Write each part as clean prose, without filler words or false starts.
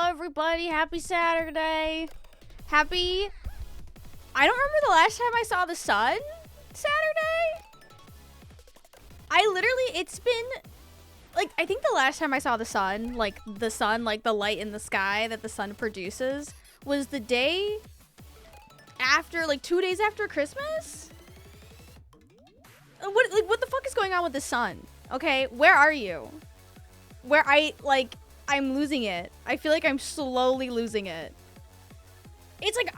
everybody. Happy Saturday. I don't remember the last time I saw the sun Saturday. It's been, like, I think the last time I saw the sun, like the light in the sky that the sun produces, was the day after, like, 2 days after Christmas? What the fuck is going on with the sun? Okay, where are you? I'm losing it. I feel like I'm slowly losing it. It's like,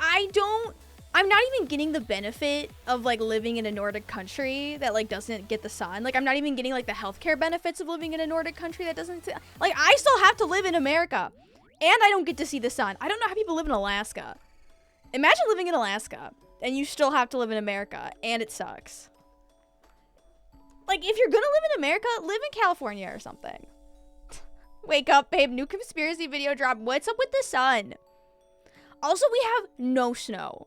I'm not even getting the benefit of, like, living in a Nordic country that, like, doesn't get the sun. Like, I'm not even getting, like, the healthcare benefits of living in a Nordic country that doesn't, like, I still have to live in America. And I don't get to see the sun. I don't know how people live in Alaska. Imagine living in Alaska and you still have to live in America and it sucks. Like, if you're gonna live in America, live in California or something. Wake up, babe. New conspiracy video drop. What's up with the sun? Also, we have no snow.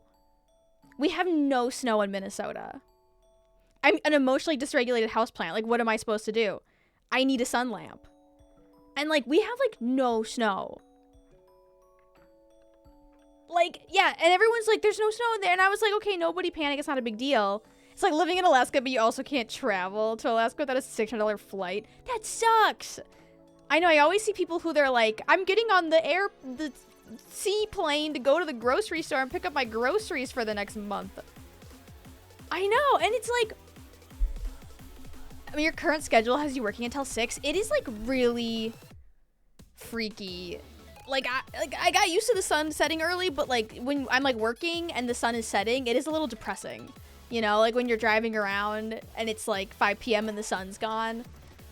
We have no snow in Minnesota. I'm an emotionally dysregulated houseplant. Like, what am I supposed to do? I need a sun lamp. And, like, we have, like, no snow. Like, yeah, and everyone's like, there's no snow in there. And I was like, okay, nobody panic. It's not a big deal. It's like living in Alaska, but you also can't travel to Alaska without a $600 flight. That sucks. I know, I always see people who they're like, I'm getting on the seaplane to go to the grocery store and pick up my groceries for the next month. I know, and it's like, I mean, your current schedule has you working until 6. It is, like, really freaky. Like, I got used to the sun setting early, but, like, when I'm, like, working and the sun is setting, it is a little depressing. You know, like, when you're driving around and it's, like, 5 p.m. and the sun's gone.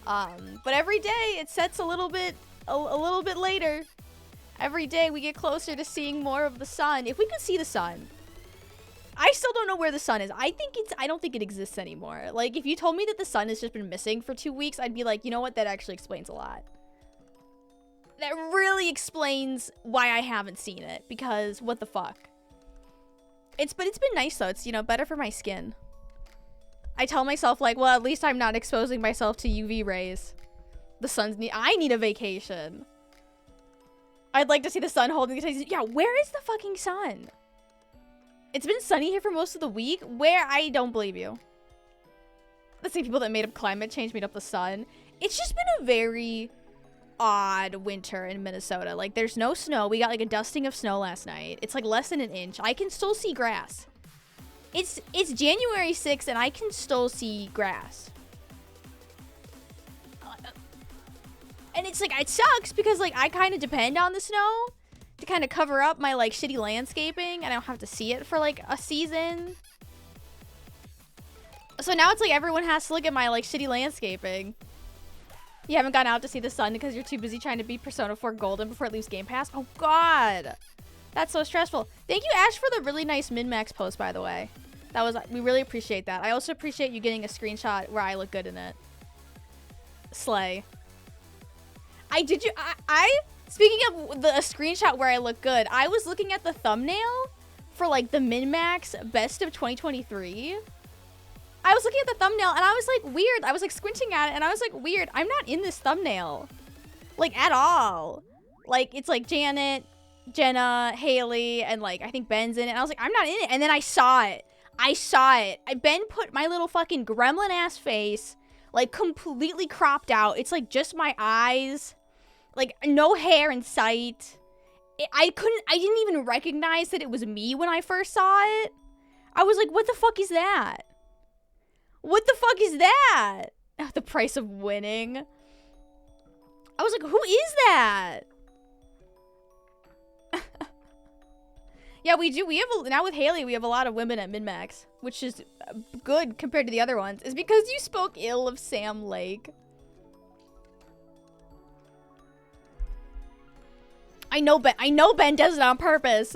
But every day it sets a little bit later. Every day we get closer to seeing more of the sun. If we could see the sun. I still don't know where the sun is. I don't think it exists anymore. Like, if you told me that the sun has just been missing for 2 weeks, I'd be like, you know what? That actually explains a lot. That really explains why I haven't seen it, because what the fuck? But it's been nice though. It's, you know, better for my skin. I tell myself, like, well, at least I'm not exposing myself to UV rays. I need a vacation. I'd like to see the sun holding the, yeah, where is the fucking sun? It's been sunny here for most of the week. Where? I don't believe you. The same people that made up climate change made up the sun. It's just been a very odd winter in Minnesota. Like, there's no snow. We got, like, a dusting of snow last night. It's, like, less than an inch. I can still see grass. It's January 6th and I can still see grass. And it's like, it sucks because, like, I kind of depend on the snow to kind of cover up my, like, shitty landscaping, and I don't have to see it for, like, a season. So now it's like everyone has to look at my, like, shitty landscaping. You haven't gone out to see the sun because you're too busy trying to beat Persona 4 Golden before it leaves Game Pass? Oh, God. That's so stressful. Thank you, Ash, for the really nice min-max post, by the way. We really appreciate that. I also appreciate you getting a screenshot where I look good in it. Slay. Speaking of a screenshot where I look good, I was looking at the thumbnail for, like, the min-max best of 2023. I was looking at the thumbnail and I was like, weird. I was, like, squinting at it and I was like, weird. I'm not in this thumbnail. Like, at all. Like, it's like Janet, Jenna, Haley, and, like, I think Ben's in it. And I was like, I'm not in it. And then I saw it. Ben put my little fucking gremlin-ass face, like, completely cropped out. It's, like, just my eyes. Like, no hair in sight. I didn't even recognize that it was me when I first saw it. I was like, what the fuck is that? What the fuck is that? The price of winning. I was like, who is that? Yeah, we do. Now with Haley, we have a lot of women at min-max, which is good compared to the other ones. Is because you spoke ill of Sam Lake. I know Ben does it on purpose.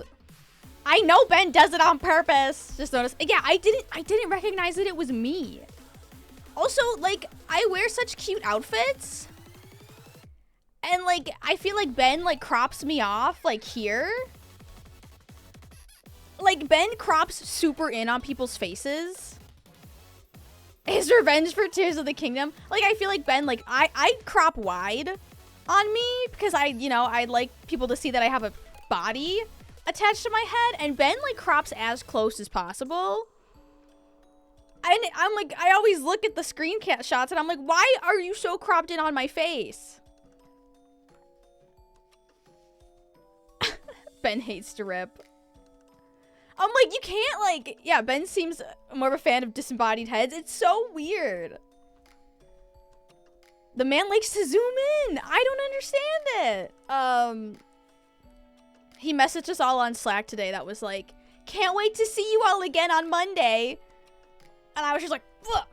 Just notice. Yeah, I didn't recognize that it was me. Also, like, I wear such cute outfits. And, like, I feel like Ben, like, crops me off, like, here. Like, Ben crops super in on people's faces. His revenge for Tears of the Kingdom. Like, I feel like Ben, like, I crop wide. on me because I like people to see that I have a body attached to my head, and Ben like crops as close as possible. And I'm like, I always look at the screen shots and I'm like, why are you so cropped in on my face? Ben hates to rip. I'm like, you can't like, yeah, Ben seems more of a fan of disembodied heads. It's so weird. The man likes to zoom in. I don't understand it. He messaged us all on Slack today that was like, can't wait to see you all again on Monday. And I was just like, ugh.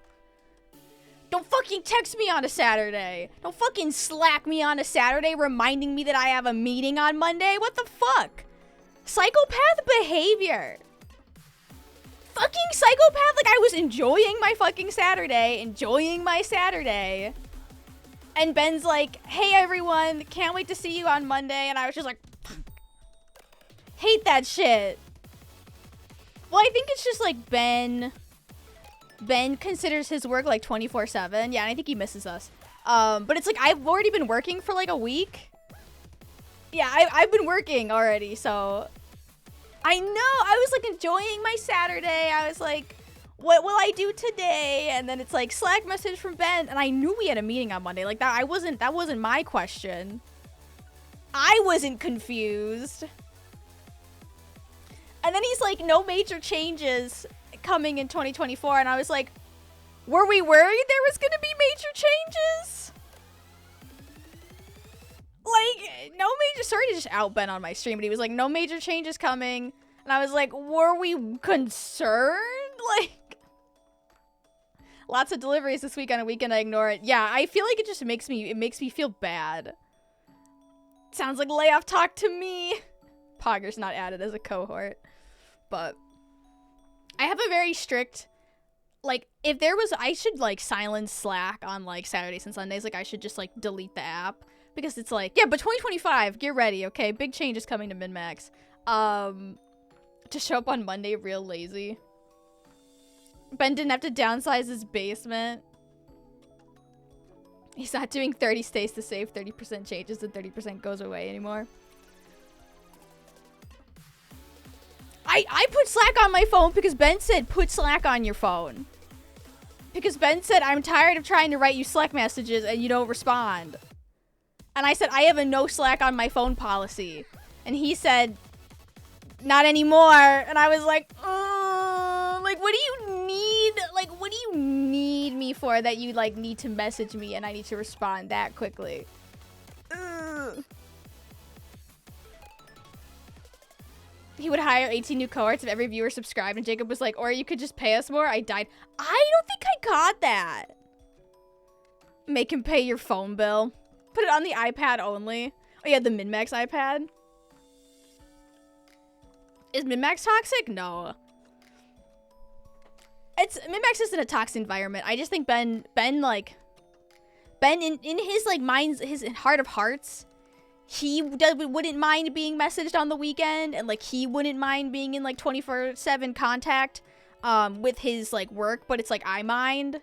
Don't fucking text me on a Saturday. Don't fucking Slack me on a Saturday reminding me that I have a meeting on Monday. What the fuck? Psychopath behavior. Fucking psychopath. Like, I was enjoying my fucking Saturday. And Ben's like, hey everyone, can't wait to see you on Monday. And I was just like, hate that shit. Well, I think it's just like Ben considers his work like 24/7. Yeah, and I think he misses us. But it's like, I've already been working for like a week. Yeah, I've been working already, so I know. I was like enjoying my Saturday. I was like, what will I do today? And then it's like Slack message from Ben, and I knew we had a meeting on Monday. Like that wasn't my question. I wasn't confused. And then he's like, no major changes coming in 2024, and I was like, were we worried there was gonna be major changes? Like, no major, sorry to just out Ben on my stream, but he was like, no major changes coming, and I was like, were we concerned? Like, lots of deliveries this week on a weekend, I ignore it. Yeah, I feel like it just makes me feel bad. Sounds like layoff talk to me. Pogger's not added as a cohort, but I have a very strict, like, if there was, I should, like, silence Slack on, like, Saturdays and Sundays. Like, I should just, like, delete the app. Because it's like, yeah, but 2025, get ready, okay? Big changes coming to Min-Max. To show up on Monday real lazy. Ben didn't have to downsize his basement. He's not doing 30 stays to save, 30% changes, and 30% goes away anymore. I put Slack on my phone because Ben said, put Slack on your phone. Because Ben said, I'm tired of trying to write you Slack messages and you don't respond. And I said, I have a no Slack on my phone policy. And he said, not anymore. And I was like, like, what do you need? Like, what do you need me for that you, like, need to message me and I need to respond that quickly? He would hire 18 new cohorts if every viewer subscribed, and Jacob was like, or you could just pay us more. I died. I don't think I got that. Make him pay your phone bill. Put it on the iPad only. Oh yeah, the Min-Max iPad. Is Min-Max toxic? No. Min-Max isn't a toxic environment. I just think Ben in his like minds, his heart of hearts, he wouldn't mind being messaged on the weekend, and like he wouldn't mind being in like 24/7 contact with his like work, but it's like I mind.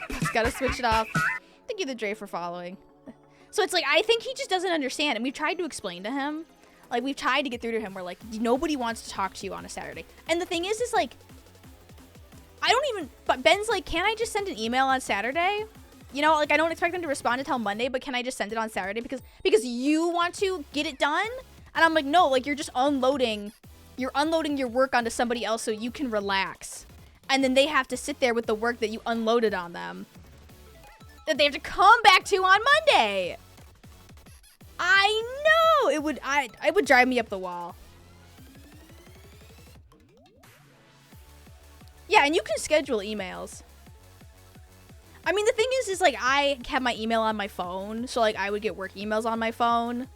Just gotta switch it off. Thank you, the Dre, for following. So it's like I think he just doesn't understand, and we've tried to explain to him. Like, we've tried to get through to him where, like, nobody wants to talk to you on a Saturday. And the thing is like, but Ben's like, can't I just send an email on Saturday? You know, like, I don't expect them to respond until Monday, but can I just send it on Saturday? Because you want to get it done? And I'm like, no, like, you're just unloading your work onto somebody else so you can relax. And then they have to sit there with the work that you unloaded on them that they have to come back to on Monday. I know it would drive me up the wall. Yeah, and you can schedule emails. I mean, the thing is like I have my email on my phone, so like I would get work emails on my phone.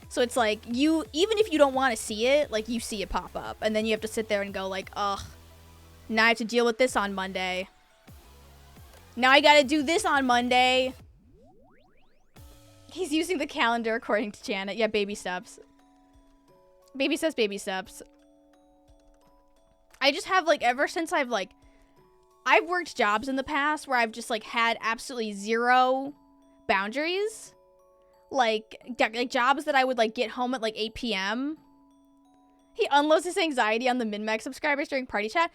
So it's like even if you don't want to see it, like you see it pop up, and then you have to sit there and go like, ugh, now I have to deal with this on Monday. Now I gotta do this on Monday. He's using the calendar according to Janet. Yeah, baby steps. Baby steps, baby steps. I just have, like, ever since I've worked jobs in the past where I've just, like, had absolutely zero boundaries, like jobs that I would like get home at like 8 p.m. He unloads his anxiety on the min-max subscribers during party chat.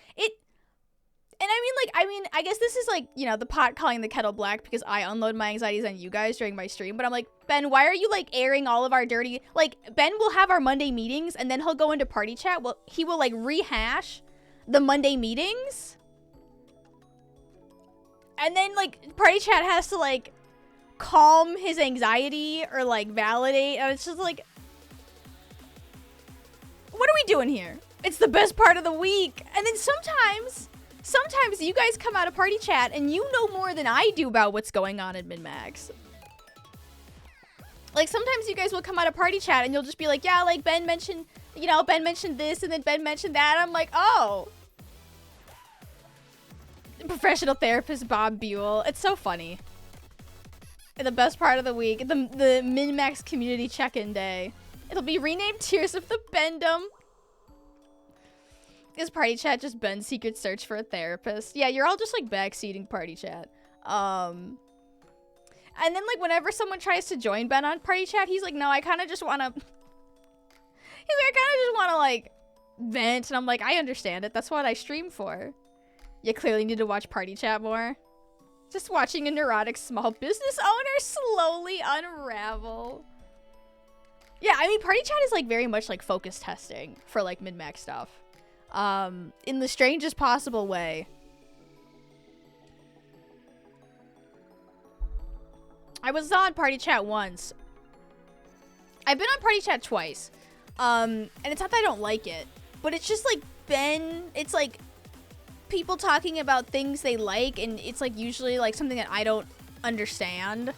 And I mean, I guess this is like, you know, the pot calling the kettle black because I unload my anxieties on you guys during my stream. But I'm like, Ben, why are you like airing all of our dirty, like Ben will have our Monday meetings and then he'll go into party chat. Well, he will like rehash the Monday meetings. And then like party chat has to like calm his anxiety or like validate. And it's just like, what are we doing here? It's the best part of the week. And then sometimes you guys come out of party chat and you know more than I do about what's going on in min-max. Like sometimes you guys will come out of party chat and you'll just be like, yeah, like Ben mentioned, you know, Ben mentioned this and then Ben mentioned that. I'm like, oh. Professional therapist Bob Buell. It's so funny. And the best part of the week, the min-max community check-in day. It'll be renamed Tears of the Bendum. Is party chat just Ben's secret search for a therapist? Yeah, you're all just like backseating party chat. And then like whenever someone tries to join Ben on party chat, he's like, no, I kind of just want to. He's like, I kind of just want to like vent. And I'm like, I understand it. That's what I stream for. You clearly need to watch party chat more. Just watching a neurotic small business owner slowly unravel. Yeah, I mean, party chat is like very much like focus testing for like min-max stuff. In the strangest possible way. I was on party chat once. I've been on party chat twice. And it's not that I don't like it, but it's just like it's like people talking about things they like, and it's like usually like something that I don't understand.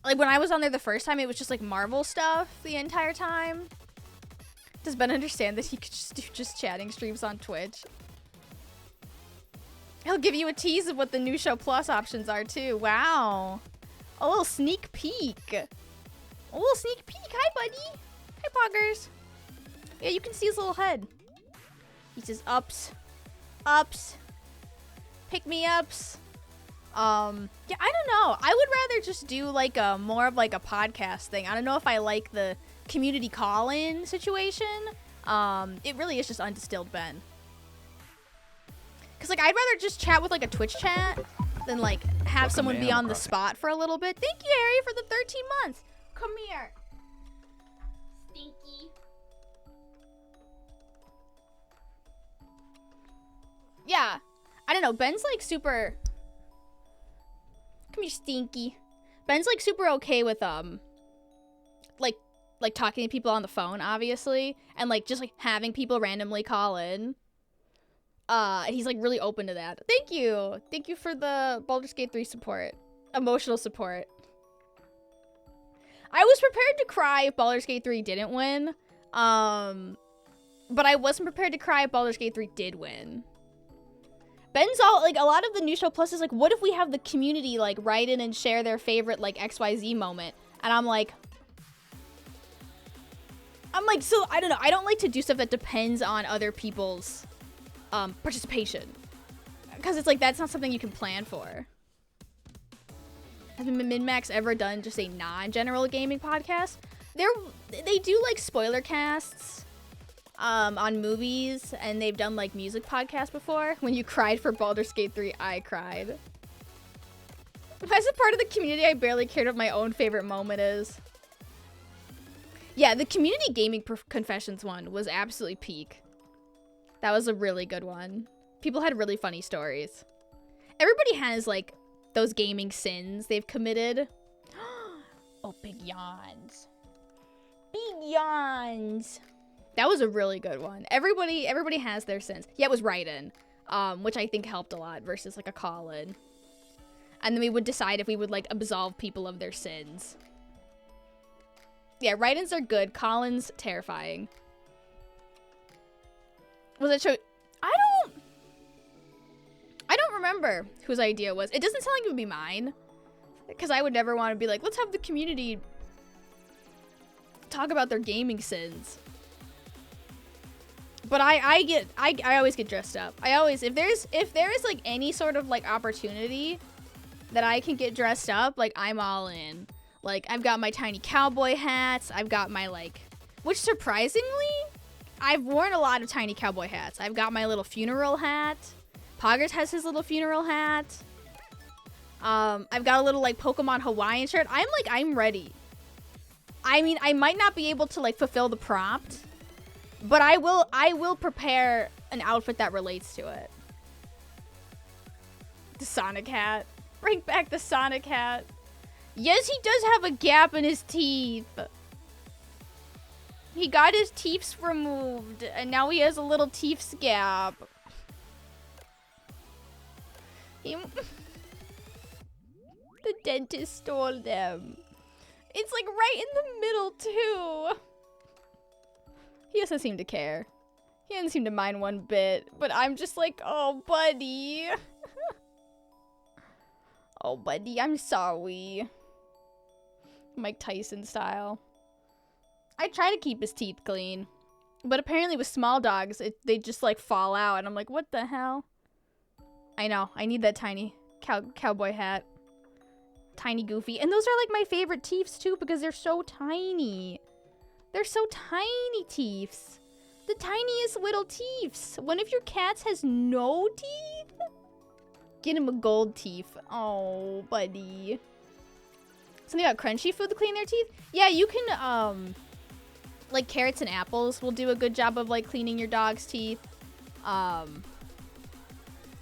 Like when I was on there the first time, it was just like Marvel stuff the entire time. Does Ben understand that he could just do just chatting streams on Twitch? He'll give you a tease of what the new show plus options are too. Wow. A little sneak peek. A little sneak peek. Hi, buddy. Hi, Poggers. Yeah, you can see his little head. He says ups. Ups. Pick me ups. Yeah, I don't know. I would rather just do like a more of like a podcast thing. I don't know if I like the community call-in situation. It really is just undistilled Ben. Cause like I'd rather just chat with like a Twitch chat than like have someone be on the spot for a little bit. Thank you, Harry, for the 13 months. Come here. Stinky. Yeah. I don't know. Ben's like super. Come here, Stinky. Ben's like super okay with like talking to people on the phone, obviously, and like just like having people randomly call in. And he's like really open to that. Thank you for the Baldur's Gate 3 support, emotional support. I was prepared to cry if Baldur's Gate 3 didn't win, but I wasn't prepared to cry if Baldur's Gate 3 did win. Ben's all like, a lot of the new show plus is like, what if we have the community like write in and share their favorite like XYZ moment? And I'm like, so I don't know. I don't like to do stuff that depends on other people's participation, because it's like that's not something you can plan for. Has min-max ever done just a non-general gaming podcast? They do like spoiler casts on movies, and they've done like music podcasts before. When you cried for Baldur's Gate 3, I cried. As a part of the community, I barely cared what my own favorite moment is. Yeah, the community gaming confessions one was absolutely peak. That was a really good one. People had really funny stories. Everybody has like those gaming sins they've committed. Oh, big yawns. Big yawns. That was a really good one. Everybody has their sins. Yeah, it was write-in, which I think helped a lot versus like a call-in. And then we would decide if we would like absolve people of their sins. Yeah, write-ins are good. Call-ins, terrifying. Was it show? I don't remember whose idea it was. It doesn't sound like it would be mine, because I would never want to be like, let's have the community talk about their gaming sins. But I always get dressed up. I always, if there is like any sort of like opportunity that I can get dressed up, like, I'm all in. Like, I've got my tiny cowboy hats. I've got my, like, which surprisingly, I've worn a lot of tiny cowboy hats. I've got my little funeral hat. Poggers has his little funeral hat. I've got a little, like, Pokemon Hawaiian shirt. I'm ready. I mean, I might not be able to, like, fulfill the prompt, but I will prepare an outfit that relates to it. The Sonic hat. Bring back the Sonic hat. Yes, he does have a gap in his teeth. He got his teeth removed, and now he has a little teeth gap. The dentist stole them. It's like right in the middle, too. He doesn't seem to care. He doesn't seem to mind one bit, but I'm just like, oh, buddy. Oh, buddy, I'm sorry. Mike Tyson style. I try to keep his teeth clean, but apparently with small dogs, they just like fall out, and I'm like, what the hell? I know, I need that tiny cowboy hat. Tiny Goofy. And those are like my favorite teeths too, because they're so tiny. They're so tiny teeths. The tiniest little teeths. One of your cats has no teeth? Get him a gold teeth. Oh, buddy. Something about crunchy food to clean their teeth? Yeah, you can, like carrots and apples will do a good job of like cleaning your dog's teeth. And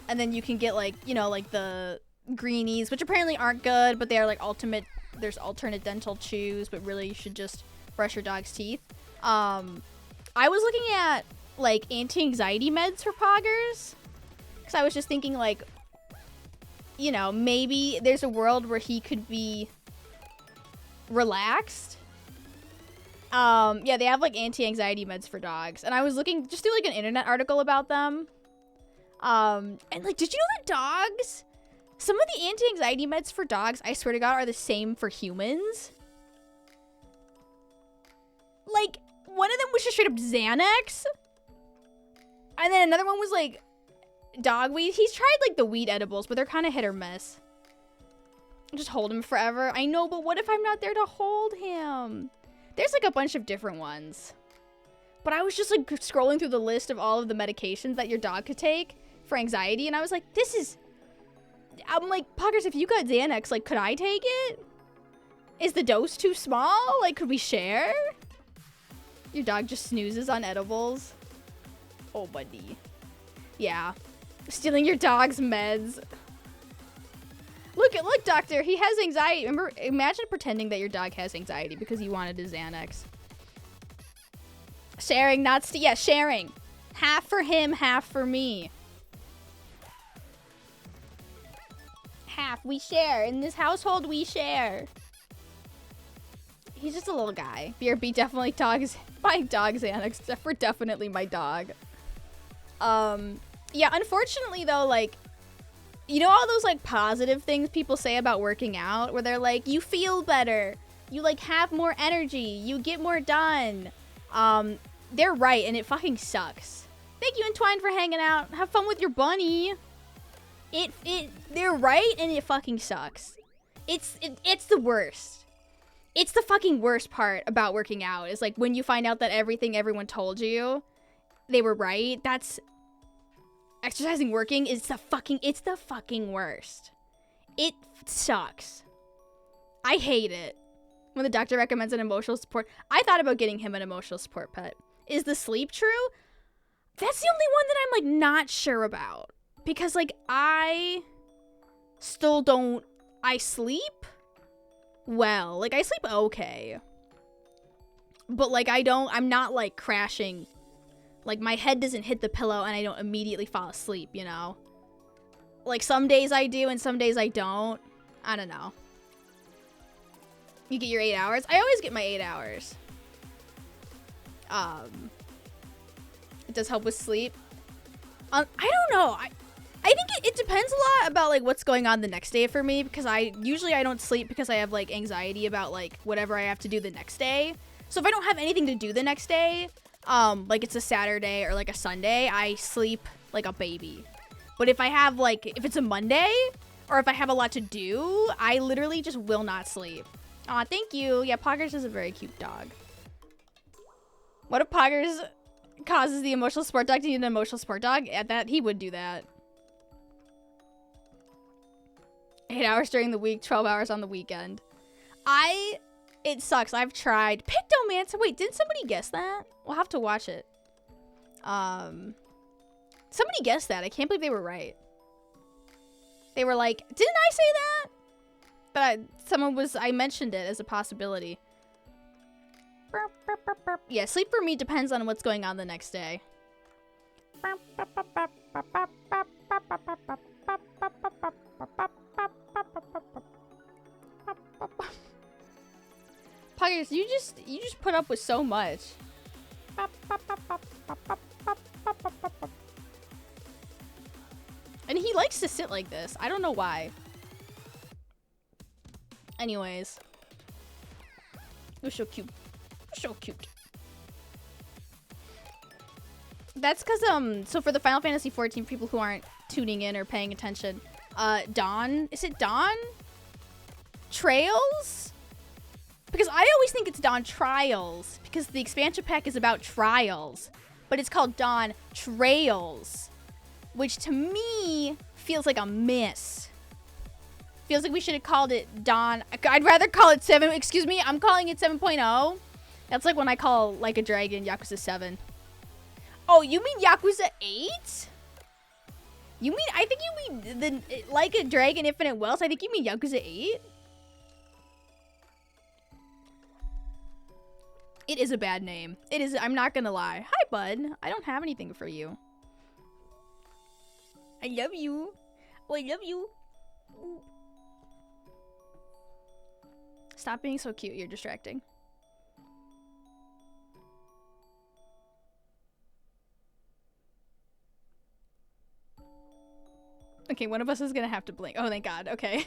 then you can get like, you know, like the greenies, which apparently aren't good, but they are like there's alternate dental chews, but really you should just brush your dog's teeth. I was looking at like anti-anxiety meds for Poggers, because I was just thinking like, you know, maybe there's a world where he could be relaxed. Yeah, they have like anti-anxiety meds for dogs, and I was looking just through like an internet article about them. And like, did you know that dogs, some of the anti-anxiety meds for dogs, I swear to God, are the same for humans? Like, one of them was just straight up Xanax, and then another one was like dog weed. He's tried like the weed edibles, but they're kind of hit or miss. Just hold him forever. I know, but what if I'm not there to hold him? There's like a bunch of different ones. But I was just like scrolling through the list of all of the medications that your dog could take for anxiety, and I was like, I'm like, Poggers, if you got Xanax, like, could I take it? Is the dose too small? Like, could we share? Your dog just snoozes on edibles. Oh, buddy. Yeah. Stealing your dog's meds. Look, doctor, he has anxiety. Remember, imagine pretending that your dog has anxiety because you wanted his Xanax. Sharing, not yeah, sharing. Half for him, half for me. Half, we share. In this household, we share. He's just a little guy. BRB definitely buying dog Xanax for definitely my dog. Yeah, unfortunately though, like, you know all those like positive things people say about working out, where they're like, you feel better, you like have more energy, you get more done. They're right, and it fucking sucks. Thank you, Entwine, for hanging out. Have fun with your bunny. They're right, and it fucking sucks. It's the worst. It's the fucking worst part about working out, is like when you find out that everything everyone told you, they were right. That's exercising, working is the fucking worst. It sucks. I hate it. When the doctor recommends an emotional support, I thought about getting him an emotional support pet. Is the sleep true? That's the only one that I'm like not sure about, because like I sleep well. Like I sleep okay, but like I'm not like crashing. Like my head doesn't hit the pillow and I don't immediately fall asleep, you know? Like some days I do and some days I don't. I don't know. You get your 8 hours? I always get my 8 hours. It does help with sleep. I don't know. I think it depends a lot about like what's going on the next day for me, because I don't sleep because I have like anxiety about like whatever I have to do the next day. So if I don't have anything to do the next day, like it's a Saturday or like a Sunday, I sleep like a baby. But if I have like, if it's a Monday or if I have a lot to do, I literally just will not sleep. Aw, thank you. Yeah, Poggers is a very cute dog. What if Poggers causes the emotional support dog to need an emotional support dog? At that, he would do that. 8 hours during the week, 12 hours on the weekend. It sucks. I've tried. Pictomancer. Wait, didn't somebody guess that? We'll have to watch it. Somebody guessed that. I can't believe they were right. They were like, didn't I say that? But I mentioned it as a possibility. Yeah, sleep for me depends on what's going on the next day. Poggers, you just put up with so much. And he likes to sit like this. I don't know why. Anyways. You're so cute. You're so cute. That's because, so for the Final Fantasy 14 people who aren't tuning in or paying attention, Dawn, is it Dawn Trails? Because I always think it's Dawn Trials, because the expansion pack is about trials, but it's called Dawn Trails, which to me feels like a miss. Feels like we should have called it Dawn. I'd rather call it 7. Excuse me, I'm calling it 7.0. That's like when I call Like a Dragon Yakuza 7. Oh, you mean Yakuza 8? You mean, I think you mean the Like a Dragon Infinite Wells. I think you mean Yakuza 8. It is a bad name. It is, I'm not gonna lie. Hi, bud. I don't have anything for you. I love you. Oh, I love you. Ooh. Stop being so cute. You're distracting. Okay, one of us is gonna have to blink. Oh, thank God. Okay.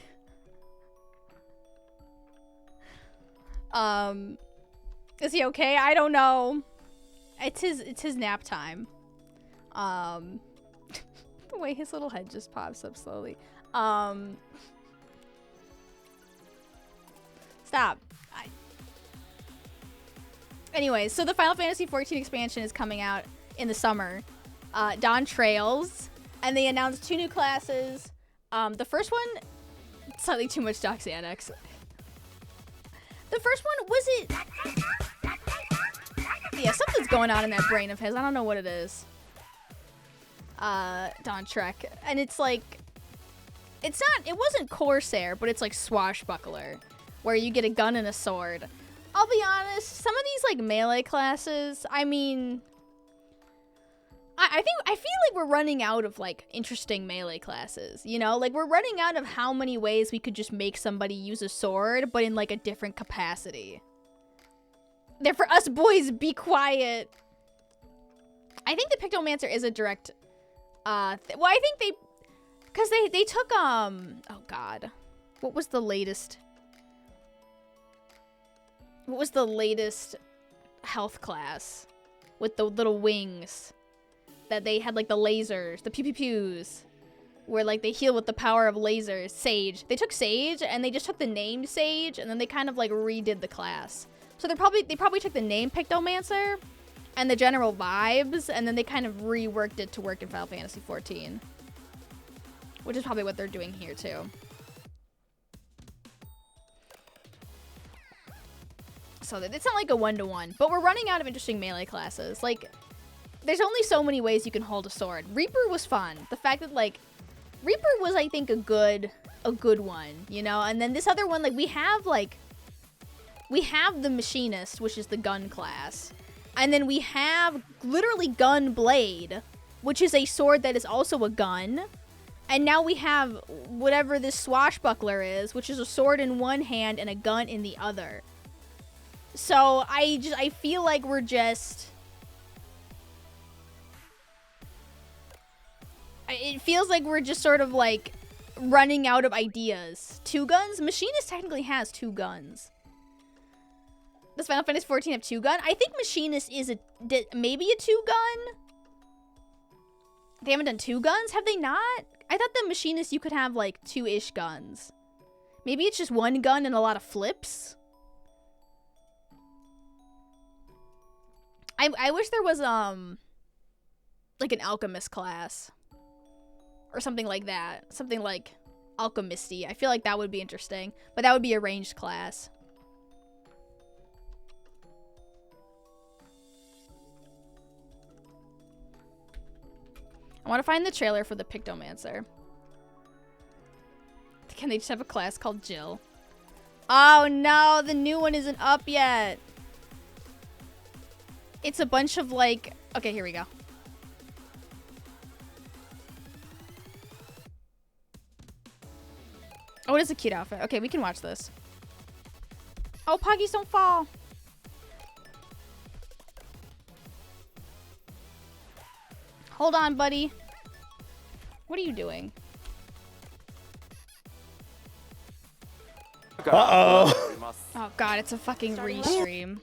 Is he okay? I don't know. It's his nap time. The way his little head just pops up slowly. Stop. Anyways, so the Final Fantasy 14 expansion is coming out in the summer. Dawn Trails. And they announced 2 new classes. The first one, slightly too much Doc Xanax. The first one, was it? Yeah, something's going on in that brain of his. I don't know what it is. Dawn Trek. And it's like, it wasn't Corsair, but it's like Swashbuckler, where you get a gun and a sword. I'll be honest, some of these like melee classes, I mean, I feel like we're running out of like interesting melee classes, you know? Like we're running out of how many ways we could just make somebody use a sword, but in like a different capacity. They're for us boys, be quiet. I think the Pictomancer is a direct, well, I think because they took, oh God, what was the latest health class with the little wings? That they had like the lasers, the pew pew pews, where like they heal with the power of lasers. Sage. They took Sage and they just took the name Sage and then they kind of like redid the class. So they probably took the name Pictomancer and the general vibes and then they kind of reworked it to work in Final Fantasy 14. Which is probably what they're doing here too. So it's not like a 1-to-1, but we're running out of interesting melee classes. Like, there's only so many ways you can hold a sword. Reaper was fun. The fact that like Reaper was, I think, a good one, you know? And then this other one, like we have the Machinist, which is the gun class. And then we have literally Gun Blade, which is a sword that is also a gun. And now we have whatever this Swashbuckler is, which is a sword in one hand and a gun in the other. So I feel like we're just, it feels like we're just sort of like running out of ideas. 2 guns? Machinist technically has 2 guns. Does Final Fantasy 14 have 2 gun? I think Machinist is maybe a 2 gun. They haven't done 2 guns? Have they not? I thought the machinist you could have like 2-ish guns. Maybe it's just 1 gun and a lot of flips? I wish there was like an alchemist class. Or something like that. Something like alchemisty. I feel like that would be interesting. But that would be a ranged class. I want to find the trailer for the Pictomancer. Can they just have a class called Jill? Oh no, the new one isn't up yet. It's a bunch of like... Okay, here we go. Oh, it is a cute outfit. Okay, we can watch this. Oh, Poggies don't fall. Hold on, buddy. What are you doing? Uh-oh. Oh god, it's a fucking restream.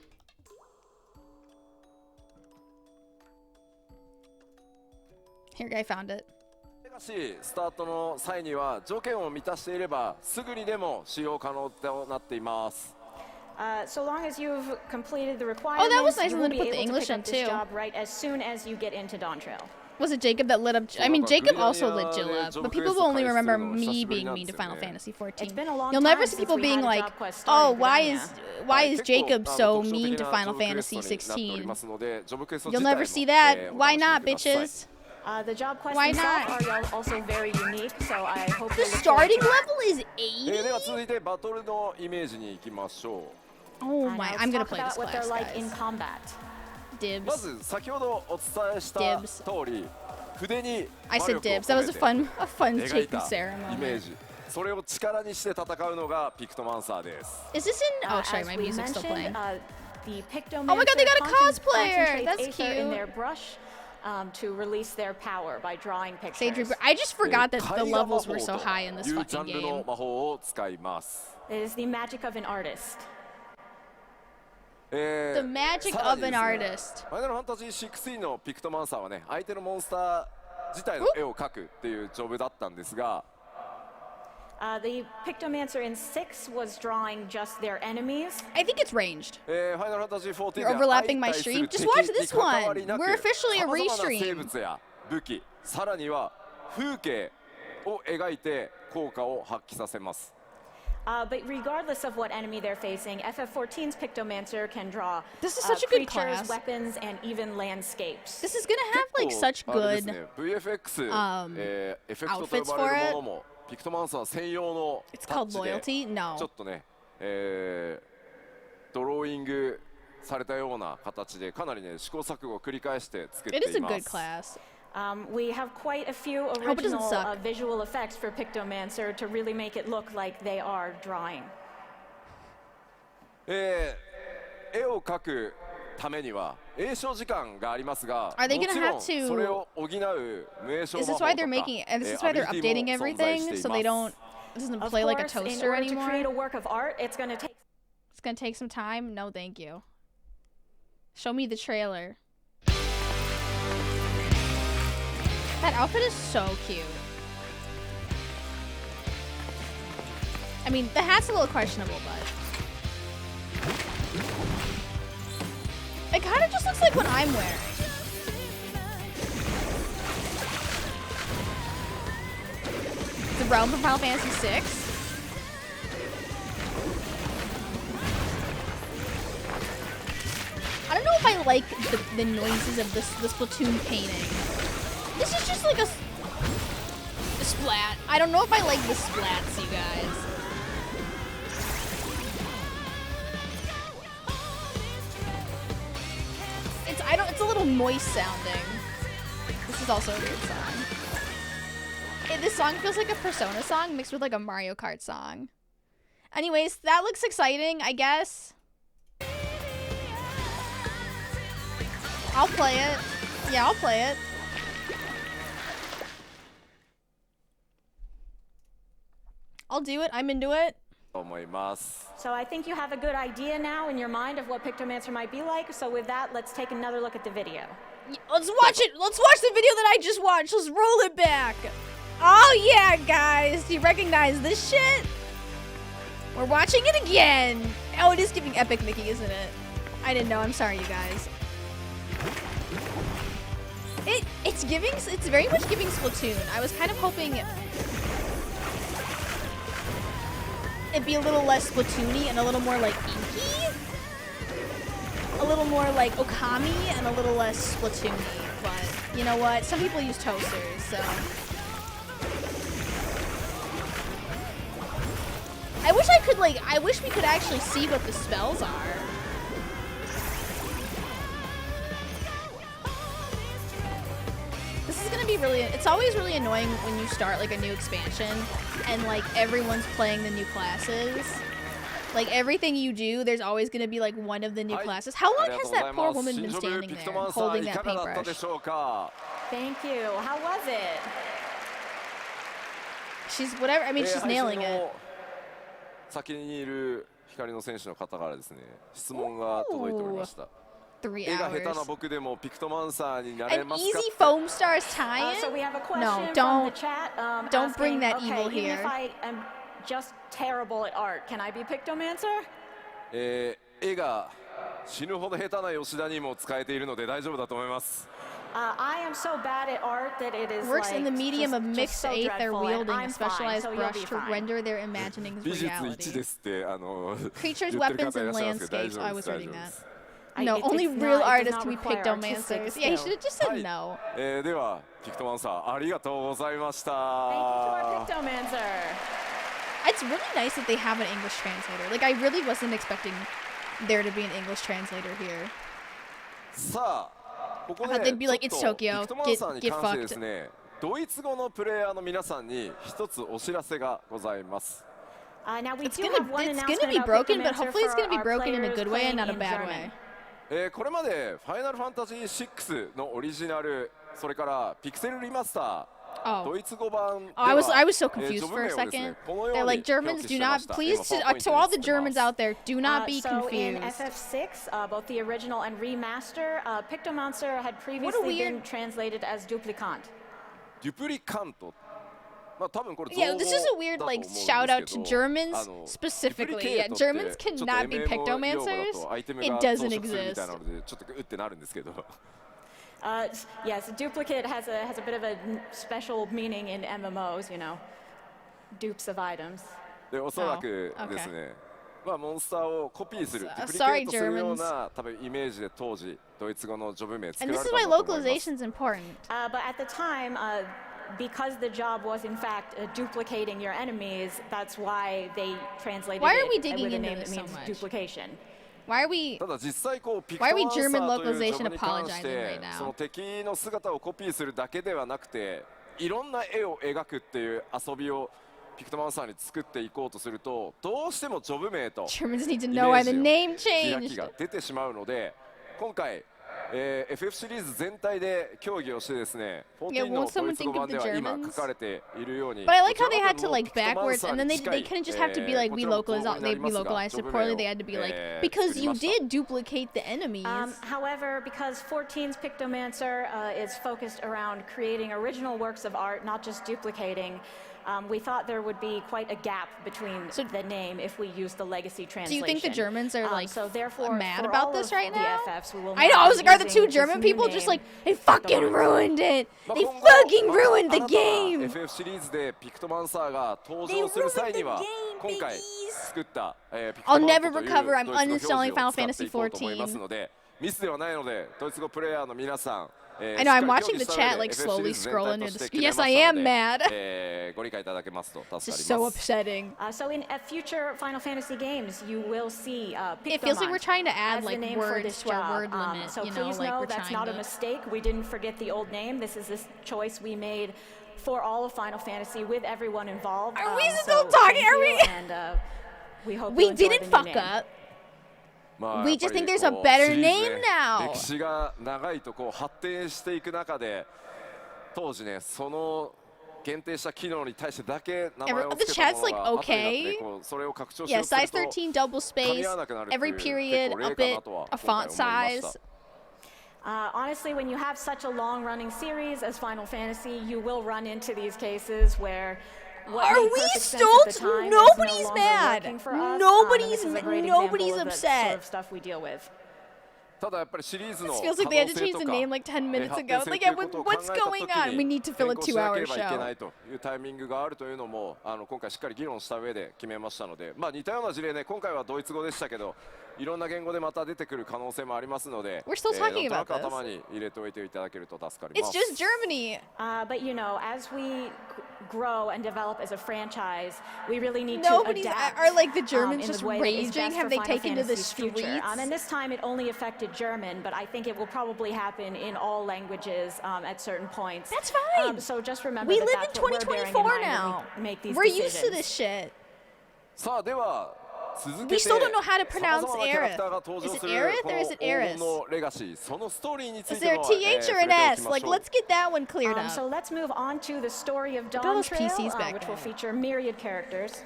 Here, I found it. スタートの際には条件を満たしていればすぐにでも使用可能となっています。 So long as you've completed the requirements, that was nice you of will them be to put the able English to in, pick up this too. job right as soon as you get into Dawn Trail. Was it Jacob that lit up? I mean, Jacob also lit Jill up, but people will only remember me being mean to Final Fantasy 14. It's been a long You'll never time see since people we being had a like, job quest "Oh, started, why is Jacob so mean to Final Fantasy 16?" You'll never see that. Why not, bitches? The job quests Why themselves not? are also very unique, so I hope The you'll look forward starting to that. level is 80? では続いてバトルのイメージに行きましょう。 Oh And my, now I'm let's gonna talk play about this what they're class, like in guys. combat. ま Dibs. ず先ほどお伝えした Dibs. 通り筆に I 魔 said 力を dibs. That was 込めて a fun 描い Jacob た Sarah イメー moment. ジ。それを力にして戦うのがピクトマンサーです。 Is this in? Oh, sorry, As my we music's still mentioned, playing. The Pictomancer Oh my god, they got a cosplayer! concentrates That's aether in cute. their brush to release their power by drawing pictures. Sage Reaper. I just forgot that the 絵画魔 levels 法 were so と high in this いうジャ fucking ンルの game. 魔法を使います。 It is the magic of an artist. The magic さら of に an ですね artist. ファイナルファンタジー16のピクトマンサーはね、相手のモンスター自体の絵を描くっていうジョブだったんですが、 The Pictomancer in 6 was drawing just their enemies. I think it's ranged. ファイナルファンタジー14 You're では overlapping my 相対す stream? る Just 敵 watch に this 関わりな one. く We're officially a 様々な生 restream. 物や武器、さらには風景を描いて効果を発揮させます。 But regardless of what enemy they're facing, FF14's Pictomancer can draw This is such a good creatures, class. weapons, and even landscapes. This is gonna have like 結構 such あれです good. ね、VFX、エフェクト outfits と呼ばれ for る it. ものもピクトマンサー専用の It's タッ called チで loyalty. ちょ No. っとね、ドローイングされたような形でかなりね試行錯誤を繰り返して作って It is a いま good す。 class. We have quite a few hope it doesn't original suck. visual effects for Pictomancer to really make it look like they are drawing. 絵を描くためには詠唱時間がありますが、 Are they も gonna ちろん have to- それを補う無詠唱 Is 魔 this 法 why とか they're making? And this is why they're アビリティ updating も存在 everything してい so ま they す。 don't. It doesn't Of play like a course, in toaster order to anymore. create a work of art, it's going to take It's gonna take some time. No, thank you. Show me the trailer. That outfit is so cute. I mean, the hat's a little questionable, but it kind of just looks like what I'm wearing. The realm from Final Fantasy 6. I don't know if I like the noises of this Splatoon painting. This is just like a splat. I don't know if I like the splats, you guys. It's a little moist sounding. This is also a weird song. This song feels like a Persona song mixed with like a Mario Kart song. Anyways, that looks exciting, I guess. I'll play it. Yeah, I'll play it. I'll do it. I'm into it. と思います。 So I think you have a good idea now in your mind of what Pictomancer might be like. So with that, let's take another look at the video. Let's watch it. Let's watch the video that I just watched. Let's roll it back. Oh yeah, guys. Do you recognize this shit? We're watching it again. Oh, it is giving Epic Mickey, isn't it? I didn't know. I'm sorry, you guys. It's very much giving Splatoon. I was kind of hoping it'd be a little less Splatoony and a little more like inky. A little more like Okami and a little less Splatoony. But you know what? Some people use toasters, so. I wish we could actually see what the spells are. This is gonna be really, it's always really annoying when you start like a new expansion and like everyone's playing the new classes. Like everything you do, there's always gonna be like one of the new classes. How long has that poor woman been standing there holding that paintbrush? Thank you. How was it? She's whatever, I mean, she's nailing it. 先にいる光の選手の方からですね、質問が届いておりました。 3 絵が下手な hours. 僕でもピクトマンサーになれ An ますか easy foam stars tie-in? So we have a question No, from don't- the chat. don't bring asking, that okay, evil even here. if I am just terrible at art, can I be Pictomancer? 絵が死ぬほど下手な吉田にも使えているので大丈夫だと思います。 I am so bad at art that it is Works like in the medium of just mixed so eighth they're dreadful, and wielding I'm a specialized fine, so you'll brush be to fine. render their imaginings 美術1 reality. ですってCreatures, 言ってる weapons, 方いら and っしゃいますけど大 landscapes. 丈 I 夫 was です大 reading 丈夫で that. す。 No, It's only not- real it does artists not can be require artistic pictomancers. Yeah, you skill. should have just said はい no. ではピクトマンサーありがとうございました。 Thank you to our Pictomancer. It's really nice that they have an English translator. Like, I really wasn't expecting there to be an English translator here. さあここ I thought で they'd be like, ちょ "It's っと Tokyo. ピクトマンサーに Get 関してですね、ドイツ語のプレイヤーの皆さんに一つお知らせがございます。 Now we It's do gonna, have one it's gonna announcement be about broken, but Pictomancer hopefully it's for gonna be our broken in a players good way and not a playing in bad German. way. これまで「ファイナルファンタジー6」のオリジナル、それからピクセルリマスター、 Oh. ドイツ語版で Oh, I was は so confused ジョブ for 名 a をですね second. このよ They're う like, に表 Germans, 記 do しま not, した。 please, 今 PowerPoint に to all the 映ってます Germans out there, do not be So in confused. FF6, both the original and remaster, Pictomancer had previously been weird- translated as duplicant. デュプリカント、まあ多分これ Yeah, this is a weird, like, shout out to Germans specifically. Yeah, Germans cannot be pictomancers. It doesn't exist. なのでちょっとってなるんですけど。 Yes, duplicate has a bit of a special meaning in MMOs, you know, dupes of items. でおそらくですね、まあモンスターをコピーする、デュプリケ Sorry, ートするような多分イメージで当時ドイツ語のジョブ名作 And ら this れ is た why んだと思います。 localization is important. But at the time, because the job was in fact duplicating your enemies, that's why they translated Why are we it digging with a into name that this so means much? duplication. Why are we? ただ実際こうピクト Why マ are ン we サー German というジョ localization ブに関し apologizing て right now? その敵の姿をコピーするだけではなくて、いろんな絵を描くっていう遊びをピクトマンサーに作っていこうとすると、どうしてもジョブ名と Germans need to イ know why メ the ー name ジの開 changed. きが出てしまうので、今回FF シリーズ全体で協議をしてですね、14 won't の someone ドイツ語 think 版 of で the は今 Germans? 書かれているように、 But I like how こち they ら had の to 方 like ピクトマン backwards, サー and then に they 近 they い couldn't just have to be like こちらも relocalized it poorly. They had to be like because you did duplicate the enemies. However, because 14's Pictomancer is focused around creating original works of art, not just duplicating, we thought there would be quite a gap between the name if we use the legacy Do translation. you think the Germans are like so therefore, mad for about all this of right the now? FFs, we will I know. not I was be like, are the using two this German new people just name, like they fucking Pictomancer. ruined it? まあ They 今後 fucking ruined あ the なたが game. FF シリーズでピクトマンサーが登場する際には They ruined the game, 今回 babies. 作ったピク I'll トマン never トという recover. I'm ドイツ語表 uninstalling 示を Final 使って Fantasy いこうと思います 14. ので、ミスではないのでドイツ語プレイヤーの皆さん I know. I'm watching the chat like slowly scroll into the screen. Yes, I am mad. ご理解いただけますと助かり This ま is す。 so upsetting. So in future Final Fantasy games, you will see It feels like we're Pictomon trying to add as the like name for words this to our job. word limit. So You know, please like know we're that's trying not a to. mistake. We didn't forget the old name. This is this choice we made for all of Final Fantasy with everyone involved. Are we so still talking? thank Are you, we? And we hope We you enjoy didn't the new fuck name. up. まあ We やっぱ just り think there's a こう better シリーズ name ね now. 歴史が長いとこう発展していく中で当時ねその限定した機能に対してだけ名前を The 付けた chat's も like のがアプリだとね okay. こうそれを拡張しよ Yeah, うとする size と 13, double 噛み space, 合わなくなるっていう every 結 period, 構 a 例か bit, なとは a 今回 font 思いまし size. た。 Honestly, when you have such a long-running series as Final Fantasy, you will run into these cases where what Are made we perfect sense at the stoked? time is Nobody's no longer mad. working for us. And Nobody's this is a great nobody's example of the sort upset. of stuff we deal with. ただやっぱりシリーズの This 可 feels 能 like they had to 性 change と the か name like 10 minutes 発 ago. 展性 Like, とい yeah, うことを what's 考えた going 時 on? We に need to fill 変 a 更しなけ 2-hour ればいけな show. いというタイミングがあるというのも今回しっかり議論した上で決めましたので、まあ似たような事例ね今回はドイツ語でしたけどいろんな言語でまた出てくる可能性もありますので、 We're still talking なんとな about く頭に入れておいていただけると助かり It's ます。 just Germany. But you know, as we grow and develop as a franchise, we really need Nobody's to adapt. are like the in Germans the just way that is raging. best Have for they Final taken to the Fantasy's future. streets? And this time it only affected German, but I think it will probably happen in all languages at certain points. That's fine. So just remember We that live that's in what we're bearing in 2024 mind now. when we make these We're used to decisions. this shit. さあでは続け We て still don't know how to pronounce 様々なキャラクターが Aerith. 登 Is 場 it する Aerith こ or の is it 黄 Aerith? 金のレガシーそのストーリーについ Is て there の a 触 TH れ or て an おき S? ま Like, しょう。 let's get that one cleared up. So let's move on to the story of at all Dawn those Trail, PCs back which will there. feature myriad characters.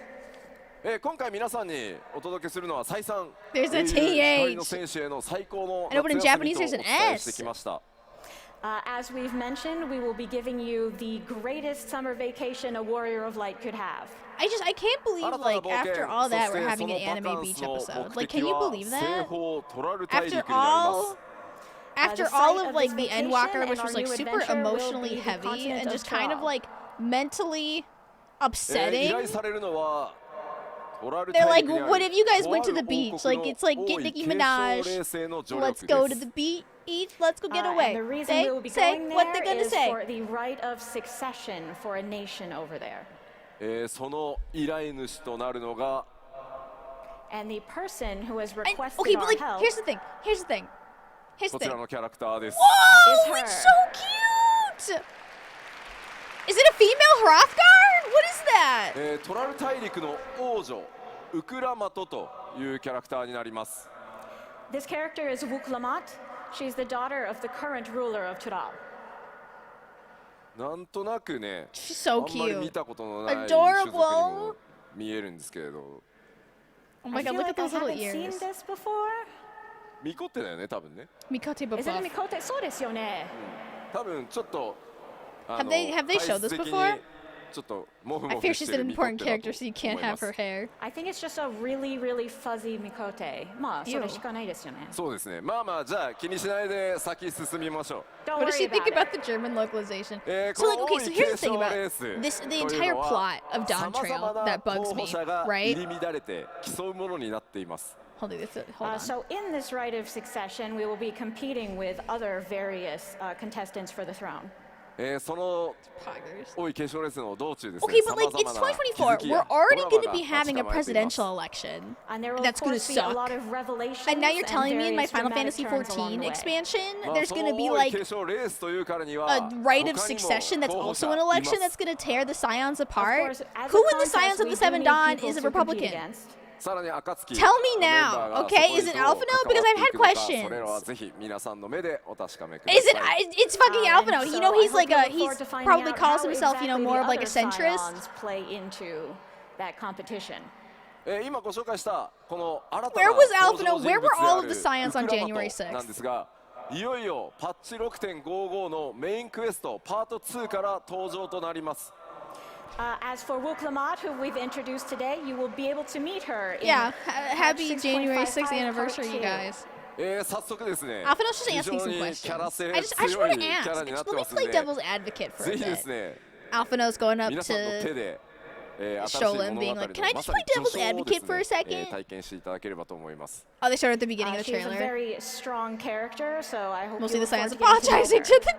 今回皆さんにお届けするのは再三 There's a 英雄光の戦士への最高の I know, but in 夏休み Japanese とお there's an 伝えして S. きました。 As we've mentioned, we will be giving you the greatest summer vacation a warrior of light could have. I can't believe, like, after all that, we're having an anime beach episode. Like, can you believe that? After all of, like, the Endwalker, which was, like, super emotionally heavy and just kind of, like, mentally upsetting. They're like, what if you guys went to the beach? Like, it's like, get Nicki Minaj, let's go to the beach, let's go get away. And the reason we will be going what they're there gonna is say. for the right of succession for a nation over there. その依頼主となるのが And the person who has And, requested okay, but, our like, help here's the thing. Here's こ the ちら thing. のキャラクターです。 Whoa, Is it's her. so cute! Is it a female Hrothgar? What is that? トラル大陸の王女ウクラマトというキャラクターになります。 This character is Wuklamat. She's the daughter of the current ruler of Tural. なんとなくね、 She's so あんまり見 cute. たことのない種 Adorable. 族にも見えるんですけれど、 Oh my I god, feel look like at those I little haven't seen ears. this before. ミコってだよね多分ね。 Mikote Is it a buff. Mikote? そうですよね。多分ちょっと Have they showed this 体質的に before? ちょっとモフ I モフ fear し she's て an るミコって important だと character, so you 思 can't いま have す。 her hair. I think it's just a really, really fuzzy Mikote. まあ、それしかないですよね。そうですね。まあまあじゃあ気にしないで先進みましょう。 Don't What does she worry think about about the German localization? こ So, の like, okay, 王 so 位 here's 継 the thing 承 about レース this, the という entire のは plot of Dawn 様々 Trail な that 候 bugs 補 me, 者が right? 入り乱れて競うものになっています。 Hold on. So in this right of succession, we will be competing with other various contestants for the throne. その Poggers. 王位継承レースの道中ですね。 Okay, but like it's 様々な気づ 2024. き We're や already ドラマ going to が be having a 待ち構えています。 presidential election. And there will That's of gonna course be a suck. lot of revelations And now you're telling me in my various Final dramatic Fantasy turns along XIV the way. expansion, まあ there's そ going の to be 王位 like 継承レースというからには a right of 他にも succession that's 候補 also 者 an いま election す。 that's going to tear the Scions apart. Of course, as Who a in the Scions contest, of we the do Seven need Dawn people is a to compete Republican? against. さらに暁 Tell me メン now, バーが okay? そこ Is に it どう Alphinaud? 関わってい Because I've く had のか questions. それらはぜひ皆さんの目でお確かめくだ Is it? さい。 It's fucking Alphinaud. And You know, so he's I like hope a. you look He's forward to finding probably out calls how himself, you know, exactly more the of like a other centrist. scions play into that competition. 今ご紹介したこの新た Where な was 登場 Alphinaud? 人 Where 物 were で all あ of る the Scions ウク on ラ January マトなん 6th? ですが、いよいよパッチ 6.55 のメインクエストパート2から登場となります。 As for Wuklamat, who we've introduced today, you will be able to meet her in Yeah. patch Happy 6.55 January 6th part anniversary, you 2. guys. 早速ですね、 Alphinaud's just 非 asking 常 some にキ questions. ャラ性 I just 強 want い to キャラ ask. になっ Let て me ますん play で、 devil's advocate for ぜ a ひです bit. ね、 Alphinaud's going up 皆さんの手 to で新しい Sholem 物 being 語 like, の "Can I ま just さ play に序 devil's 章を advocate です for a ね、 second?" 体験していただければと思います。 Oh, they showed it at the beginning of the She's a trailer. very strong character, so I hope Mostly you the look Scions forward to getting to know apologizing her. to the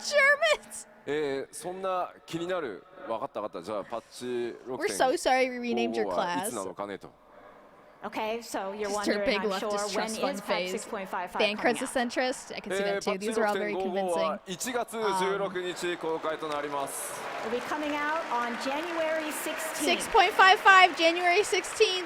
Germans. そんな気になる、分かった分かった、じゃあパッチ We're so sorry we renamed your 6.55はいつ class. なのかねと。 Okay, so you're Just her wondering, big I'm sure, leftist when trust is fund patch phase. 6.55 Bankers coming a out? centrist. I can see that パ too. ッチ These are all very 6.55 は convincing. 1月16日公開となります。 Will be coming out on January 16th. 6.55 January 16th.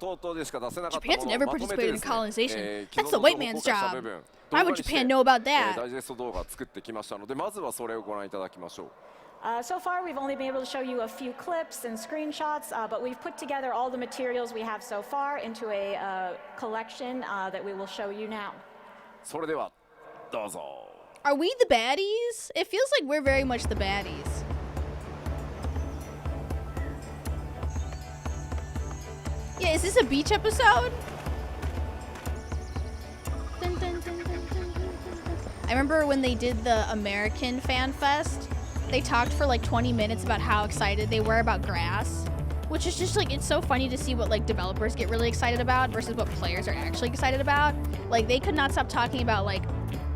等々でしか出せなかったも Japan's のを never まとめて participated で in すね、colonization. 既 That's 存 the の white 情報 man's 公開した job. 部分 Why 動 would 画にして Japan know about ダ that? イジェスト動画を作ってきましたので、まずはそれをご覧いただきましょう。So far, we've only been able to show you a few clips and screenshots, but we've put together all the materials we have so far into a collection that we will show you now. それではどうぞ。 Are we the baddies? It feels like we're very much the baddies. Yeah, is this a beach episode? Dun, dun, dun, dun, dun, dun, dun, dun. I remember when they did the American Fan Fest, they talked for like 20 minutes about how excited they were about grass, which is just like, it's so funny to see what like developers get really excited about versus what players are actually excited about. Like they could not stop talking about like,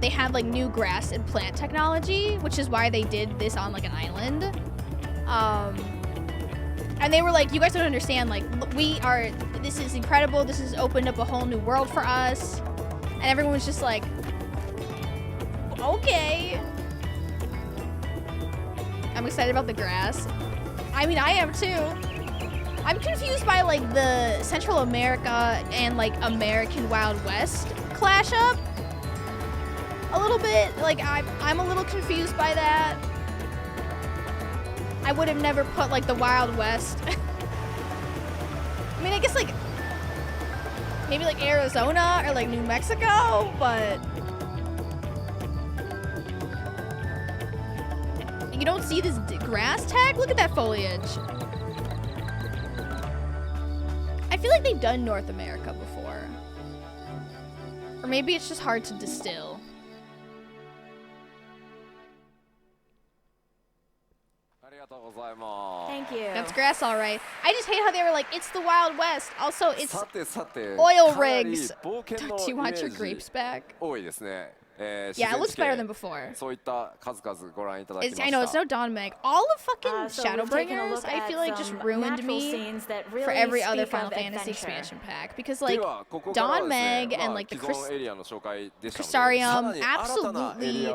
they had like new grass and plant technology, which is why they did this on like an island. And they were like, you guys don't understand, like this is incredible, this has opened up a whole new world for us. And everyone was just like, okay. I'm excited about the grass. I mean, I am too. I'm confused by like the Central America and like American Wild West clash up a little bit. Like I'm a little confused by that. I would have never put like the Wild West. I mean, I guess like maybe like Arizona or like New Mexico, but you don't see this grass tag? Look at that foliage. I feel like they've done North America before. Or maybe it's just hard to distill. Thank you. That's grass, all right. I just hate how they were like, it's the Wild West. Also, it's oil rigs. Do you want your grapes back? Yeah, it looks better than before. I know, it's no Dawn Meg. All of fucking Shadowbringers, I feel like just ruined me for every other Final Fantasy expansion pack. Because like, Dawn Meg and like the Crystarium absolutely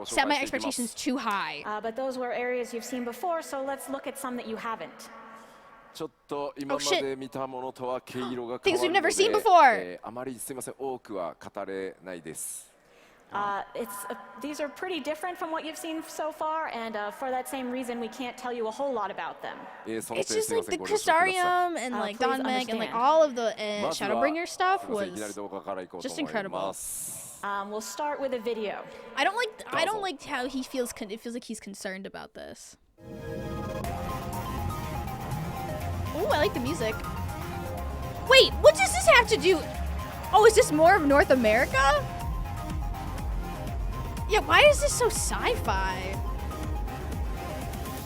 set my expectations too high. But those were areas you've seen before, so let's look at some that you haven't. Oh shit. Things we've never seen before. These are pretty different from what you've seen so far, and for that same reason, we can't tell you a whole lot about them. It's just like the Crystarium and like Dawn Meg and like all of the Shadowbringer stuff was just incredible. We'll start with a video. I don't like how he feels. It feels like he's concerned about this. Ooh, I like the music. Wait, what does this have to do? Oh, is this more of North America? Yeah, why is this so sci-fi?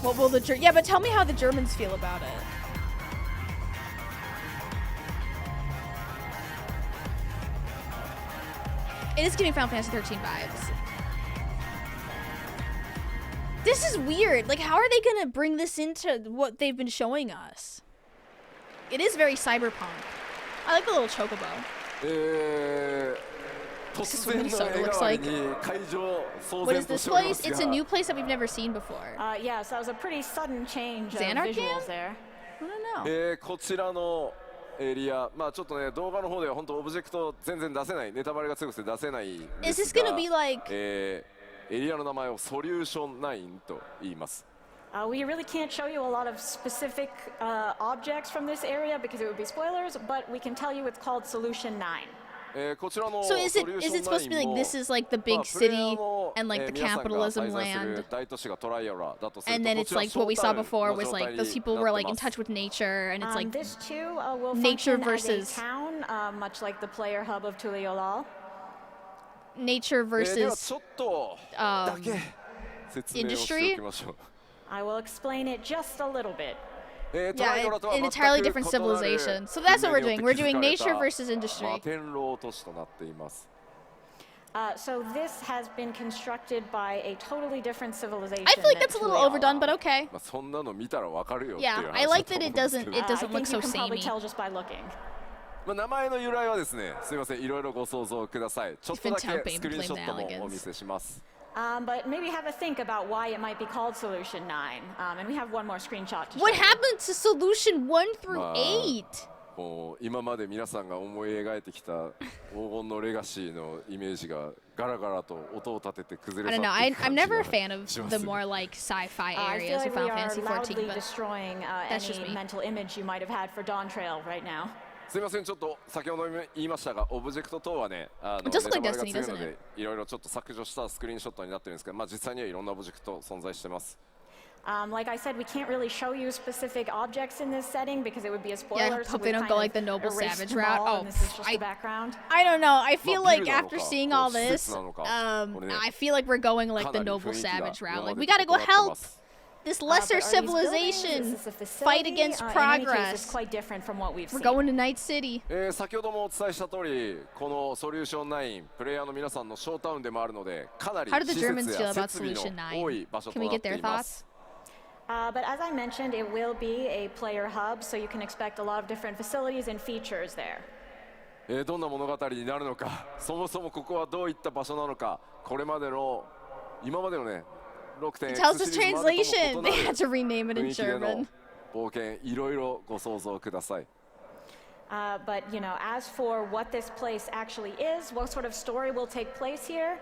What will yeah, but tell me how the Germans feel about it. It is giving Final Fantasy 13 vibes. This is weird. Like, how are they gonna bring this into what they've been showing us? It is very cyberpunk. I like the little chocobo. This is what Minnesota looks like. What is this place? It's a new place that we've never seen before. Yeah, so that was a pretty sudden change of Xanarchy? visuals there. I don't know. こちらのエリア、まあちょっとね動画の方では本当オブジェクト全然出せない、ネタバレが強くて出せないんですが、 Is this gonna be like エリアの名前をソリューション9と言います。 We really can't show you a lot of specific objects from this area because it would be spoilers, but we can tell you it's called Solution 9. So is it supposed to be like this is like the big city and like the capitalism land, and then it's like what we saw before was like those people were like in touch with nature, and it's like this too will nature function versus as a town, much like the player hub of Tuliolal. Nature versus industry. I will explain it just a little bit. Yeah, an entirely different civilization. So that's what we're doing. We're doing nature versus industry. So this has been constructed by a totally different civilization. I feel like that's a little overdone, but okay. そんなの見たらわかるよっていう Yeah, 話 I だ like と that 思 it うんですけ doesn't ど it doesn't I look think so you can probably samey. tell just by looking. まあ名前の由来はですね、すみません、いろいろご想像ください。ちょっとだけスクリーンショットもお見せします。 But maybe have a think about why it might be called Solution 9. And we have one more screenshot to show What you. happened to solution 1 through 8? もう今まで皆さんが思い描いてきた黄金のレガシーのイメージがガラガラと音を立てて崩 I れ don't 去 know. っていく I'm 感じ never a が fan of しま the す。 more like sci-fi I feel areas like of we Final are Fantasy loudly 14, but destroying that's just any me. mental image you might have had for Dawn Trail right now. すみません、ちょっと先ほど言いましたが、オブジェクト等はね、ネ Just タ like バレが Destiny, 強い doesn't の it? で、いろいろちょっと削除したスクリーンショットになってるんですけど、まあ実際にはいろんなオブジェクト存在してます。Like I said, we can't really show you specific objects in this setting because it would be a spoiler. Yeah, I hope they don't go like the noble savage route. Oh, this is just the background. I don't know. I feel Well, like after seeing all this, I feel like we're going like the noble savage route. Like we gotta go help this lesser civilization fight against progress. It's quite different from what we've We're seen. going to Night City. 先ほどもお伝えした通り、このソリューション9、プレイヤーの皆さんのショータウンでもあるので、かなり How do the 施設 Germans feel や about 設備 Solution の多い場所 9? と Can we なっ get て their います。 But as I mentioned, it will be a player hub, so you can expect a lot of different facilities and features there. どんな物語になるのか、そもそもここはどういった場所なのか、これまでの今までのね、It tells us 6.x シリーズまでと translation. も異 They な had to rename it る in 雰囲気での German. 冒険、いろいろご想像ください。But you know, as for what this place actually is, what sort of story will take place here,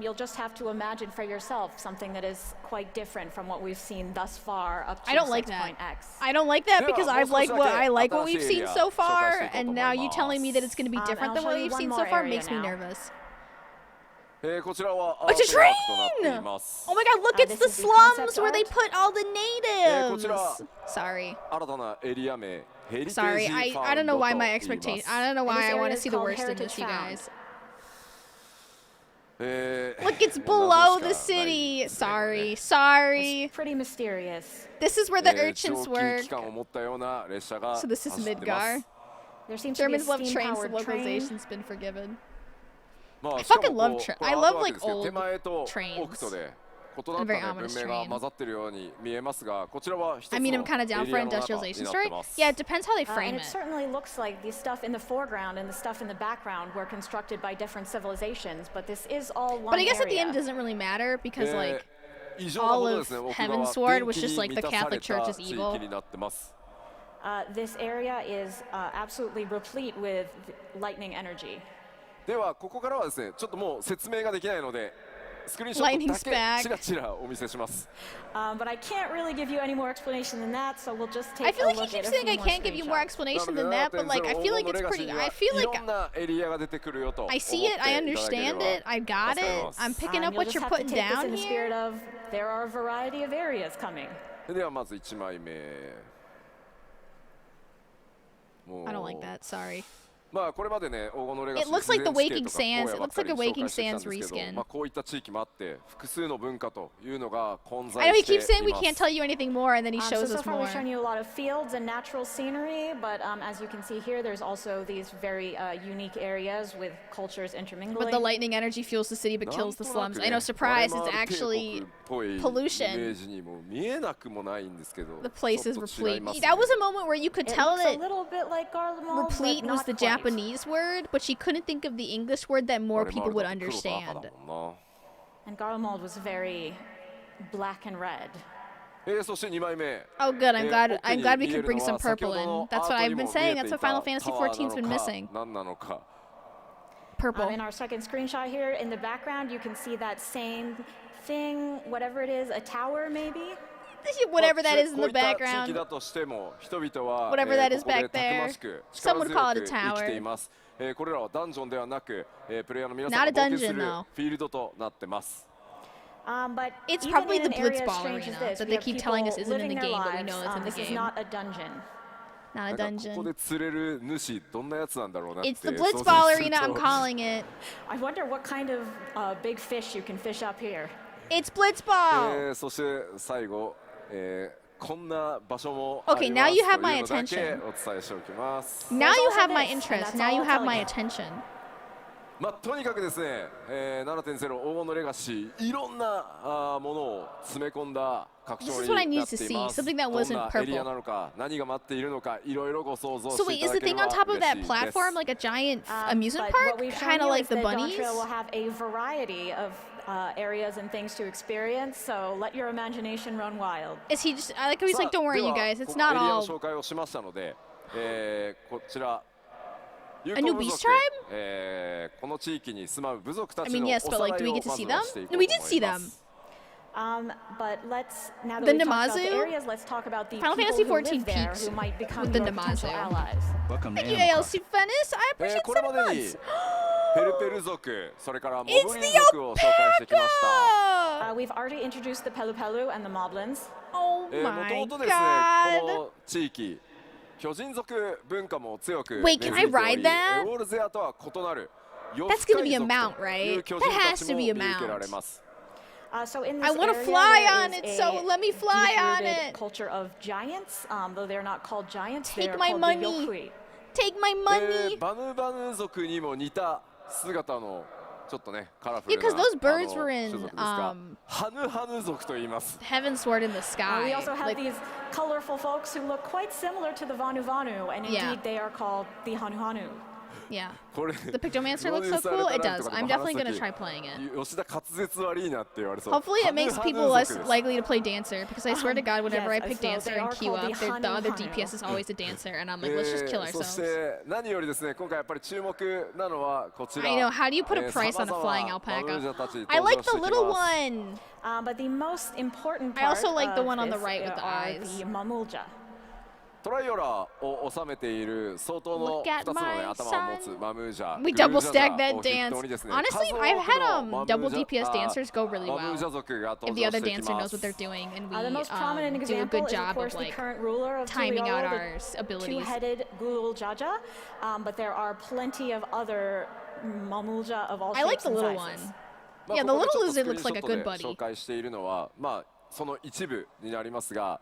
you'll just have to imagine for yourself something that is quite different from what we've seen thus far up to I don't like that. 6.x. I don't like that Yeah, because most I like what of we've the seen area so far, showcase and now you telling me that it's going to be And different I'll than show what you we've one seen so more far area makes me now. nervous. こちらは Oh, it's a アートワークとなってい train! ます。 Oh my god, look, it's This the is the concept slums where they art. put all the natives! こちら Sorry. 新たなエリア名、ヘリテージ Sorry, ファウンドと言います。 I don't know why my expectation. I don't know And why this I want area to is see the called worst in Heritage this, you Found. guys. えー Look, it's こん below な the のしかない city. ですね、これね。 Sorry, sorry. It's pretty mysterious. This is where the 蒸 urchins 気 work. 機関を持ったような列車が So this is 走ってます Midgar. There seems to be a Germans love trains, so steam-powered train. localization's been forgiven. まあ I しかも fucking love こう tra- これ I アート love ワーク like ですけど old 手前と trains. 奥とで異なっ A た very ね ominous 文明が train. 混ざってるように見えますが、こちらは一つの I エ mean, リ I'm kind of down ア for の中に industrialization なって story. ます。 Yeah, it depends how they And frame it it. certainly looks like the stuff in the foreground and the stuff in the background were constructed by different civilizations, but this is all one But I guess at the end it area. doesn't really matter because like 異常なほ all ど of ですね、奥 Heaven's 側 Sword 電 was 気 just に like 満 the たさ Catholic れ Church た is 地 evil. 域になってます。This area is absolutely replete with lightning energy. ではここからはですね、ちょっともう説明ができないので、スクリーンショット Lightning's だ back. けちらちらお見せします。But I can't really give you any more explanation than that, so we'll just I take feel a like he look at keeps a saying few I more can't give you more screenshots. explanation than that, but like I feel like it's pretty. I feel い like ろんなエリアが出てくるよと思っ I て see it, I いただけれ understand ば it, I got 助かり it. ます。 I'm picking up You'll what just you're have to putting take this down in the spirit here. of there are a variety of areas coming. ではまず1枚目。もう I don't like that. Sorry. まあこれまでね、黄金のレガシー It looks like the 自然 Waking 地形 Sands. と It か looks like a 荒野ばっかり Waking 紹介してきたん Sands ですけど、 reskin. まあこういった地域もあって複数の文化というのが混 I know 在 he して keeps saying い we ま can't す。 tell you anything more, and then he So shows so us far more. we've shown you a lot of fields and natural scenery, but as you can see here, there's also these very unique areas with cultures intermingling. But the lightning energy fuels the city but なん kills と the な slums. く I ね know, surprise, 我 it's 々 actually 帝国っぽい pollution. イメージにも見えなくもないんですけど、 the place is ちょっと違い replete. ますね。 That was a moment where you could It tell looks a that little bit like Garlemald, but replete was not the quite. Japanese word, but she couldn't think of the English word that more 我々 people would だと黒と赤 understand. だもんな。 And Garlemald was very black and red. そして2枚目。 Oh, good. I'm glad. 奥 I'm に glad we 見え can るの bring は some 先 purple ほど in. の That's ア what ート I've に been も見 saying. え That's てい what た Final タ Fantasy ワー 14's な been のか missing. 何なのか。 Purple. In our second screenshot here in the background, you can see that same thing, whatever it is, a tower maybe? Whatever that is in こう the いった地域 background. だとしても人々は Whatever that is ここで back たく there. ましく Some 力 would 強 call it く a 生きてい tower. ます。これらはダンジョンではなく、プレイヤーの皆さ Not ん a が冒険す dungeon, る though. フィールドとなってます。But It's even probably in the an area as Blitzball strange as arena this, that we they have keep telling us people isn't in the living their game, but we lives. know it's in the This is game. not a dungeon. Not a なんかここ dungeon. で釣れる主どんなやつなんだろうなって It's the 想像する Blitzball と arena. I'm calling it. I wonder what kind of big fish you can fish up here. It's Blitzball. そして最後、こんな場所も Okay, あります now you have と my いうのだけ attention. お伝えしておきます。 Now you also have my this, and interest. that's Now all you I'll have tell my you. attention. まあ、とにかくですね、7.0 黄金のレガシーいろんなものを詰め込んだ拡張 This is what I に need なっ to てい see. ます。 Something that どん wasn't なエリア purple. なのか何が待っているのかいろいろご想像 So して wait, いた is だ the けれ thing ば on top of 嬉し that いです。 platform like a giant amusement But park? what we've shown Kind of you like is the that Dawn bunnies? Trail will have a variety of areas and things to experience, so let your imagination run wild. Is he just, I like how he's さあ like, don't worry, で you は guys. こ It's こ not エリアの all. 紹介をしましたので、こちら A new beast tribe? この地域に住まう部族た I ち mean, の yes, お but さら like, い do we を get to まず see は them? していこ No, う we と did 思 see いま them. す。But let's now that The we've talked about the Namazu? areas, let's talk about the Final people Fantasy who live XIV there peaks who might become with the your potential Namazu. allies. Welcome to Thank you, Animal ALC Venice. I appreciate こ the れまでに months. ペルペル族、それからモ It's ブリン the 族を紹介してきました alpaca! We've already introduced the Pelu Pelu and the Moblins. Oh も my ともとですね、こ god. の地域巨人族文化も強く Wait, 根 can 付いてお I り ride that? オールゼアとは異なるヨ That's フ gonna カ be イ a 族 mount, とい right? う巨 That 人た has ち to も be 見 a 受けられ mount. ます So in this I wanna area, fly there on is it, so a let me fly on deep-rooted it. culture of giants, though they're not called giants. Take They're my called money. the Yokui. Take my money. バヌバヌ族にも似た姿のちょっとねカラフル Yeah, な 'cause those birds 種 were in, 族ですがハヌハヌ族と言います Heaven Sword in the We sky. also have Like, these colorful folks who look quite similar to the Vanu Vanu, and indeed Yeah. they are called the Hanu Hanu. yeah. これ The Pictomancer looks so cool. It does. I'm definitely gonna try playing it. 吉田滑舌悪いなって言われそう Hopefully, it makes ハヌハヌ people less 族です likely to play Dancer because I swear to God, whenever I yes, pick so Dancer they and are queue called up, the the other Hanu DPS is always a Dancer, and I'm like, let's just kill そし ourselves. て何よりですね今回やっぱり注目なのはこちら I know. How do you put a price on a 様々 flying な alpaca? マムージャたち I 登 like 場して the き little ます one. But the most important I part also like the of one on the this right with the are eyes. the Mamulja. トライオラを収めている相当の Look at 2つの、ね、 my 頭を持つ son. マムージャ We グル double ジャ stacked ジャ that を筆 dance. 頭にですね Honestly, 数多く I've の had マムー double ジャ DPS dancers go really マムージャ well. 族が If 登 the 場 other してき dancer ま knows す what they're doing, and we The most prominent do a example good is, of job course, of the like current ruler of timing out Turiolo, our the abilities. two-headed Gulul Jaja. But there are plenty of other Mamulja of all I like shapes the and little sizes. one. まあ Yeah, the ここで little ちょっと lizard スクリーン looks ショ like ッ a ト good で紹 buddy. 介しているのはまあその一部になりますが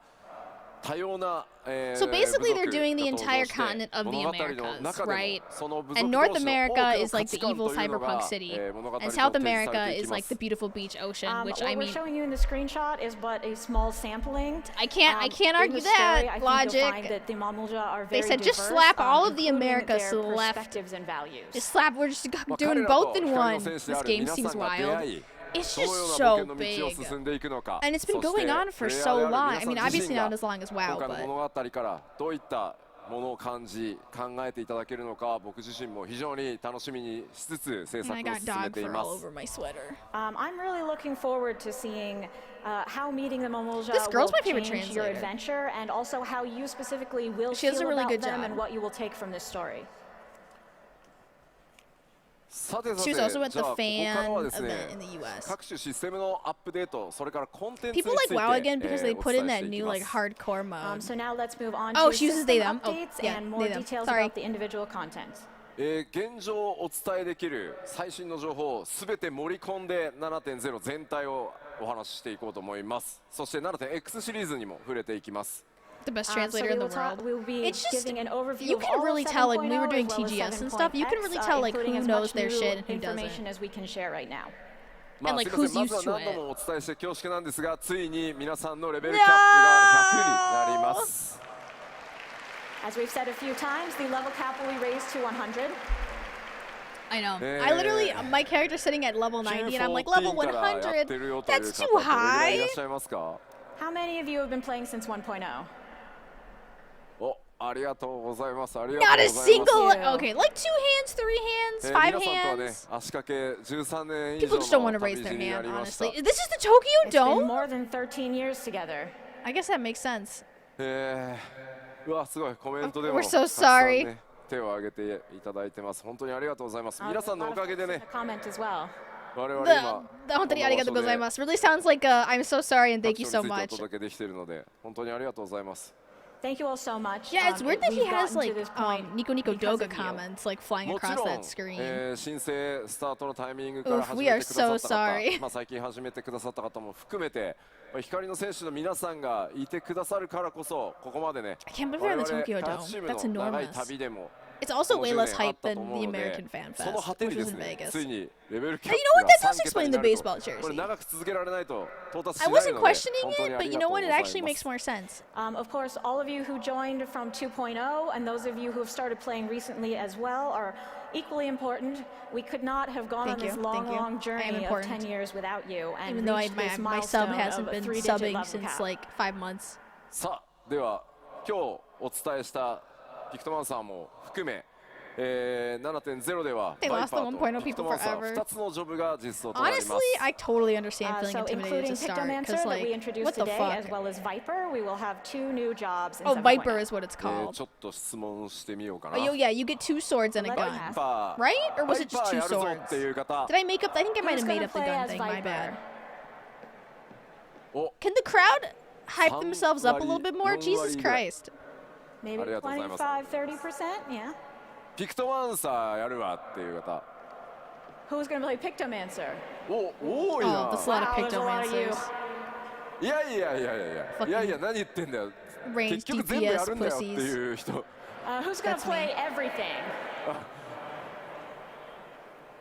多様な So basically, they're doing the 部族が entire 登場して continent of the 物語の Americas, 中でも right? その部族 And 同 North 士の America 多くの is like 価値 the 観 evil というのが cyberpunk city, 物語 and 上 South 提示さ America れてい is きま like す the beautiful beach ocean, which What I we're mean, showing you in the screenshot is but a small sampling. I can't In argue the story, I that think logic. You'll find that the Mamulja are They very said just diverse, slap all of the including Americas their to the left. perspectives and values. Just slap. We're just まあ doing 彼らと both in 光の one. 戦士で This ある game 皆 seems さんが出 wild. 会い It's どの just ような so 冒険の道を big. 進んでいくのか And it's been そして going on for プレイヤー so である long. 皆 I さん mean, 自 obviously 身が not as long as 今 WoW, 回の but 物語からどういったものを感じ考えていただけるのか僕自身も非常に楽しみにしつつ制 and 作 I を got 進め dog てい fur ま all す over my sweater. I'm really looking forward to seeing how meeting the Mamulja This girl's will my favorite change your translator. adventure, and also how you specifically will She does feel a really about good them job. and what you will take from this story. さてさて She じ was ゃあ also at こ the こから fan はですね event in the US. 各種システムのアップデートそれからコンテンツについて People like WoW again because they お put 伝 in え that していき new ま like す hardcore mode. So now let's move on Oh, to she uses system they them. Oh, updates yeah, and more they them. details Sorry. about the individual content. 現状お伝えできる最新の情報をすべて盛り込んで 7.0 全体をお話ししていこうと思いますそして 7.x シリーズにも触れていきます The best So translator we in the will talk, world. we will be It's just giving an overview you of can all really of tell like when we were 7.0 doing as well as TGS and stuff. You can 7.x, really tell like including who as knows much their new shit and who information doesn't. as we can share right now. まあ And, like, すいません who's まずは used to 何度 it. もお伝えして恐縮なんですがついに皆さんのレベルキャップが100になります As we've said a few times, the level cap will be raised to 100. I know. I literally, my character's sitting at level 90 and I'm like, level 100? That's too high. いらっしゃいますか How many of you have been playing since 1.0? おありがとうございますありが Not とう a ございます single. Yeah. Okay, like 2 hands, 3 hands, 5皆さんとはね hands. 足掛け13年以 People 上 just don't want の to raise 旅 their 路にな hand, りました honestly. This is the Tokyo It's been Dome? more than 13 years together. I guess that makes sense. うわすごいコメントでも We're た so くさん sorry. ね手を挙げていただいてます本当にありがとうございます There's 皆さ a んの lot お of かげで folks in ね the comment as well. 我々 The, 今 本当にありがとうございます. この場 Really sounds like I'm so sorry and 所 thank で you 各 so 所についてお much. 届けできているので本当にありがとうございます Thank you all so much. Yeah, it's weird that he we've has gotten like to this point Nico Nico because Doga of you. comments like flying もち across ろん that screen. 申請スタートのタイミングから Oof, 始 we め are てくださ so った sorry. 方、最近始めてくださった方も含めて、光の選手の皆さんがいてくださるからこそ、ここまでね、 I can't believe 我 we're in 々 the Tokyo 開発チー Dome. ム That's の長い enormous. 旅でも It's also way 50 less 年あ hype ったと than 思う the ので American Fan その Fest, 果て which にで was す in ね、 Vegas. ついにレベルキャッ And プ you know what? が That does 3桁 explain に the なる baseball と、こ jersey. れ長く続けられないと到達し I ない wasn't ので、 questioning 本当に it, あ but り you が know とうご what? ざ It い actually ま makes す。 more sense. Of course, all of you who joined from 2.0 and those of you who have started playing recently as well are equally important. We could not have gone Thank on this you, long, thank you. long I am journey of important. 10 years without you and Even though reached this my sub milestone hasn't of a been 3-digit subbing level since cap. like 5 months. さあ、では今日お伝えしたピクトマンさんも含め、7.0 では They バイ lost パ the ー 1.0 とピクト people マンサー forever. 2つのジョブが実装となります Honestly, I totally understand feeling So intimidated including to start Pictomancer because, that we like, introduced what the today, fuck? as well as Viper, we will have 2 new jobs in Oh, 7.0. Viper is what it's ち called. ょっと質問してみようかな Oh, yeah, you get 2 swords and a Let gun. it happen. バイパー Right? Or was it バ just イ 2 パーやるぞ swords? っていう方 Did I make up? I think I might Who's have made gonna up the play gun as thing. My Viper? bad. お Can the crowd hype themselves up a little bit more? 3割 Jesus Christ. Maybe ありがとうございます。 25-30%, yeah. ピクトマンサーやるわっていう方 Who's going to play Pictomancer? お多い Oh, な that's a lot of Wow, there's a lot of you. Pictomancers. いやいやいやいやいや Fucking いやいや何言ってんだよ Ranged 結局全部や DPS るんだよって pussies. いう人 Who's going That's to play me. everything?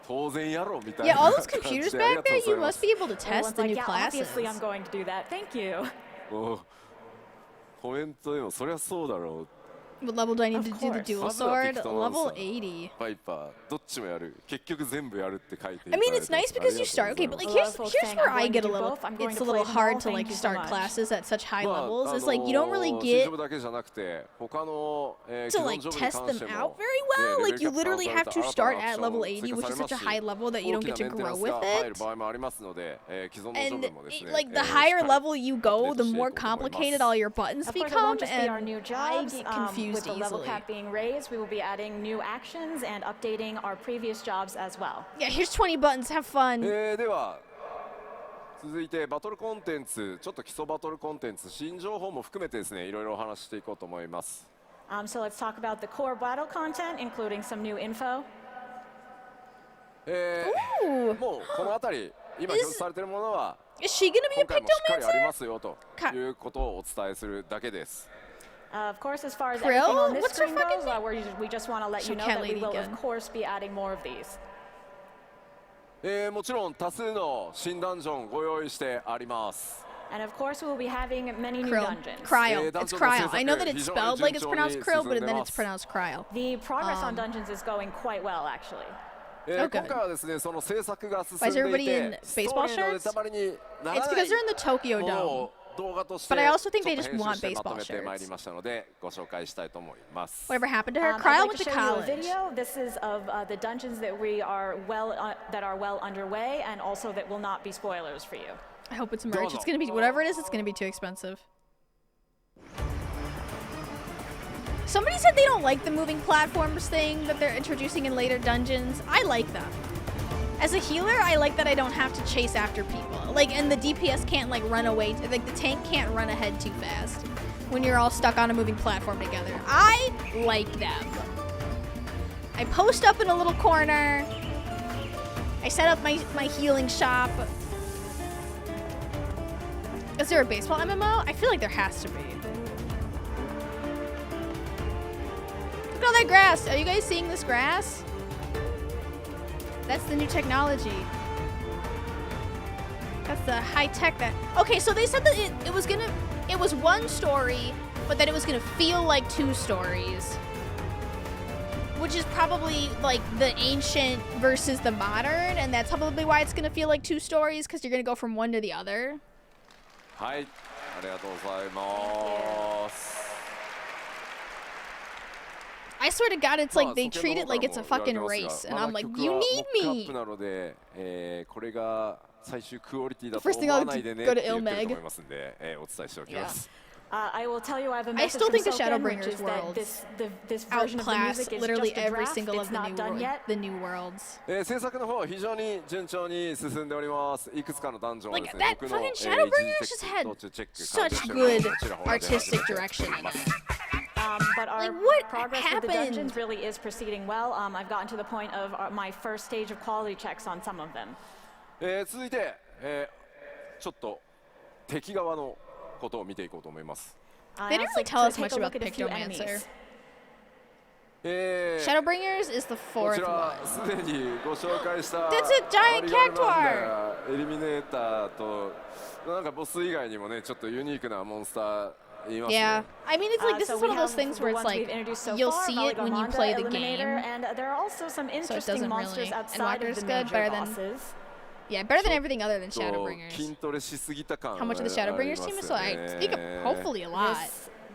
当然やろうみたい Yeah, な all those 感じ computers であり back がとう there, ござ you いま must す be able to test Everyone's the like, new yeah, classes. obviously I'm going to do that. Thank you. おコメントでもそりゃそうだろう What level do I need to do the Of dual course. まずは sword? ピクトマンサー Level 80. バイパーどっちもやる結局全部やるって書いていた I だい mean, て it's nice because you start. Okay, but like A lot of here's folks here's saying, where I'm I going get to a do little. both. I'm going It's to a little play them hard all. to like Thank you so start much. classes at such high まあ levels. It's like you don't really 新ジ get ョブだけじゃなくて他の、既 to 存 like ジョブに test 関 them して out も very well. レベ Like ルキ you ャップが literally され have た to 新た start なアク at ション level を追 80, 加 which さ is れ such ます a し high level that you 大 don't き get な to メンテナン grow ス with が入る it. 場合もありますので、既存のジョ And ブもですね like the しっ higher かり level you アップデ go, ー the トしてい more こうと思います complicated all your buttons Of course, it become, won't just be our and new I jobs. get With confused the level easily. cap being raised, we will be adding new actions and updating our previous jobs as well. Yeah, here's 20 buttons. Have fun. では続いてバトルコンテンツちょっと基礎バトルコンテンツ新情報も含めてですねいろいろお話ししていこうと思います So let's talk about the core battle content, including some new info. Ooh. もうこの辺り今表示されているものは Is she gonna be 今 a 回もしっかりあり Pictomancer? ますよということをお伝えするだけです Of course, as far as Krill? everything on this What's her screen fucking goes, we just want to let you know Cat that we lady will, gun. of course, be adding more of these. もちろん多数の新ダンジョンご用意してあります And of course, we will be having many new Krill. dungeons. Cryo. Dungeon It's Cryo. I know that の制作 it's spelled like it's pronounced 非常に順調に Krill, but then 進んでま it's す pronounced Cryo. The progress on dungeons is going quite well, actually. Oh, 今 good. 回はですねその制作が進 Why ん is でい everybody in てストーリ baseball ーのネ shirts? タバレになら It's な because い they're in the Tokyo もの Dome. を動画として But I also think ちょ they っと just 編集 want してまと baseball めてまいり shirts. ましたのでご紹介したいと思います Whatever happened to her? I'd Cryo like went to to show you a college. video. This is of the dungeons that we are that are well underway, and also that will not be spoilers for you. I hope it's merch. It's gonna be whatever it is. It's gonna be too expensive. Somebody said they don't like the moving platforms thing that they're introducing in later dungeons. I like them. As a healer, I like that I don't have to chase after people. Like, and the DPS can't like run away. Like the tank can't run ahead too fast when you're all stuck on a moving platform together. I like them. I post up in a little corner. I set up my healing shop. Is there a baseball MMO? I feel like there has to be. Look at all that grass. Are you guys seeing this grass? That's the new technology. That's the high tech that. Okay, so they said that it was one story, but that it was gonna feel like 2 stories. Which is probably like the ancient versus the modern, and that's probably why it's gonna feel like 2 stories, because you're gonna go from one to the other. はいありがとうございます I swear to God, it's like they まあ treat it like it's a そちら fucking の方からも言われてます race, が and I'm like, 曲 you は need モックアッ me. プなので、これが最終クオリティだと First thing 思 I'll わないでね go っ to て言ってる Ilmeg. と思いますんで、お伝えしておきます I will tell you I have a I message still from think the Soken, which Shadowbringers is that worlds this version of the outclass music is literally just a every draft. single It's of the not done yet. new worlds. 制作の方は非常に順調に進んでおりますいくつかのダンジョンをです Like ね that 僕の fucking 一時 Shadowbringers 的 just had 道中チェック完了 such しております good こちらの方で始め artistic て direction おり in ます it. But our Like, what progress with the happened? dungeons really is proceeding well. I've gotten to the point of my first stage of quality checks on some of them. 続いて、ちょっと敵側のことを見ていこうと思います They didn't really tell us much about Pictomancer. Shadowbringers is the こ 4th ち one. らすでにご紹介した That's a giant アリガルマン cactuar! ダエリミネーターとなんかボス以外にもねちょっとユニークなモンスターいますね Yeah, I mean, it's like this So is we one of those have things the where it's ones we've like introduced so you'll far, see it when you Valigamanda, play the Eliminator, game. and there are also some So it interesting doesn't monsters really. And outside of Walker's the good, major better than bosses. yeah, better than everything other than と Shadowbringers. 筋トレしすぎた感 How much of the あり Shadowbringers ます team よ is so I ね speak of hopefully a lot.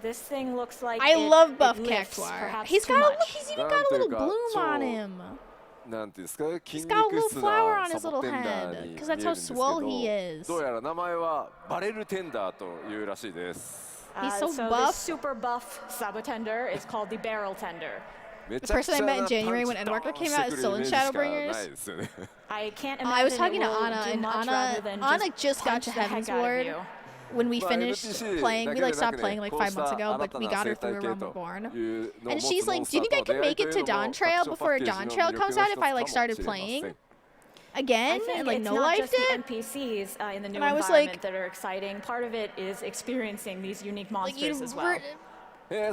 This thing looks like I love buff it lifts, Cactuar. perhaps He's too got look, much. he's even got a little bloom on him. なんていうんですか、筋 He's 肉 got a little 質 flower な on his サボ little テンダー head に見えるん because で that's す how け swole ど、 he is. どうやら名前はバレルテンダーというらしいです。 He's so so buff. this super buff sabotender is called the barrel tender. め The ちゃく person ち I ゃ met in な January パ when ンチド Endwalker ーン came し out て is くるイ still メ in ージしか Shadowbringers. ないですよね。 I can't I was imagine talking it to will Anna, do and much rather than Anna just just got punch to the heck Heaven's out of Ward you. when we まあ finished MTC playing. だ We け like でな stopped く playing ね、 like こう 5 し months た ago, 新 but た we な got 生 her through 態 a 系 Realm と Reborn. いうのを And 持 she's つモ like, ン do ス you ター think I と could の出会 make いと it い to うの Dawn も Trail 拡張 before パッケージ Dawn の Trail 魅 comes 力の out 一 if つ I か like もし started れませ playing ん。 again I think and like it's no not lifed just the it? NPCs in the new And I was environment like- that are exciting. Part of it is experiencing these unique Like you monsters as well.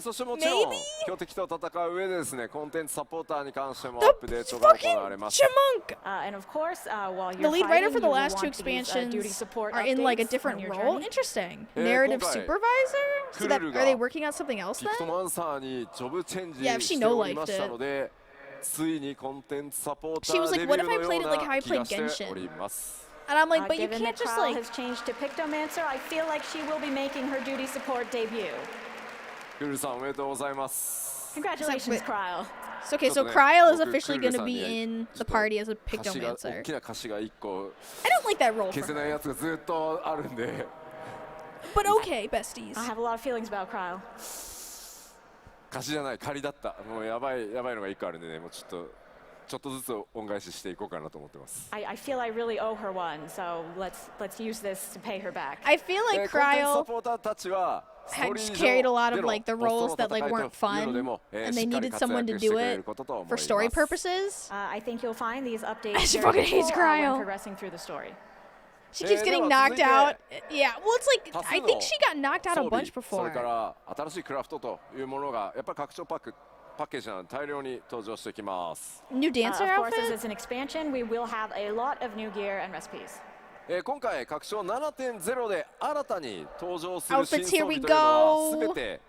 そしてもちろん Maybe? 強敵と戦う上でですね、コンテンツサポーターに関しても The アップデートが行われ fucking ます。 Chimunk! And of course, while The you're lead writer fighting, for the you will last want 2 these, duty expansions support are in like a updates on different your role. journey. Interesting. Eh, Narrative 今回 supervisor? So that, クルルが are they working on something else ピクト then? マンサーにジョブチェンジ Yeah, if she しておりました no-lifed ので、ついにコンテンツサポータ She was ー like, デビュ what ー if の I よ played う it like how な I 気が played してお Genshin? ります。 And I'm like, but you Given can't that just Kryle like... has changed to Pictomancer, I feel like she will be making her duty support debut. クルルさんおめでとうございます。 Congratulations, wait. Kryle. So, okay, so ちょっとね、 Kryle is 僕 officially クルル going さ to んに be in ちょ the っと party as a 歌詞が Pictomancer. 大きな歌詞が1個 I don't like that role 消 for せない her. やつがずっとあるんで。 But okay, besties. I have a lot of feelings about Kryle. 歌詞じゃない仮だった。もうやばいのが1個あるんでね、もうちょっとずつ恩返ししていこうかなと思ってます。 I feel I really owe her one, so let's use this to pay her back. I feel コン like テンツサ Kryle ポーターたちは had carried a lot of like the roles that like weren't fun, and they needed someone to do it for story purposes. I think you'll find these updates She very fucking hates useful, Kryle. when progressing through the story. She keeps getting knocked out. Yeah, well, it's like I think she got knocked out a bunch それ before. から新しいクラフトというものがやっぱり拡張パッケージなので大量に登場してきます。 New dancer Of course, as outfit. it's an expansion, we will have a lot of new gear and recipes. 今回拡張 7.0 で新たに登場する新 Outfits, 装 here 備 we というのは go. すべて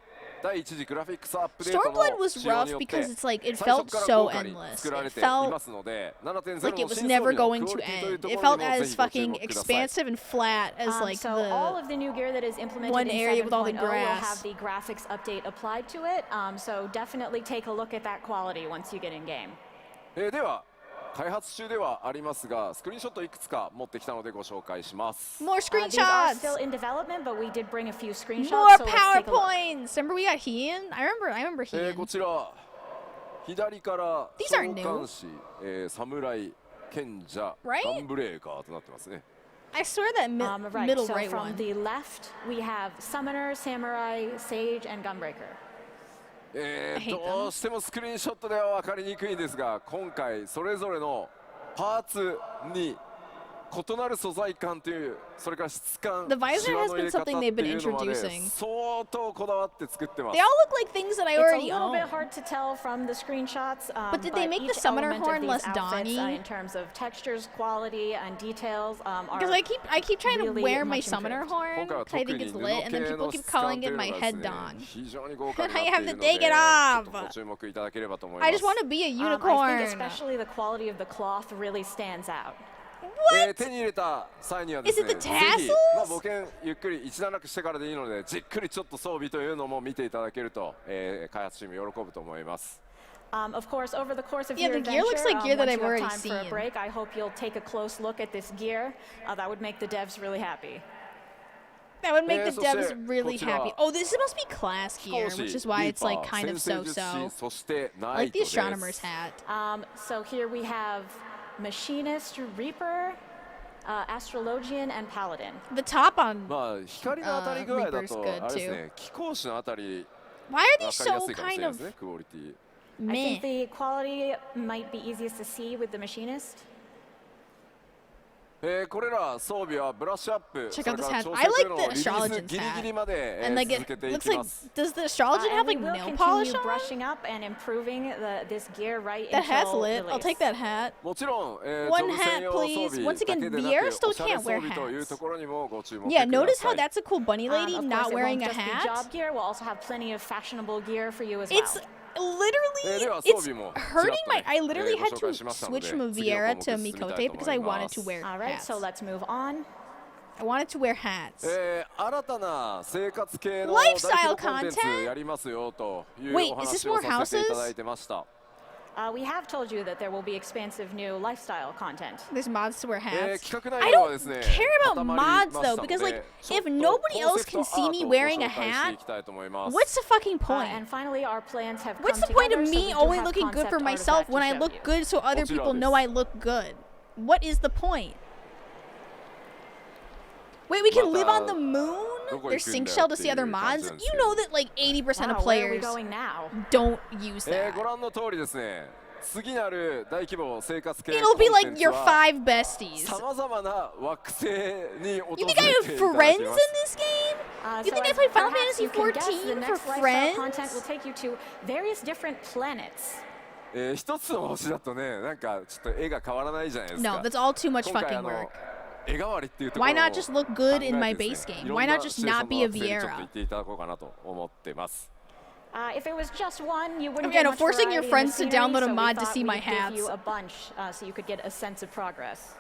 第一次グラフィックスアップデートの Stormblood was 使用 rough によって because it's like it 最初 felt から so 豪華に endless. 作られ It てい felt ますので 7.0 の like 新 it was 装 never 備の going クオ to リティという end. と It ころ felt にもぜ as ひご注 fucking 目ください。 expansive and flat as like So all the. of the new gear that is implemented one in area with all the 7.0 will grass. have the graphics update applied to it. So definitely take a look at that quality once you get in game. では開発中ではありますがスクリーンショットいくつか持ってきたのでご紹介します。 More These are screenshots. still in development, but we did bring a few screenshots. More so let's take a look. PowerPoints. Remember we got Heian? I remember こ Heian. ちら左から These 召 aren't new. 喚士、侍、賢者、 Right? ガンブレーカーとなってますね。 I swear that Right. middle So right from one. the left, we have Summoner, Samurai, Sage, and Gunbreaker. hate どうしてもスクリーンショットでは分かりにくいんですが今回それぞれのパーツに異なる素材感というそれから質感 The visor シワ has の been 入れ方って something they've been いうのまで introducing. 相当こだわって作ってます They all look like things that I It's a already little bit own. hard to tell from the screenshots. But did they make the each summoner element of horn these less outfits, Donnie? in terms of textures, quality, and details, are Because I keep trying to really wear my much summoner improved. horn 今回は because I 特 think に it's 布 lit, and 系 then people の keep 質感 calling とい it うの my がです head ね dong. 非常に豪華にな I ってい have る to ので take it ちょ off. っとご注目いただければと思いま I す just want to be a I think unicorn. especially the quality of the cloth really stands out. 手に入れた際にはですね Is it ぜ the ひ tassels? 冒険ゆっくり一段落してからでいいのでじっくりちょっと装備というのも見ていただけると、開発チーム喜ぶと思います。 Of course, over the course of Yeah, your the gear looks adventure, like gear that once I've you have already time for a seen. break, I hope you'll take a close look at this gear. That would make the devs really happy. That would make the そして devs really こちら happy. Oh, this must be class gear, 少し which is why it's like リーパー kind of 先生術師 so-so. そしてナ I イ like ト the です astronomer's hat. So here we have Machinist, Reaper, Astrologian, and Paladin. The top on. まあ光の当たり具合だ Reaper's と good あれですね貴公子のあたり Why are 分 these かりや so すいかもし kind れない of ですねクオリティ I think meh? the quality might be easiest to see with the Machinist. これら装備はブラッシュアップ Check そ out れ this から hat. 調 I 整という like のを the リリース astrologer's ギリギリ hat. まで And like 続 it けてい looks き like. ます Does the astrologer have And we like will nail continue polish on? brushing up and improving this gear right That hat's until lit. I'll release. take that hat. もちろん、ジ One ョブ専 hat, 用装 please. 備 Once だ again, けでな Vieira く still おしゃれ can't 装 wear 備という hats. ところにもご注目く Yeah, だ notice さ how い that's a cool bunny lady Of course, not it wearing won't a just be hat. job gear. We'll also have plenty of fashionable gear for you as It's well. literally, では it's 装備も hurting ちらっ my. とね I literally ご紹介 had to しましたので switch from 次の Vieira 項目 to 進みたい Mikote と because I 思いま wanted す to wear All right, hats. so let's move on. I wanted to wear hats. 新たな生活系の大規模コンテンツやりますよというお話をさせていただいてました。We have told you that there will be expansive new lifestyle content. There's mods to wear hats. 企画 I 内容は don't ですね、 care about 固まり mods ま though したの because で like ちょっ if と nobody コン else セプト can ア see ー me トを wearing ご a 紹介してい hat, きたいと思います。 what's the fucking point? And finally, our plans have come What's the point of together, so we me do only have looking good for concept myself artifact when to I show look you. good so other people know I look good? What is the point? Wait, we can live on the moon? There's sync shell to see other mods? You know that like 80% of Wow, where are we players going now? don't use that. ご覧の通りですね、次なる大規模生活系 It'll コン be テ like ンツ your は five besties. さまざまな惑星に訪 You れ think I てい have ただ friends き in ます。 this game? You So think I as play Final perhaps Fantasy you can guess, the XIV for next lifestyle friends? content will take you to various different planets. 一つの星だとね、なんかちょっと絵が変わらないじゃないですか。 No, that's all too much 今回 fucking work. 絵代わりっていうところ Why を not just look good in my 考えて base ですね game? いろ Why んな not just シチュエーショ not ン be の a 惑星にちょっと Viera? 行っていただこうかなと思ってます。If it was just one, you wouldn't Yeah, get no, much forcing your variety in the friends to scenery, download a so we mod to thought see my we'd give you hats. a bunch, so you could get a sense of progress.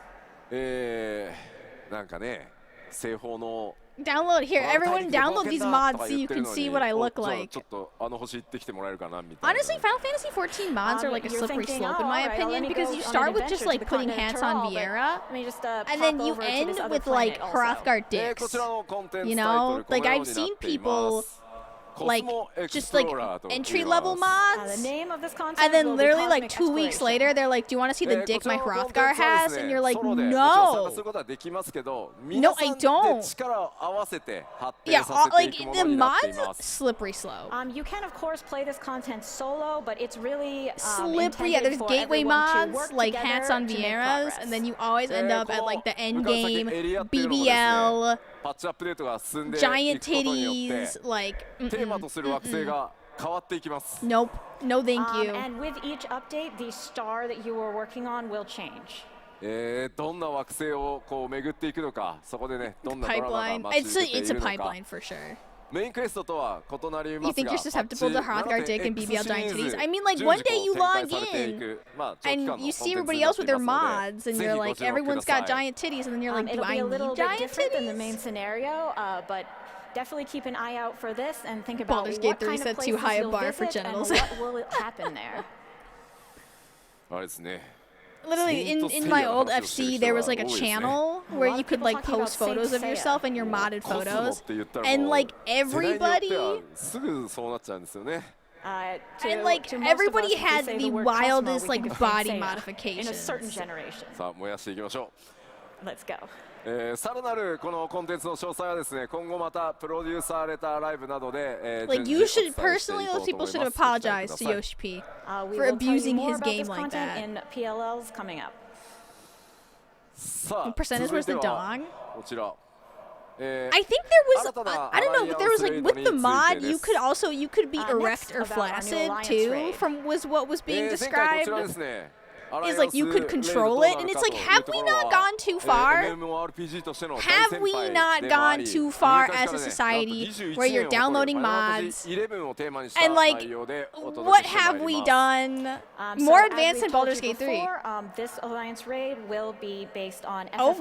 なんかね、西方の Download here. 大 Everyone 陸で冒 download 険 these だ mods とか so 言 you ってる can の see に what I お look じゃあ like. ちょっとあの星行ってきてもらえるかなみたいな。 Honestly, Final Fantasy 14 mods are like a You're slippery thinking, slope in oh, my all right, opinion let me because go you on start an with just adventure like to the putting continent hats of on Tyrol, but Viera, let me just, and pop then you over to end this other with like planet also. Hrothgar こ dicks. ちらのコンテンツ You タイト know, ルこの like よう I've にな seen っていま people す。コス like モエクス just プ like ローラーと言います。 entry level The mods, name of this content and then will be literally like Cosmic 2 weeks Exploration. later they're like, "Do you want to see the こ dick ちら my のコンテンツ Hrothgar は has?" です And ね you're like, ソロでもちろん参加す "No." ることはできますけど、皆さん I で don't. 力を合わせて発 Yeah, 展させて like いくも the のになってい mods ます。 slippery slope. You can of course play this content solo, but it's really Slippery. Yeah, intended there's for gateway everyone to mods work like together hats on to make Vieras, progress. and then you always end up at like the end 向かう先 game エリアっていうのもですね BBL, パッチアップデートが進んでいく giant ことによって titties, like テーマとする惑星が変わっていきます。 nope, no thank you. And with each update, the star that you were working on will change. どんな惑星をこう巡っていくのか、そこでね、どんなドラマが Pipeline. 待ち It's 受 a けてい it's a るのか。 pipeline for sure. メインクエストとは異なりま You す think が、 you're susceptible to Hrothgar dick and BBL giant titties? I mean, like one day you log in and you see everybody else with their mods, and you're like, everyone's got giant titties, and then you're like, do It'll I be a little need bit giant different than the main titties? scenario, but definitely keep an eye out for this and think about Baldur's what Gate 3 kind of set too places high a you'll bar for visit and genitals. what will happen there. あれですね。 Literally, in my old FC, there was like a channel where you could like post photos of yourself and your modded コスモっ photos, て言ったら and もう like 世代によっては everybody. すぐそうなっちゃうんですよね。And like to most of us, everybody if we had say the word wildest Cosmo, we like think of body Seiya in a modifications. certain generation. さあ燃やしていきましょ Let's go. う。さらなるこのコンテンツの詳細はですね、今後またプロデューサーレターライブなどで、Like 順 you 次お伝え should してい personally, こう those と思 people い should ます。 apologize ご to 期待ください。 Yoshi P We for will tell you abusing more his about game this like content that. in PLLs coming up. さあ Percentage 続い was て the は dog. こちら。 I think there was I don't know, but there was like with the mod you could be Next erect or about our new flaccid alliance too raid. from was what was being 前回こち described. らですね。 Is like you could control it, and it's like, have we not gone too far? Have we not gone too far as a society where you're downloading mods? And like, what have we done more advanced than Baldur's Gate 3? This alliance raid will be based on Oh FF11,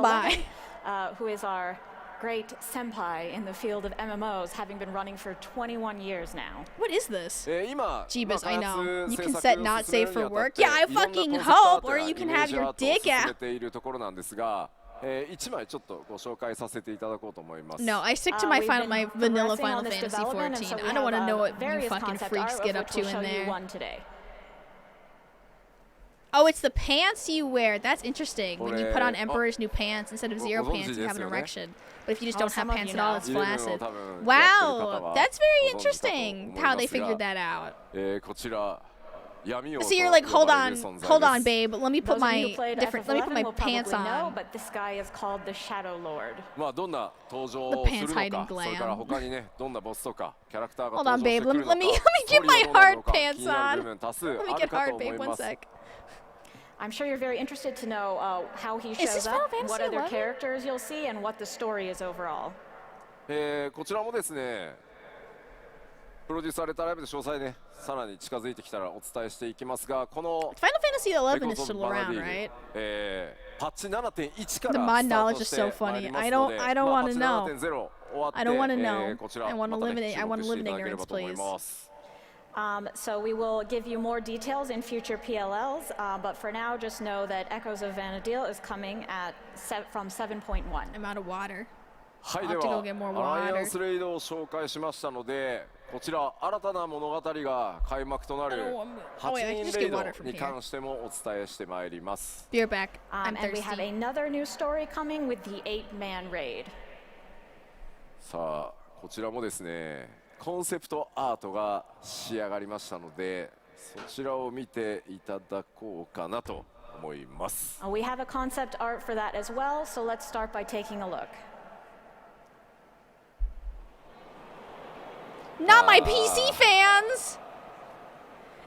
my. Who is our great senpai in the field of MMOs, having been running for 21 years now. What is this? 今 Jeebus, I know. You 開 can 発 set 制 not 作進 safe めるに for あたっ work. て Yeah, I いろんな fucking コンセプトアー hope, ト or や you イ can メー have ジ your アートを dick 進め out. ているところなんですが、1枚ちょっとご紹介させていただこうと思います。 No, I stick to my We've final, been my vanilla progressing Final on this Fantasy development, and 14. so we I don't want to have, know what you various fucking concept freaks art, get of up which to we'll show in you there. one today. Oh, it's the pants you wear. That's interesting. When you put on これ、 Emperor's new pants instead of zero ご存知 pants, you have an ですよね。 erection. But if you just don't have some of pants you at all, know. it's イレブンを flaccid. 多分やってる方 Wow, は that's very ご存知かと interesting 思い how ま they すが figured that out. こちら闇王と So you're 呼 like, ば hold れる on, 存在です。 hold on, babe. Let me put Those of you my who played different. Let me put FF11 my will pants probably know, on. but this guy is called the Shadow Lord. まあどんな登場 The を pants する hiding のか、 glam. それから他にね、どんなボスとかキャラクターが Hold 登 on, 場して babe. くるのか、 Let me ス get トーリ my ーはどうなるの hard か pants 気になる on. 部分多数 Let me ある get か hard, と思 babe. い One ます sec. I'm sure you're very interested to know how he Is this shows Final up, what Fantasy other 11? characters you'll see, and what the story is overall. こちらもですね、プロデュースされたライブで詳細ね、さらに近づいてきたらお伝えしていきますが、この Final Fantasy 11 is Echoes of still around, Vanadil right? パッチ7.1か The ら mod スター knowledge ト is し so てまいり funny. ます I の don't で、 I don't まあ want パッ to チ know. 7.0 終わって、 I don't wanna know. こちら I ま wanna た live ね in it. I 注 wanna 目して live い in ただけれ ignorance, ばと思い please. ます。 So we will give you more details in future PLLs, but for now, just know that Echoes of Vanadil is coming from 7.1. I'm out of water. はい、 I'll で have to は go get more アライア water. ンスレイドを紹介しましたので、こちら新たな物語が開幕となる Oh, wait, I can 8 just 人レイ get ド water from に here. 関してもお伝えしてまいります。 Be right back. I'm And we have thirsty. another new story coming with the 8-man raid. さあ、こちらもですね、コンセプトアートが仕上がりましたので、そちらを見ていただこうかなと思います。 We have a concept art for that as well, so let's start by taking a look. Not my PC fans!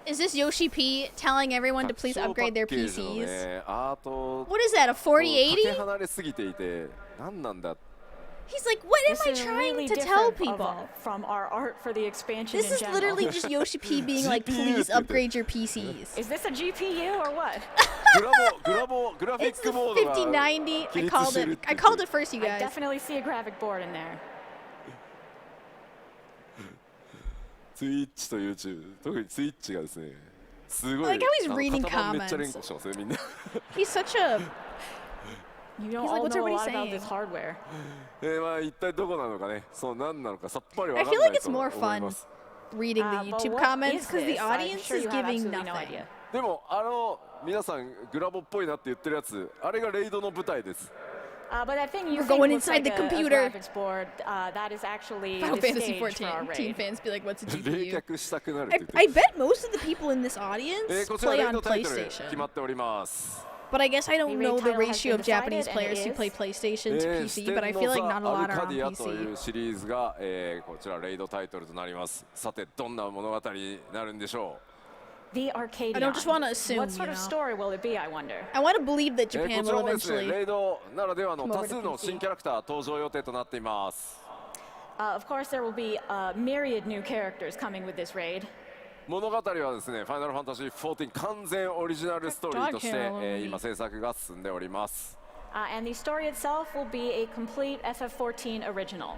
Is this Yoshi P telling everyone to please upgrade their パッケージの PCs? ね、アート What is that, a とかけ 4080? 離れすぎていて、何なんだ。 He's like, what am This I is trying really to tell different people? from our art for the expansion This in is general. literally just Yoshi P being like, GPU please って言って。 upgrade your PCs. Is this a GPU or what? グラフィ It's ッ the クボードが 5090. 起 I 立 called してる it. って I 言って called it first, you I guys. definitely see a graphic board in there. ツイッチと YouTube、特にツイッチがですね、すごい I like how he's reading 型番めっちゃ comments. 連呼してますね、みんな。 He's such a... You don't He's like, all what's know a everybody lot about saying? this hardware. まあ一体どこなのかね、そう何なのかさっぱりわ I かん feel ない like it's と思 more い fun ます。 reading the But YouTube what comments is because the this? I'm audience sure is you have giving absolutely no nothing. idea. でも皆さんグラボっぽいなって言ってるやつ、あれがレイドの舞台です。 But that thing you We're think going looks inside like the a computer. graphics board, that is actually Final the Fantasy stage for our XIV. Teen raid. fans be like, what's a 冷 GPU? 却したくなるって I, 言って I bet most of the people in this audience こちら play レイ on ドタイトル決ま PlayStation. っております。 But I guess I don't The know the raid title has ratio been of Japanese decided, and players it who play is- PlayStation to 四 PC, 天 but I の feel like ザ not a ア lot ル are カ on ディアとい PC. うシリーズが、こちらレイドタイトルとなります。さてどんな物語になるんでしょ The Arcadion. I don't just wanna assume, What sort you of know. story will it be, I wonder? I want to believe that う。こ Japan ちら will もですね eventually. レイドならではの come over 多数 to の PC. 新キャラクター登場予定となっています。 Of course, there will be a myriad new characters coming with this raid. 物語はですね、ファイナルファンタジー14完全オリジナルストーリーとして Dog hair 今制作が進んでおります。 And the story itself will be a complete FF14 original.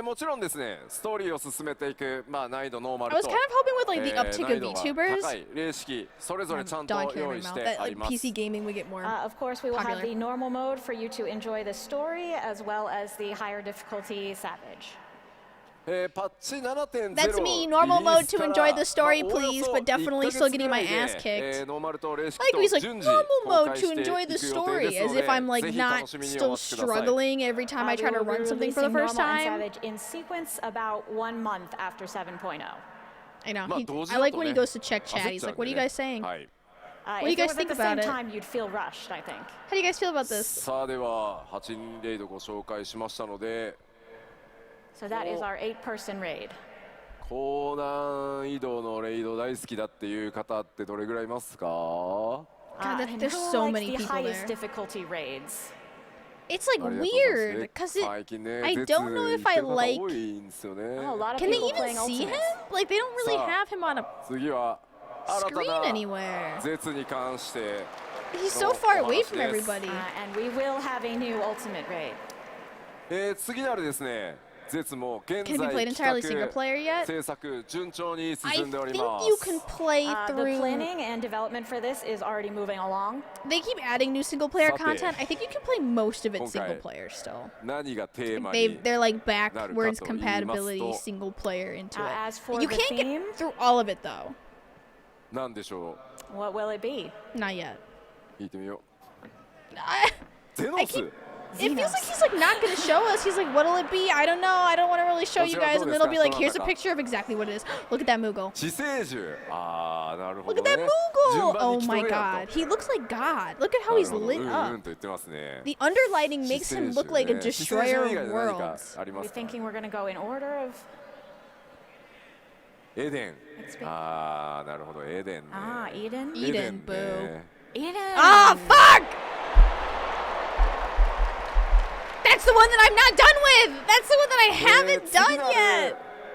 もちろんですね、ストーリーを進めていく、まあ、難易度ノーマ I ル was と kind of hoping with like the 難 uptick 易 of 度が VTubers. 高い例式それぞれちゃんと Dog hair in 用 my 意し mouth. て That あり like ます。 PC gaming would get more. Of course, we will have Popular. the normal mode for you to enjoy the story, as well as the higher difficulty Savage. パッチ 7.0 That's me, normal mode to enjoy the story, まあおよ please, そ but definitely 1ヶ月 still getting my ぐらい ass で kicked. ノーマルと例式 Like と he's like 順次 normal 公 mode 開 to していく予 enjoy 定 the です story, の as で if I'm like ぜひ楽 not しみにお still 待ちください。 struggling every time I We try to will be run something for the releasing first normal and time. Savage in sequence about 1 month after 7.0. I know. まあ He, 同時 I だ like と when ね he goes to check chat. 焦っ He's ちゃう like, ん "What で are you ね guys saying? はい。 do you If it guys was at think the about same it? time, you'd feel rushed, I think. How do you guys feel about this?" さあでは8人レイドご紹介しましたので So that is our 8-person raid. 高難易度のレイド大好きだっていう方ってどれぐらいいますか？ God, that, And there's who so likes many the people highest there. difficulty raids? It's like ありがとうございます weird because it. 最近ね I 絶 don't know if I 言ってる方 like- 多いんですよね。 Oh, a lot of Can they people even playing see him? Ultimates. Like they don't really So- have him on a 次は新た screen な anywhere. 絶に関して He's so far away from everybody. And we will have a new Ultimate raid. 次なるですね絶も現 Can 在 it be played entirely 企 single 画 player yet? 制作順調に I 進んでおり think ま you す can play The through. planning and development for this is already moving along. They keep adding new single player さて content. I think you can play most of it 今回 single player still. 何がテーマ They に they're like なるか backwards と言いますと compatibility single player into As it. for You the can't theme? get through all of it though. 何でしょ What will it be? Not yet. う聞いてみよ I, うゼノ I ス keep- it feels like he's like not gonna show us. He's like, what'll it be? I don't know. I don't want to really show you guys. And then it'll be like, here's a picture of exactly what it is. Look at that Moogle. 知性獣ああなるほ Look ど at ね that 順 Moogle. 番 Oh に来と my れや god. と He looks like God. Look at how な he's るほど lit うんうん up. と言ってますね The underlighting makes him look like a 知性獣 destroyer 以外 of で何か worlds. ありま We're すか thinking we're going to go in order of. エデンああなるほどエデンね Eden. エデ Eden, ン boo. ね Eden. Ah, fuck! That's the one that I'm not done with. That's the one that I haven't 次 done なる yet.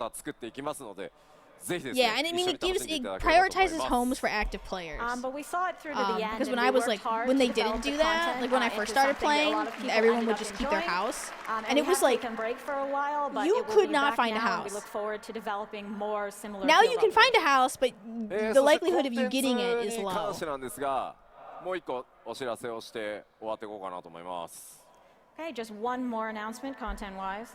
また作っていきますので、ぜひです Yeah, ね、 and I 一 mean 緒に it 楽 gives しんでい it ただければと思い prioritizes ます。 homes for active players. But we saw it through to the end. Because when and I we was worked like, hard when to they didn't develop the do that, content, like when I into first started something that a playing, lot of people everyone ended would up just keep their enjoying. house, And and we it was have like taken a break for a while, but you it will could be not back find a now, and we house. look forward to developing more similar. now you field can find updates. a house, but そ the して likelihood コ of ン you テン getting it ツ is に low. 関してなんですが、もう一個お知らせをして終わっていこうかなと思います。 Okay, just one more announcement, content-wise.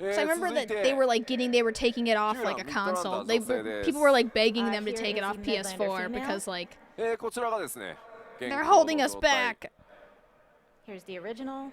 So I remember that they were like they were taking it off like a console. People were like begging them to here take it is off the Midlander PS4 female. because like こちらがですね、 they're holding us back. Here's the original.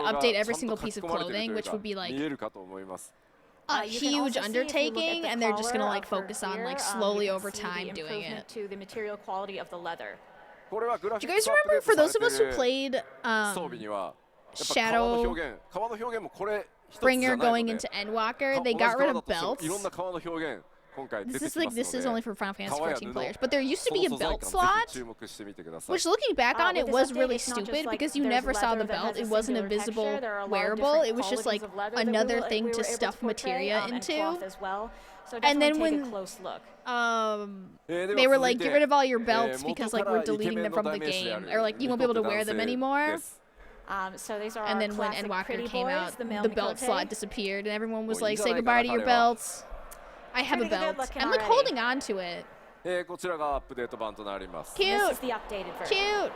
update every single piece of clothing, which would be like a huge undertaking, and they're just gonna like focus on like slowly over time doing it. To the material quality of the leather. Do you guys remember, for those of us who played Shadow Bringer going into Endwalker, they got rid of belts. 今回出て This き is ます this is の only で for Final 革 Fantasy や 14 布 players, but there used to その be a 素材 belt 感ぜ slot. ひ注目してみてください Which, looking back on With it, this was update, really it's not just stupid like because you there's never saw the leather that belt. has It wasn't a singular visible texture. There are a lot of wearable. different It was just like qualities of leather that another we thing were to able stuff portray, materia and into. cloth as well. So And then definitely take a when close look. they were like, get rid of all your belts 元 because か like ら we're イケ deleting メン them の from 代 the 名詞であ game, る or like you ニ won't コ be able って to 男 wear them 性 anymore. です So these are And our then when classic Endwalker pretty came boys, out, the male the belt Mikote. slot disappeared, and everyone was Well, like, you say don't goodbye like to your Hareva. belts. I have a Pretty good belt. looking I'm like already. holding on to it. こちらがアップデート版となります This Cute, is the updated version.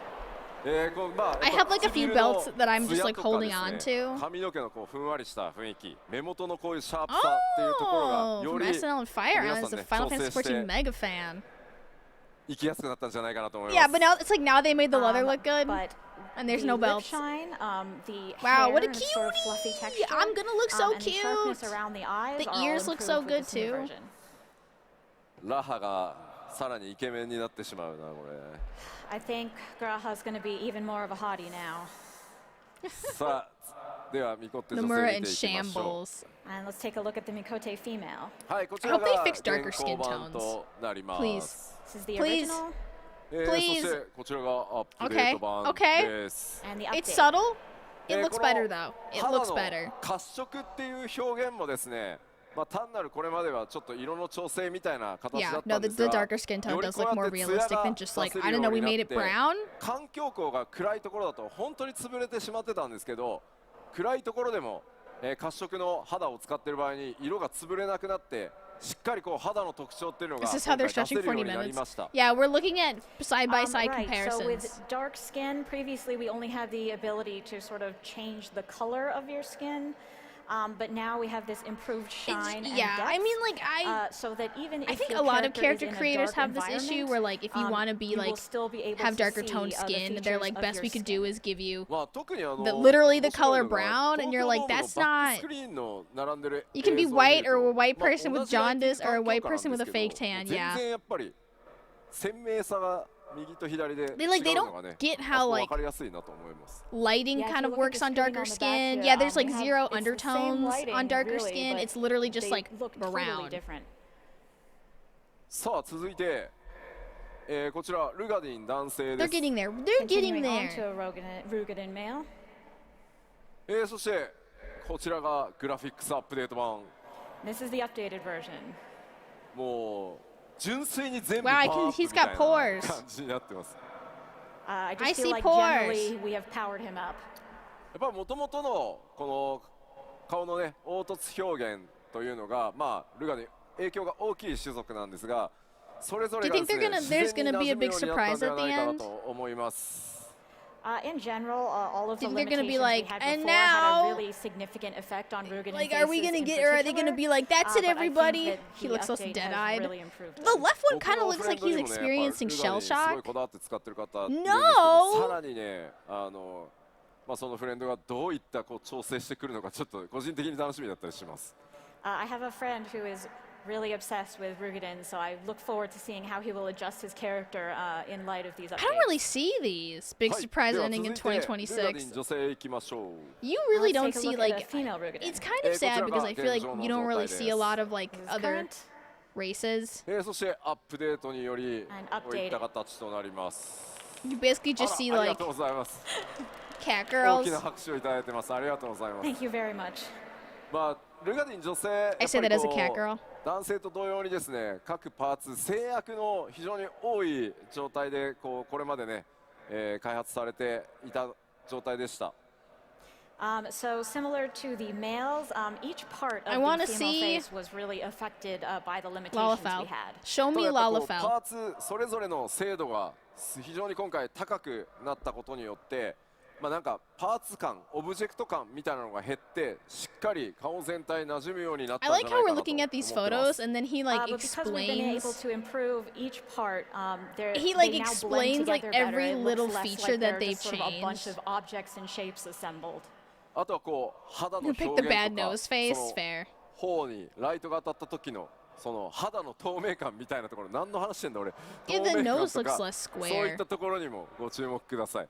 cute. こうまあ I やっ have ぱ like a few 唇の belts that I'm ツ just ヤ like とか holding です on ね to. 髪の毛のこうふんわりした雰囲気目元のこういうシャープさっていうところが Oh, よ from り SNL and Fire, 皆 I さ was ん a ね Final 調整 Fantasy して 14 mega fan. 生きやすくなったんじゃないかなと思います Yeah, but now it's like now they made the leather look good, But and there's the no lip belts. shine, the Wow, hair what a and sort of fluffy cutie! texture, I'm gonna look so and the sharpness cute. around the eyes The are all ears look so improved with good this new too. version. ラハがさらにイケメンになってしまうなこれ I think Graha's going to be even more of a hottie now. さあではミコって女性 Nomura 見 in ていきましょ shambles. And let's take a look at the Mikote female. うはいこち I ら hope they が fix darker 現 skin 行版 tones. となりま Please. す This is the Please. original そ Please. してこちらがアップデー Okay, ト版 okay. です and the It's update. subtle. It こ looks の better though. It 肌 looks の better. 褐色っていう表現もですねまあ単なるこれまではちょっと色の調整みたいな形だ Yeah, った no, ん the, です the が darker skin tone より does こう look や more って艶 realistic が than just 出 like, せ I る don't よ know, う we にな made っ it て brown. 環境光が暗いところだと本当に潰れてしまってたんですけど暗いところでも褐色の肌を使っている場合に色が潰れなくなってしっかりこう肌の特徴っていうのが This is 今 how 回 they're 出せ stretching るよう 40になり minutes. ました Yeah, we're looking at side by side Right, so with comparisons. dark skin, previously we only had the ability to sort of change the color of your skin. But now we have this improved shine and Yeah, depth, I mean, like, so that even if I think your a lot of character character is in a creators dark have this issue where, like, if you want to be, you will like, still be able have to darker see, toned the skin, they're features like, of best your we could skin. do is give you まあ特にliterally the 面白い color のが brown, and you're like, 東京 that's ドームのバッ not. クスクリーンの並んでる You can be 映像を見る white と or a white まあ person 同 with じ jaundice or a 環 white 境下なん person で with す a け fake ど tan. 全 Yeah. 然やっぱり鮮明さが右と左で違 They like they うのが don't ね get あ how そこ分 like かりやすいなと思います lighting Yeah, if kind you of look at works the on screen darker on the back skin. here, Yeah, there's like we have- zero it's the same undertones lighting, on darker really, skin. but It's literally just they like look totally brown. different. さあ続いてこちらルガディン男性で They're す getting there. They're getting Continuing on there. to a Rugadin male. そしてこちらがグラフィックスアップデート版 This is the updated version. もう純粋に全部 Wow, パ I ワー can- アップ he's みたい got な pores. 感じになってます I I just feel see like pores. generally we have powered him up. やっぱりもともとのこの顔のね凹凸表現というのがまあルガに影響が大きい種族なんですがそれぞれが Do you で think す they're ね gonna- 自然 there's に gonna 馴 be a 染む big ようになったん surprise で at は the ないかな end? と思います In general, all of the Think they're gonna be limitations like, we had "And before had now-" a really significant effect on Rugadin Like, are we faces gonna in get, or are they gonna particular. be like, that's it, But I think everybody? that He the looks so update has dead-eyed. really improved The it. left one 僕 kind of の looks フレン like ドに he's もねやっぱ experiencing ル shell ガにすご shock. いこだわって使ってる方いるんですけ No! どさらにねまあそのフレンドがどういったこう調整してくるのかちょっと個人的に楽しみだったりします I have a friend who is really obsessed with Rugadin, so I look forward to seeing how he will adjust his character in light of these updates. I don't really see these big はい surprise では ending in 続いてルガディン 2026. 女性行きましょう You really Let's don't take a see look at like a female Rugadin. it's kind of sad because I feel like you don't really see a lot of like This is other current. races. そしてアップデートにより And こういった形となります You basically あ just see らありが like とうございます cat 大き girls. な拍手をいただいてますありがとうございます Thank you very much. まあルガディン女性やっ I say ぱ that り as a こ cat う girl. 男性と同様にですね各パーツ制約の非常に多い状態でこれまでね、開発されていた状態でした So similar to the males, each part I of wanna the female see face was really affected by the limitations we Lalafell. had. Show ただ me やっぱこうパ Lalafell. ーツそれぞれの精度が非常に今回高くなったことによってまあなんかパーツ感オブジェクト感みたいなのが減ってしっかり顔全体馴染むようになった I んじ like ゃない how か we're なと looking 思 at って these ま photos す and then he like But because we've been able explains to improve each part, He, they like, now blend explains, like, together better. every It looks little less feature like that they're they've just sort of a bunch changed. of objects and shapes assembled. あとはこう肌の You 表 pick 現 the と bad か nose face, その fair. 頬にライトが当たった時のその肌の透明感みたいなところ何の話してんだ俺 Yeah, 透 the 明感 nose と looks か less そういっ square. たところにもご注目ください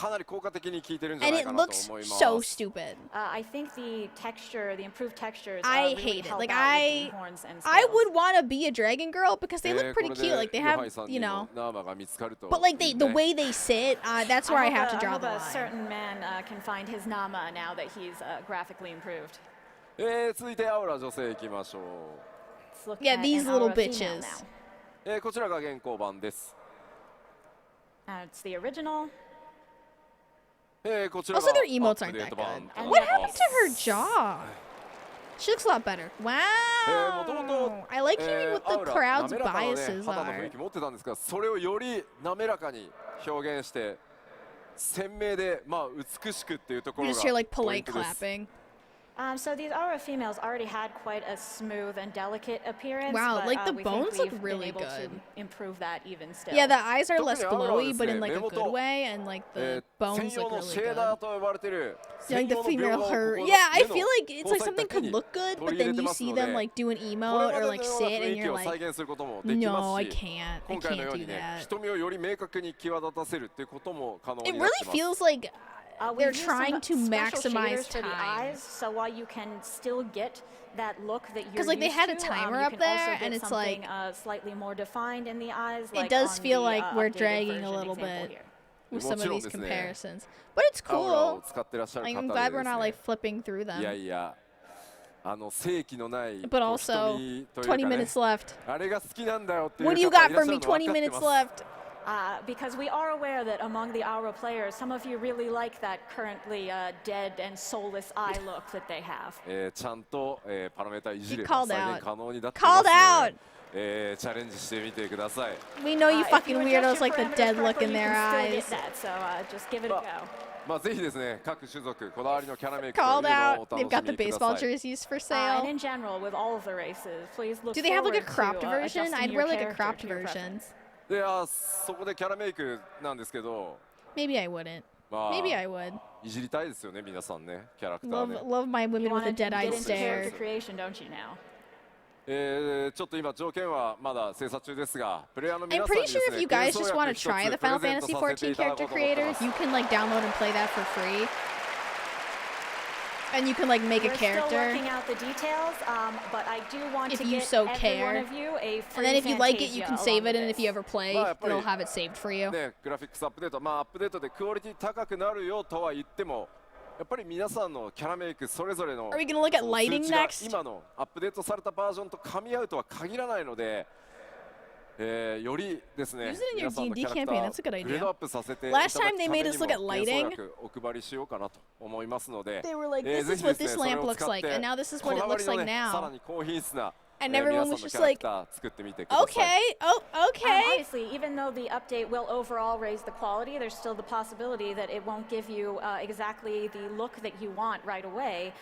かなり効果的に効いてるんじゃ And ない it かなと looks 思います。 so stupid. I think the texture, the improved textures, I really hate it. help Like, out with the horns and I scales. would want to be a dragon girl because they look pretty これ cute. で Like they ヨハ have, イさん you に know. も生が見つかると But like いい the ね。 way they sit, that's where I have to draw I the hope a line. certain man can find his nama now that he's graphically improved. 続いてアウラ女性いきましょう。 Let's look Yeah, at these an little aura female bitches. now. こちらが現行版です。 It's the original. こちらが Also, their アッ emotes プ aren't デー that ト版 good. となり What ます。 happened to her jaw? She looks a lot better. Wow. もともと I like hearing what ア the ウラ crowd's 滑らかなね biases 肌の雰囲 are. 気持ってたんですが、それをより滑らかに表現して鮮明でまあ美しくっていうとこ You ろ just が hear like ポイン polite トです。 clapping. So these Aura females already had quite a smooth and delicate appearance. Wow, but, like the we bones think look we've really been able good. to improve that even still. Yeah, the eyes are less 特にアウラはで glowy, す but ね、 in like 目 a good 元 way, and like the bones 専用 look の really シェーダー good. と呼ばれてる Yeah, like the 専用 female の描画を her. ここ Yeah, I 目の feel like it's 交 like 際 something だけ could に look good, 取 but り入れ then て you ますの see で、 them like do an これ emote ま or で like のような sit, 雰 and 囲気 you're を like, 再現することもでき no, ま I すし、 can't. I 今回の can't よう do にね、 that. 瞳をより明確に際立たせるっていうことも可能 It になっ really てます。 feels like We they're use trying some to special maximize shaders for the time. eyes, so while you can still get that look that you're 'Cause, like, they used had a to, timer you up can there, also get and it's something, like- slightly more defined in the eyes. It Like does on feel the, like we're updated dragging a version little example bit here. with some of もちろん these ですね。 comparisons. But it's アウラを cool. 使ってらっしゃる Like, 方 I'm で glad で we're す not ね like。flipping through いや them. いや、正気のないこ But う also, 瞳というか 20 ね、 minutes left. あれが好きなんだよっていう What do you 方い got らっ for しゃ me? るの分 20 かって minutes ます。 left. Because we are aware that among the Aura players, some of you really like that currently dead and soulless eye look that they have. ちゃんと、パラメータいじれ He ば called 再 out. 現可能になっています Called の out. で、チャレンジしてみてください。 We know you If fucking you adjust weirdos your like the parameters dead look correctly, in you their can still eyes. get that, so just give it a go. まあぜひですね、各種族こだわりのキャラメイクという Called のを out. お They've 楽 got し the みくだ baseball さい。 jerseys for And sale. in general, with all of the races, please look Do they have like a forward cropped to version? adjusting I'd your wear like a character cropped to your version. preference. で、そこでキャラメイクなんですけど、 Maybe I wouldn't. まあ Maybe I would. いじりたいですよね、皆さんね、キャラクター Love ね。 love my You women with want a to get dead-eyed into stare. character creation, don't you now? ちょっと今条件はまだ精査中ですが、プレイヤーの I'm 皆さんに pretty です sure ね、 if you 幻 guys 想 just 薬 want to 一つ try the プレ Final ゼント Fantasy させて 14 いただこ character うと思ってま creators, す。 you can like download and play that for free. And you can like make a We're still character. working out the details, but I do want If to you get so every care. one of you a free And then if you like it, you can Fantasia save along it, and with if you this. ever play, Well, yeah, they'll probably- have it saved for you. ね、グラフィックスアップデート、まあアップデートでクオリティ高くなるよとは言っても、やっぱり皆さんのキャラメイクそれぞれの Are we gonna look at その lighting 数値が next? 今のアップデートされたバージョンと噛み合うとは限らないので、よりですね Use it in your 皆さんのキャラク D&D タ campaign. That's a good ー idea. グレードアップさせていただく Last た time め they に made us look at も lighting. 幻想薬お配りしようかなと思いますので、 They were like, ぜ this ひ is what ですね this それ lamp を looks 使っ like, て and now this is こ what だ it わ looks りの like ねさら now. に高品質な And 皆 everyone さんの was キ just ャラク like, ター作ってみてください。 okay, oh, okay. Obviously, even though the update will overall raise the quality, there's still the possibility that it won't give you exactly the look that you want right away.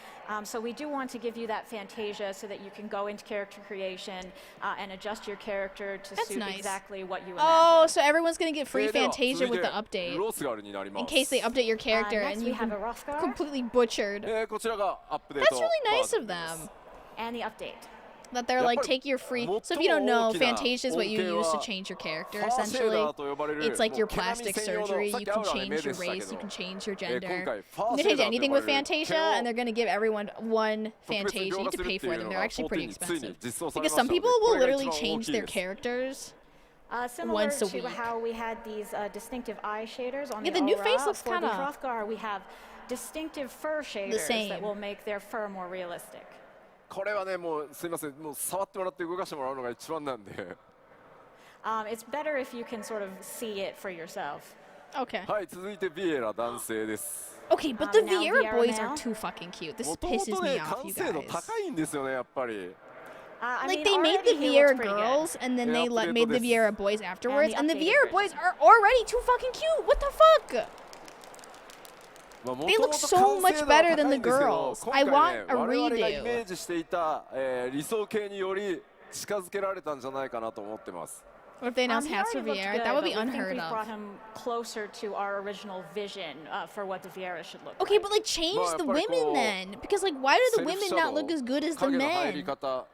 So we do want to give you that Fantasia so that you can go into character creation and adjust your character to That's suit nice. exactly what you Oh, imagine. so everyone's gonna get free では Fantasia 続い with て the update ロースガールになりま in す。 case they update your character Next and we you have a can Rothgar completely butchered. こちらがアップデー That's ト really nice バー of ジョンです them. and the update. That they're like, take your free. So if you don't know, Fantasia is what you use to change your character, essentially. It's like your plastic surgery. You can change your race, you can change your gender. You can change anything with Fantasia, and they're going to give everyone one Fantasia. You have to pay for them. They're actually pretty expensive. Because some people will literally change their characters. Similar Once a to week. how we had these distinctive eye shaders on Yeah, the the new Aura, face looks for the kinda Hrothgar, we have distinctive fur shaders same. that will make their fur more realistic. これはね、もうすいません、もう触ってもらって動かしてもらうのが一番なんで。It's better if you can sort of see it for yourself. Okay. はい、続いてビエラ男性です。 Okay, but the Now Vieira Vieira boys are now. too fucking cute. This もとも pisses と me ね、 off, 完 you 成度 guys. 高いんですよね、やっぱり。 I Like mean, they made the already he Vieira looks pretty good. girls, and then Yeah, they updated made the this. Vieira boys afterwards, and the updated Vieira version. boys are already too fucking cute. What the fuck? まあ They look so much better than the girls. 今 I 回 want ね a 我々がイメ redo. ージしていた、理想形により近づけられたんじゃないかなと思ってます。 What if they announce He hats for already looked Vieira? good, That would but be we think unheard we've brought of. him closer to our original vision for what the Vieira should look Okay, like. but like change Well, the but like, women oh, then, because like why do the セルフ women シャ not ド look as good as the 影の入り men? 方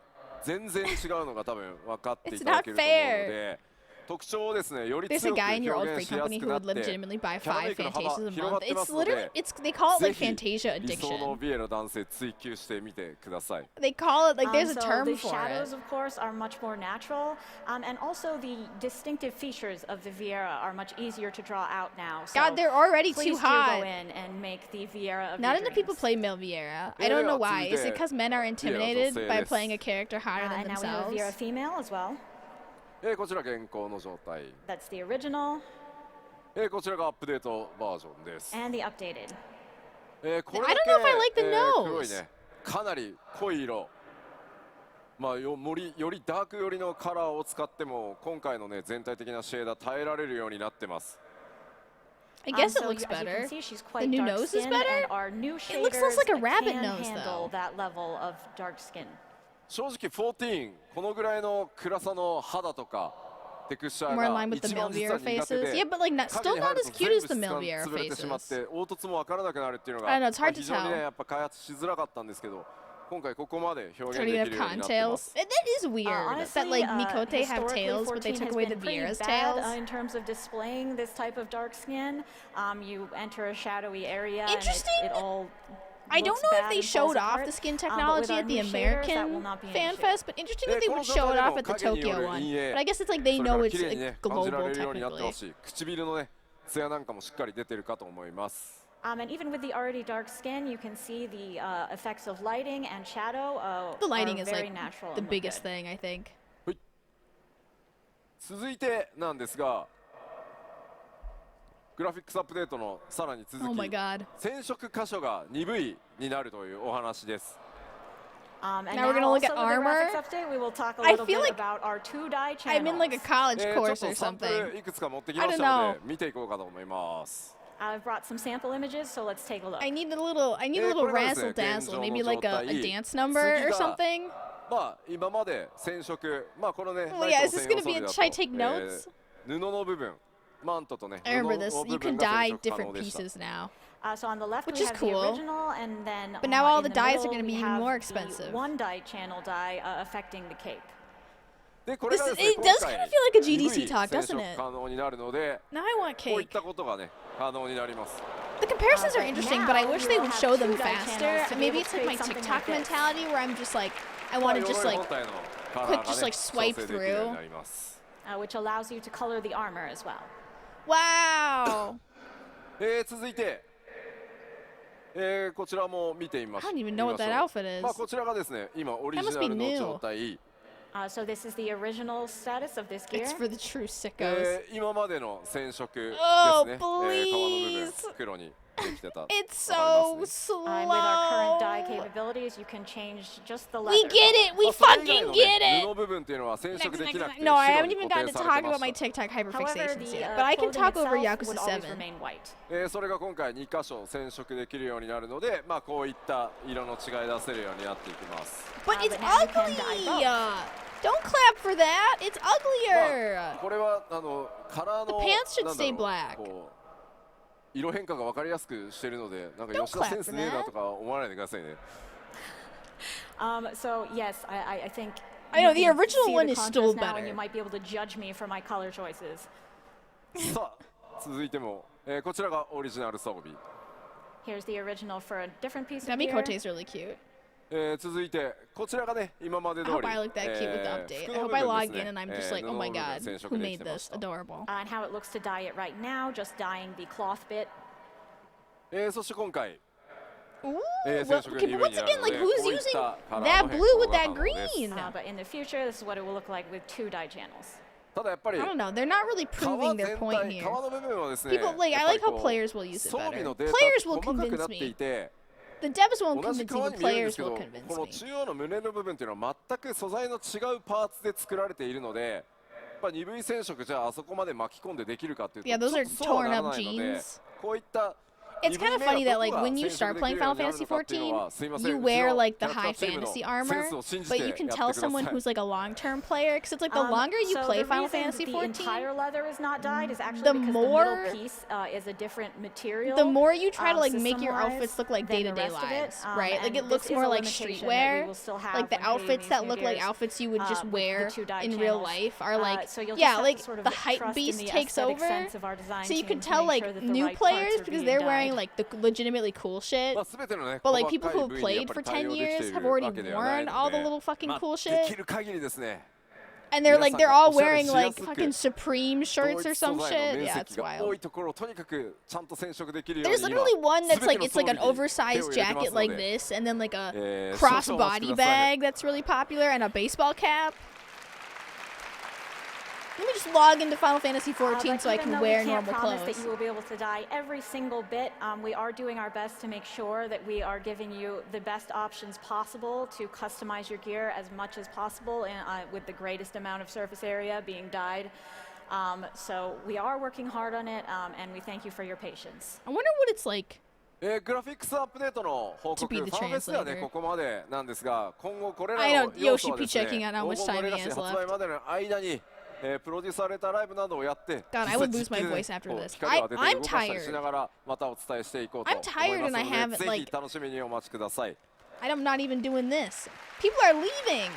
全然違うのが多分分かってい It's ただ not けると思うの fair. で特徴をですねより There's a 強く guy in your old 表 free 現しや company す who くな would って legitimately buy キャラメ 5イクの幅 Fantasias a 広が month. ってま It's すの literally で they call it ぜ like ひ Fantasia 理想の addiction. ビエラ男性追求してみてください。 They call it like there's a So term the for shadows, it. of course, are much more natural, and also the distinctive features of the Vieira are much easier to draw out now. So God, they're already please too do go hot. in and make the Vieira of Not your enough people dreams. play male Vieira. I Yeah, don't know yeah, why. Is it today. because men are intimidated say by this. playing a character hotter than And now we have a themselves? Vieira female as well. こちら現行の状態。 That's the original こちらがアップデートバージョンです。 and the updated. これだけ I don't know if I like the 黒い nose. ねかなり濃い色、まあ、よりダーク寄りのカラーを使っても今回のね全体的なシェーダー耐えられるようになってます。I guess it looks better. The new nose is better? It looks less like a rabbit nose, though. 正直14このぐらいの暗さの肌とかテクスチャー More in が line with the 一番実 Milviera は苦手 faces. で Yeah, but like still not as cute as the Milviera 潰れてしまっ faces. て凹凸も分からなくなるっていうの I know, が it's hard to 非常にね tell. やっぱ開発しづらかったんですけど今回ここまで表現 Turning で to きる have ようになってま contails. す。 That is weird. That like Mikote have tails, but they took away the Viera's tails. In terms of displaying this type of dark skin, you enter a shadowy area. Interesting. And it all I don't looks know if bad they and showed falls off apart. the skin But with technology our at the new shaders, that American will not be an Fan issue. Fest, but interesting that they would show it off at the Tokyo one. But I guess it's like they それか know ら it's 綺麗にね like 感じら global れるようになって technically. ますし唇のね艶なんかもしっかり出てるかと思います。And even with the already dark skin, you can see the effects of lighting and shadow. The lighting are is very like natural the and look biggest good. thing, I think. 続いてなんですがグラフィックスアップデートのさらに続 Oh my き god. 染色箇所が鈍いになるというお話です。 And Now we're gonna look also at with the armor. graphics update, we will talk a I little feel bit like about our 2-die channels. I'm in like a college ちょっ course と or サンプ something. ルいくつか持ってきました I の don't で見ていこうかと思います。 I've brought some sample images, so let's take a look. I need a little razzle dazzle, maybe like a dance number or something. まあ今まで染色まあこのね Well, yeah, is this gonna be should I take notes? 布の部分マントとね I 布 remember の this. 部 You 分 can が dye 染色可 different 能でした。 pieces now. So on the left Which we is have cool. the original, and then But now all in the the dyes are middle, gonna be we even have more the expensive. 1-die channel dye affecting the cape. でこれ This が is, ですね it does 今 kind 回 of feel like a 鈍い GDC talk, 染 doesn't 色 it? 可能になるので Now I want こういっ cake. たことがね可能になります。 The comparisons are But interesting, but I now wish you they will would have show them 2-die faster. channels to be Maybe able it's to like my create something TikTok like this. mentality where I'm just like, I want to just 鎧 like 本体のカラー quick, が just ね like 調 swipe 整できるよう through. になります。 Which allows you to color the armor as well. Wow. 続いて、こちらも見てみましょう。 I don't even know what that outfit is. まあこちらがですね今オリジナルの状態。 So this is the original status of this gear. It's for the true sickos. 今までの染色ですね。 Oh, 皮の部分 please. 黒にできてた。 It's わかりま so すね And with our current dye slow. capabilities, you can change just the leather. We get it. We まあそれ以外 fucking の get ね it. 布部分っていうのは染色できなくて No, I 白 haven't に even 固 gotten 定 to さ talk れてま about my した TikTok However, hyperfixations the yet, but I can clothing talk over itself Yakuza would always 7. remain white. それが今回2箇所染色できるようになるので、まあこういった色の違い出せるようになっていきます。 But it's but now you can ugly. dye Don't clap for that. It's ま uglier. あこれはカラーの The pants should なんだろ stay う black. こう色変化が分かりやすくしてるので、なんか Don't 吉田セ clap ンス for ねえな that. とか思わないでくださいね。 So yes, I think. I know, you the can original see one the is still contrast now, better. and you might be able to judge me for my color choices. さあ続いても、こちらがオリジナル装備。 Here's the original for a different piece of That gear. Mikote's really cute. 続いてこちらがね今まで I 通り hope I look that cute with the update. 服 I の hope 部 I 分 log です in ね and I'm just like, 布 oh の my 部分 god, 染 who 色でき made てま this? した Adorable. And how it looks to dye it right now, just dyeing the cloth bit. そして今回 Ooh, 染 well, 色 okay, が but 鈍い once になる again, の like で who's こういっ using たカラー that の変 blue 更 with が that 可能です green? But in the future, this is what it will look like with 2-die channels. ただやっぱり I don't know. They're not really 皮 proving 全 their 体 point 皮 here. の部分はですね People like や I っぱり like how こう players will use it 装備 better. のデー Players タ will 細かく convince なってい me. て The devs won't 同じ convince 皮 me. に The 見えるんで players すけ will ど convince この me. 中央の胸の部分っていうのは全く素材の違うパーツで作られているのでやっぱ鈍い染色じゃああそこまで巻き込んでできるかっていうと Yeah, those ちょ are っとそうは torn なら up ないので jeans. こういった It's kind of funny that like when you 染 start 色でき playing るよう Final になる Fantasy のかっていうのはすいません 14, you うちの wear like キ the ャラクター high チームの fantasy セン armor, スを信じ but て you や can ってく tell ださ someone い who's like a long-term player because it's like the longer you So play the Final reason Fantasy the 14, entire leather is not dyed is actually the because more- the middle piece is a different material. the more you try to like make your system-wise outfits look like than the day-to-day rest of it. lives, right? Like And it looks this is more a like limitation that we streetwear. will still have Like the when creating outfits these that new look like gears, outfits you would just with the wear 2-die in real channels. life are like, So you'll yeah, just have like to sort of the hype trust in beast the takes aesthetic over. sense of our design So you team can to tell make like sure that the new right parts players are because being they're dyed. wearing like the legitimately cool shit. まあ全てのね But 細 like か people い who've 部位にやっ played ぱ for り対 10 応できて years い have る already わけではない worn の all the で little fucking まあ cool で shit. きる限りですね And they're like they're all 皆さんが wearing おしゃれ like しやすく fucking Supreme 統 shirts or 一素 some 材の shit. 面 Yeah, 積 it's が多 wild. いところをとにかくちゃんと染色できるように There's 今 literally one that's 全 like ての it's like an 装備に手を oversized 入れてます jacket の like で this, and then like a 少々 cross お待ち body ください bag that's really popular, and a baseball cap. Let me just log into Final Fantasy 14 But so I even can though wear we can't normal promise clothes. that you will be able to dye every single bit, we are doing our best to make sure that we are giving you the best options possible to customize your gear as much as possible with the greatest amount of surface area being dyed. So we are working hard on it, and we thank you for your patience. I wonder what it's like. グラフィックスアップデートの報告、 To be フ the ァンフェスではね translator. ここまでなんですが、今後これ I ら know の要素は Yoshi です P checking ね、 out how 黄 much 金の time レ he ガシー has 発売 left. までの間に、プロデュースされたライブなどをやって、 God, I would lose my voice after this. 光を当てて I'm 動かしたりし tired. ながらまたお伝えしていこうと I'm 思 tired います and I ので、 haven't, ぜ like- ひ楽しみにお待ちください。 I'm not even doing this. People are leaving.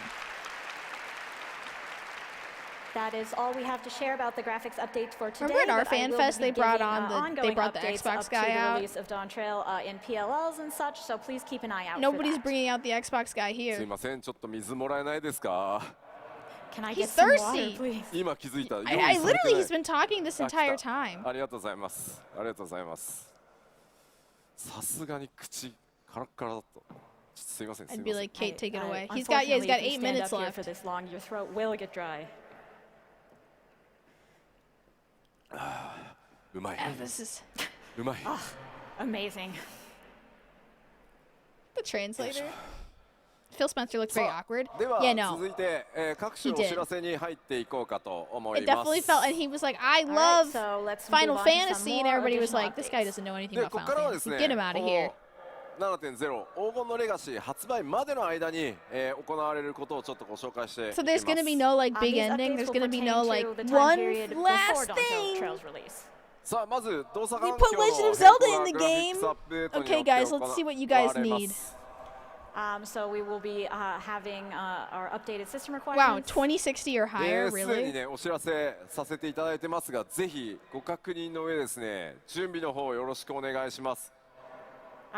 That is all we have to share about the graphics updates for today. Remember at our but I Fan will Fest, be they brought giving, on the- they ongoing brought the updates Xbox up guy to the out. release of Dawn Trail in PLLs and such, so please keep an eye out Nobody's for that. bringing out the Xbox guy すい here. ません、ちょっと水もらえないですか。 Can I He's get some water, thirsty. please? 今気づいた。 I 用意されてない literally, he's been talking this あ、来 entire た time. ありがとうございます。ありがとうございます。さすがに口カラッカラだと。ちょっとすいません。すい I'd ま be せん。 like, Kate, take it away. Unfortunately, He's got 8 if you stand minutes up here for left. this long, your throat will get dry. うまい。 This is うまい。 Amazing. the translator. Phil Spencer looked very さあ awkward. では Yeah, no. 続いて、各種 He お did. 知らせに入っていこうかと思 It いま definitely す。 felt, and he was like, I All right, love so let's Final move on to some Fantasy, and more everybody was additional like, this guy updates. doesn't know anything で、 about ここ Final からはです Fantasy. ね、 Get him out of こ here. の 7.0 黄金のレガシー発売までの間に、行われることをちょっとご紹介していきます。 So there's gonna be no like big These ending. updates There's will gonna be pertain no to like the time one period before last Dawn thing. Trail's release. さあまず動作 We 環 put 境の Legend of 変 Zelda 更 in が the グラフィッ game. クスアップデートに Okay, よって guys, 行 let's see what you guys われま need. す。 So we will be having our updated system Wow, requirements. 2060 or す higher, でに really? ねお知らせさせていただいてますが、ぜひご確認の上ですね、準備の方よろしくお願いします。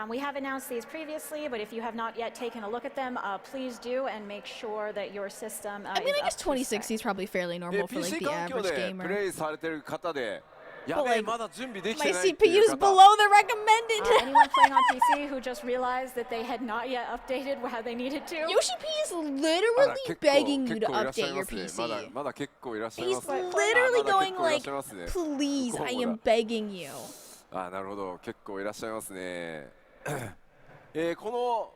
We have announced these previously, but if you have not yet taken a look at them, please do and make sure that your system I mean, is I guess up to spec. 2060 is probably fairly normal for like PC the 環境 average でプ gamer. レイされてる方で、や But べえ like, まだ準備でき My てないっていう CPU's 方。 below the recommended. Anyone playing on PC who just realized that they had not yet updated how they needed to? Yoshi P is あら literally 結構 begging you 結 to 構いらっしゃ update い your ますね。まだ PC. まだ結構いらっしゃい He's ますね。 literally まだ going 結構いらっ like, しゃいますね。 please, I ほら am begging you. あ、なるほど、結構いらっしゃいますね。この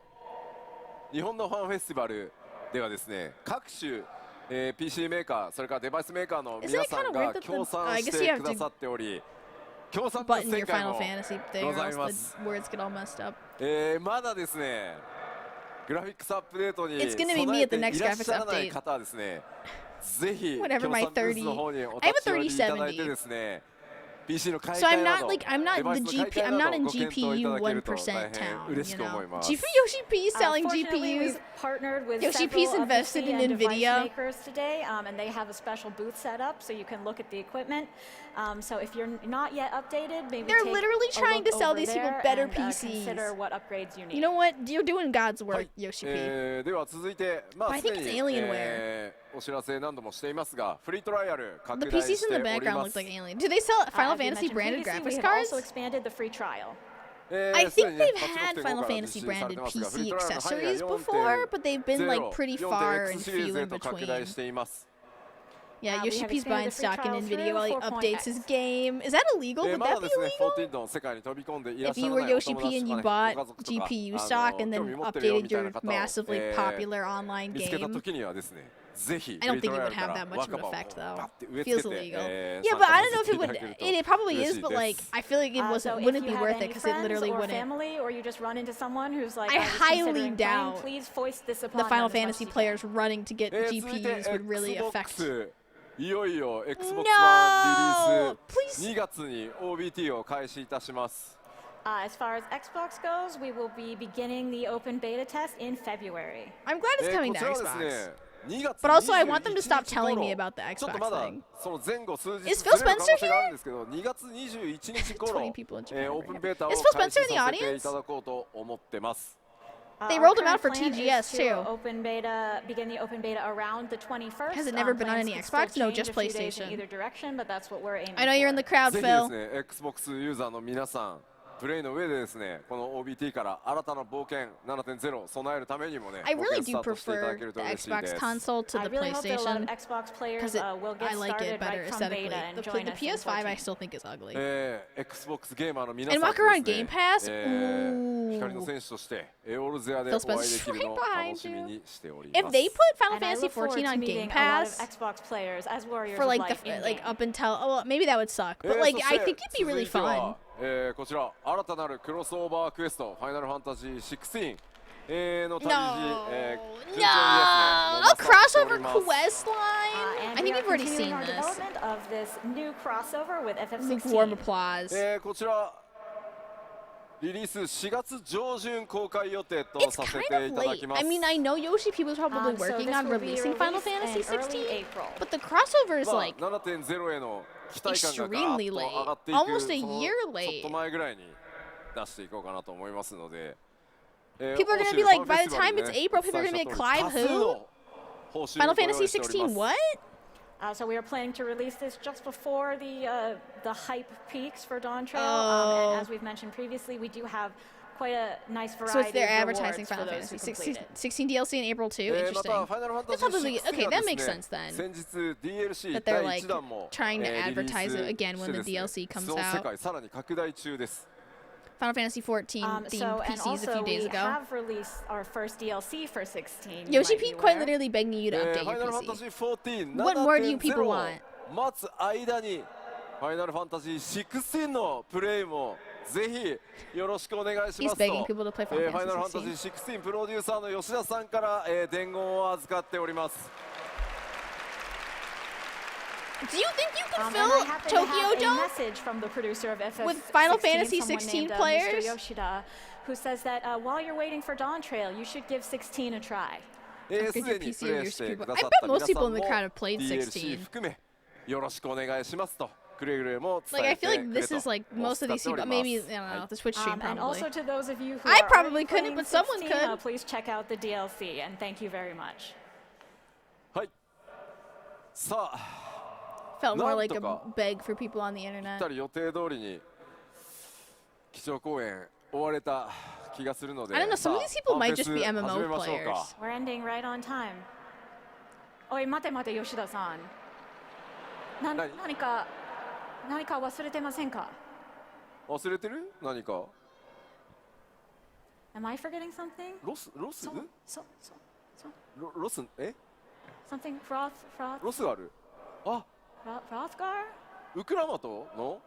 日本のファンフェスティバルではですね、各種、PC メーカー、それからデバイスメーカーの皆さん Isn't it kinda が weird that the- 協賛 I し guess て you have くだ to さっており、協賛 Button 展 your 開 Final も Fantasy thing, ご or ざい else ま the す。 words get all messed up. まだですね、グラフィックスアップデートに It's 備 gonna be me え at て the next いらっし graphics ゃらない update. 方はですね、ぜひ協 Whatever 賛ブ myースの方にお I have a 立ち寄りいただいて 3070. ですね、PC の買い So 替え I'm な not ど、 like I'm not デバイ the スの買い GP. 替え I'm な not ど in ご検討いた GPU だけると 1% 大変 town. 嬉し You く思い know, ます。 Yoshi P is selling Fortunately, GPUs. we've partnered with Yoshi several P's of invested PC in and device NVIDIA. makers today, and they have a special booth set up so you can look at the equipment. So if you're not yet updated, maybe They're take literally a trying look to sell over these people there better and, PCs. consider what upgrades you need. You know what? You're doing God's は work, い Yoshi P. では続いて、ま But あ I す think で it's に、 Alienware. お知らせ何度もしていますが、フリートライアル The 拡大 PCs し in て the おり background ま look す。 like Alien. Do they sell Final As we Fantasy mentioned branded previously, graphics we have cards? also expanded the free trial. I すで think にね they've had 8.6.5 Final から Fantasy 実施され branded てますが、フリー PC トライアルの範囲は accessories before, but they've been like pretty far and few 4.0 in と拡 between. 大しています。 Yeah, We Yoshi have P's expanded buying the free stock in trial NVIDIA through while he 4.x. updates his game. Is that illegal? Would ま that だ be ですね、 illegal? 14の世界に飛び込んでいらっ If しゃ you ら were ないお Yoshi 友達 P and と you かね、 bought ご家族とか、 GPU stock and 興 then 味持ってるよ updated みたい your な方を、 massively popular online 見つけた game. 時にはですね、ぜひ I don't フリー think ト it ライア would ルか have ら that much 若 of 葉 an を effect, though. バッて植え付 Feels けて、 illegal. 参 Yeah, 加 but I さ don't know せ if て it いただけ would. ると It probably 嬉 is, しい but で like す。 I feel like it So wouldn't if be you worth have it any because it friends literally or wouldn't. family, or you just run into someone who's like, I was highly considering playing, doubt please voice this upon The Final them as much as Fantasy you can. players running to get 続いて GPUs would really affect. Xbox いよいよ Xbox One リリ No! ー Please. ス2月に OBT を開始いたします。 As far as Xbox goes, we will be beginning the open beta test in February. I'm glad it's coming こ to ちらはです Xbox. ね、2月 But also, I want them to 21 stop 日 telling 頃 me about the ちょっと Xbox まだ thing. その前後数日 Is ず Phil れる可能性 Spencer があるんですけど、2月21日頃20 people in Japan オープンベータを Is 開 Phil 始 Spencer in the させて audience? いただこうと思ってます。 They Our rolled them out current for plan TGS is to too. begin the open beta around the 21st. Has it never been on Plans any could still Xbox? No, change just a few days in PlayStation. either direction, but that's what we're aiming I know you're in the for. crowd, ぜひです Phil. ね、Xbox ユーザーの皆さん、プレイの上でですね、この OBT から新たな冒険 7.0 備えるためにもね、 I really 冒険ス do タートしていただ prefer ける the と嬉しいで Xbox す。 console to I the really hope that a lot of PlayStation Xbox players because will get I like started it better right from aesthetically. beta and The join us in PS5 I 14. still think is ugly. Xbox ゲーマーの皆 And さん walk と around です Game ね、 Pass? 光の Ooh. 戦士としてオールゼアでお Phil 会い Spencer's できるのを right 楽し behind み you. にしており If ます。 they put Final And I Fantasy look forward XIV to on meeting Game a lot of Pass Xbox players as warriors for of like light in like game. up until maybe that would suck, but like I think it'd be really fun. こちら新たなるクロスオーバークエストファイナルファンタジー16の旅路、 No, 順調にですね、 no, もう a マスターしており crossover ます。 quest line. And I we think are we've already continuing seen our this. development of this new crossover with Lukewarm FF16. applause. こちらリリース4月上旬公開予定と It's させ kind てい of ただ late. きます。 I mean, I know Yoshi people's probably So working this on will be releasing Final released Fantasy in early 16, April. but the crossover is まあ like 7.0 への期待感がガー extremely ッと late. 上がっていく Almost a その year ちょっ late. と前ぐらいに出していこうかなと思いますので、 People are gonna be like, by the time it's April, people are gonna be like, Clive who? Final Fantasy 16 what? So we are planning to release this just before the hype peaks for Dawn Trail. Oh. And as we've mentioned previously, we do have quite a nice variety So it's their of advertising rewards for Final those Fantasy who complete it. 16 DLC in April too. ま Interesting. たファイナルファンタ That's ジー probably 16 okay. は That で makes すね sense then. 先日 DLC That 第 they're 1 like 弾も trying to リリー advertise it ス again し when て the ですね、 DLC comes その世 out. 界さらに拡大中です。 Final Fantasy 14 So, themed and PCs a also few days we ago. have released our first DLC for 16. you Yoshi might be Pete quite aware. literally begging you to フ update ァイ your ナルファンタ PC. ジー14 What more do you people 7.0 を want? 待つ間にファイナルファンタジー16のプレイもぜひよろしくお願いし He's ますと、 begging people to play フ Final ァイナルファンタ Fantasy ジ 16. ー16プロデューサーの吉田さんから、伝言を預かっております。 Do you think you can And fill I happen to Tokyo have a Dome? message from the producer of FF16, With Final Fantasy someone 16 named, players? Mr. Yoshida, who says that while you're waiting for Dawn Trail, you should give 16 a try. すでにプレイしてくだ I さっ bet た皆 most さ people ん in も the crowd have played DLC 16. 含めよろしくお願いしますとくれぐれも Like 伝 I え feel て like くれ this と is like お most of 伝 these えており people. ます。 Maybe I don't know the Twitch stream And probably. also to those of you who I are probably already couldn't, playing but someone 16, could. Please check out the DLC, and thank you very much. はい。さあ。 Felt more like a なんとか beg for people on the ぴっ internet. たり予定通りに基調講演終われた気がするので、 I don't know, some of these people さあ might just be ファンフェス MMO 始めましょう players. か。 We're ending right on time. おい、待て待て、吉田さん。何か忘れてませんか？忘れてる？何か？ Am I forgetting something? ロス？ロス？え？ Something Froth ロスがある？あ、 Frothgar? ウクラマトの？